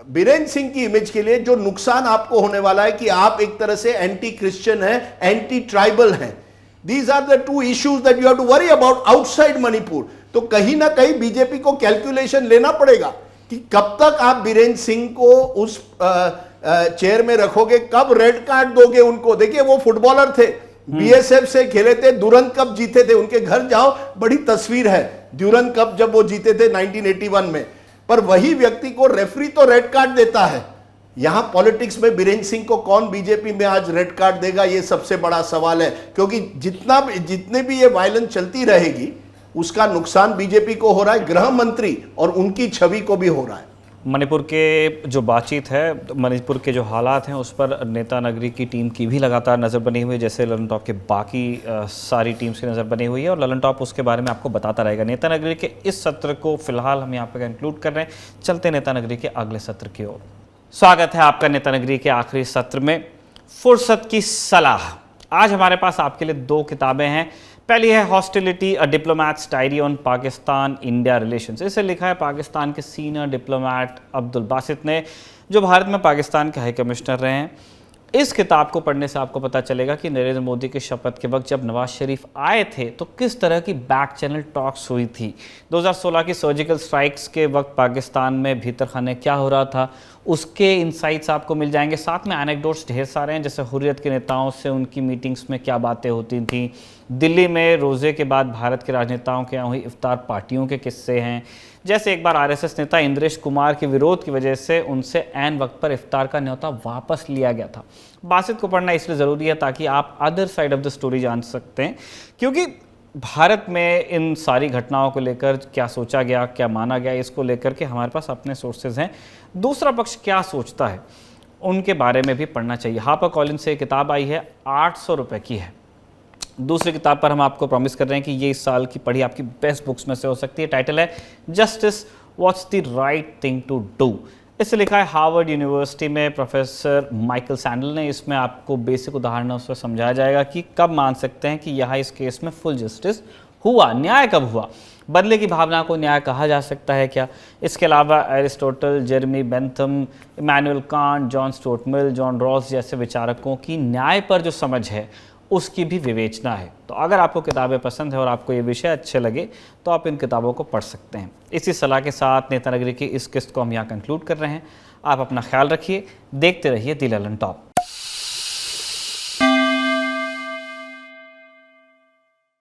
बीरेन सिंह की इमेज के लिए जो नुकसान आपको होने वाला है कि आप एक तरह से एंटी क्रिश्चियन है, एंटी ट्राइबल है। These are the 2 issues that you have to worry about outside Manipur. तो कहीं ना कहीं बीजेपी को कैलकुलेशन लेना पड़ेगा कि कब तक आप बीरेन सिंह को उस चेयर में रखोगे, कब रेड कार्ड दोगे उनको। देखिए वो फुटबॉलर थे, बीएसएफ से खेले थे, दुरंत कप जीते थे, उनके घर जाओ, बड़ी तस्वीर है दुरंत कप जब वो जीते थे 1981 में। पर वही व्यक्ति को रेफरी तो रेड कार्ड देता है। यहां पॉलिटिक्स में बीरेन सिंह को कौन बीजेपी में आज रेड कार्ड देगा, ये सबसे बड़ा सवाल है, क्योंकि जितने भी ये वायलेंस चलती रहेगी उसका नुकसान बीजेपी को हो रहा है, गृह मंत्री और उनकी छवि को भी हो रहा है। मणिपुर के जो बातचीत है, मणिपुर के जो हालात हैं, उस पर नेता नगरी की टीम की भी लगातार नज़र बनी हुई है, जैसे ललन टॉप के बाकी सारी टीम्स की नज़र बनी हुई है, और ललन टॉप उसके बारे में आपको बताता रहेगा। नेता नगरी के इस सत्र को फिलहाल हम यहाँ पर कंक्लूड कर रहे हैं, चलते नेता नगरी के अगले सत्र की ओर। स्वागत है आपका नेता नगरी के आखिरी सत्र में। फुर्सत की सलाह। आज हमारे पास आपके लिए 2 किताबें हैं। पहली है hostility, a diplomats diary on Pakistan India relations. इसे लिखा है पाकिस्तान के सीनियर डिप्लोमैट अब्दुल बासित ने, जो भारत में पाकिस्तान के हाई कमिश्नर रहे हैं। इस किताब को पढ़ने से आपको पता चलेगा कि नरेंद्र मोदी के शपथ के वक्त जब नवाज शरीफ आए थे तो किस तरह की बैक चैनल टॉक्स हुई थी। 2016 की सर्जिकल स्ट्राइक्स के वक्त पाकिस्तान में भीतर खाने क्या हो रहा था, उसके इंसाइट्स आपको मिल जाएंगे। साथ में एनेक्डोट्स ढेर सारे हैं, जैसे हुर्रियत के नेताओं से उनकी मीटिंग्स में क्या बातें होती थी, दिल्ली में रोज़े के बाद भारत के राजनेताओं के यहाँ हुई इफ्तार पार्टियों के किस्से हैं, जैसे एक बार आरएसएस नेता इंद्रेश कुमार के विरोध की वजह से उनसे ऐन वक्त पर इफ्तार का न्योता वापस लिया गया था। बासित को पढ़ना इसलिए ज़रूरी है ताकि आप other side of the story जान सकते हैं, क्योंकि भारत में इन सारी घटनाओं को लेकर क्या सोचा गया, क्या माना गया, इसको लेकर के हमारे पास अपने सोर्सेज हैं। दूसरा पक्ष क्या सोचता है उनके बारे में भी पढ़ना चाहिए। हापर कॉलिन्स से किताब आई है, 800 रुपये की है। दूसरी किताब पर हम आपको प्रॉमिस कर रहे हैं कि ये इस साल की पढ़ी आपकी बेस्ट बुक्स में से हो सकती है। टाइटल है justice, what's the right thing to do. इसे लिखा है हार्वर्ड यूनिवर्सिटी में प्रोफेसर माइकल सैंडल ने। इसमें आपको बेसिक उदाहरणों से समझाया जाएगा कि कब मान सकते हैं कि यहाँ इस केस में फुल जस्टिस हुआ, न्याय कब हुआ, बदले की भावना को न्याय कहा जा सकता है क्या। इसके अलावा Aristotle, Jeremy Bentham, Immanuel Kant, John Stuart Mill, John Ross जैसे विचारकों की न्याय पर जो समझ है उसकी भी विवेचना है। तो अगर आपको किताबें पसंद है और आपको ये विषय अच्छे लगे तो आप इन किताबों को पढ़ सकते हैं। इसी सलाह के साथ नेता नगरी की इस किस्त को हम यहाँ कंक्लूड कर रहे हैं। आप अपना ख्याल रखिए, देखते रहिए द ललन टॉप।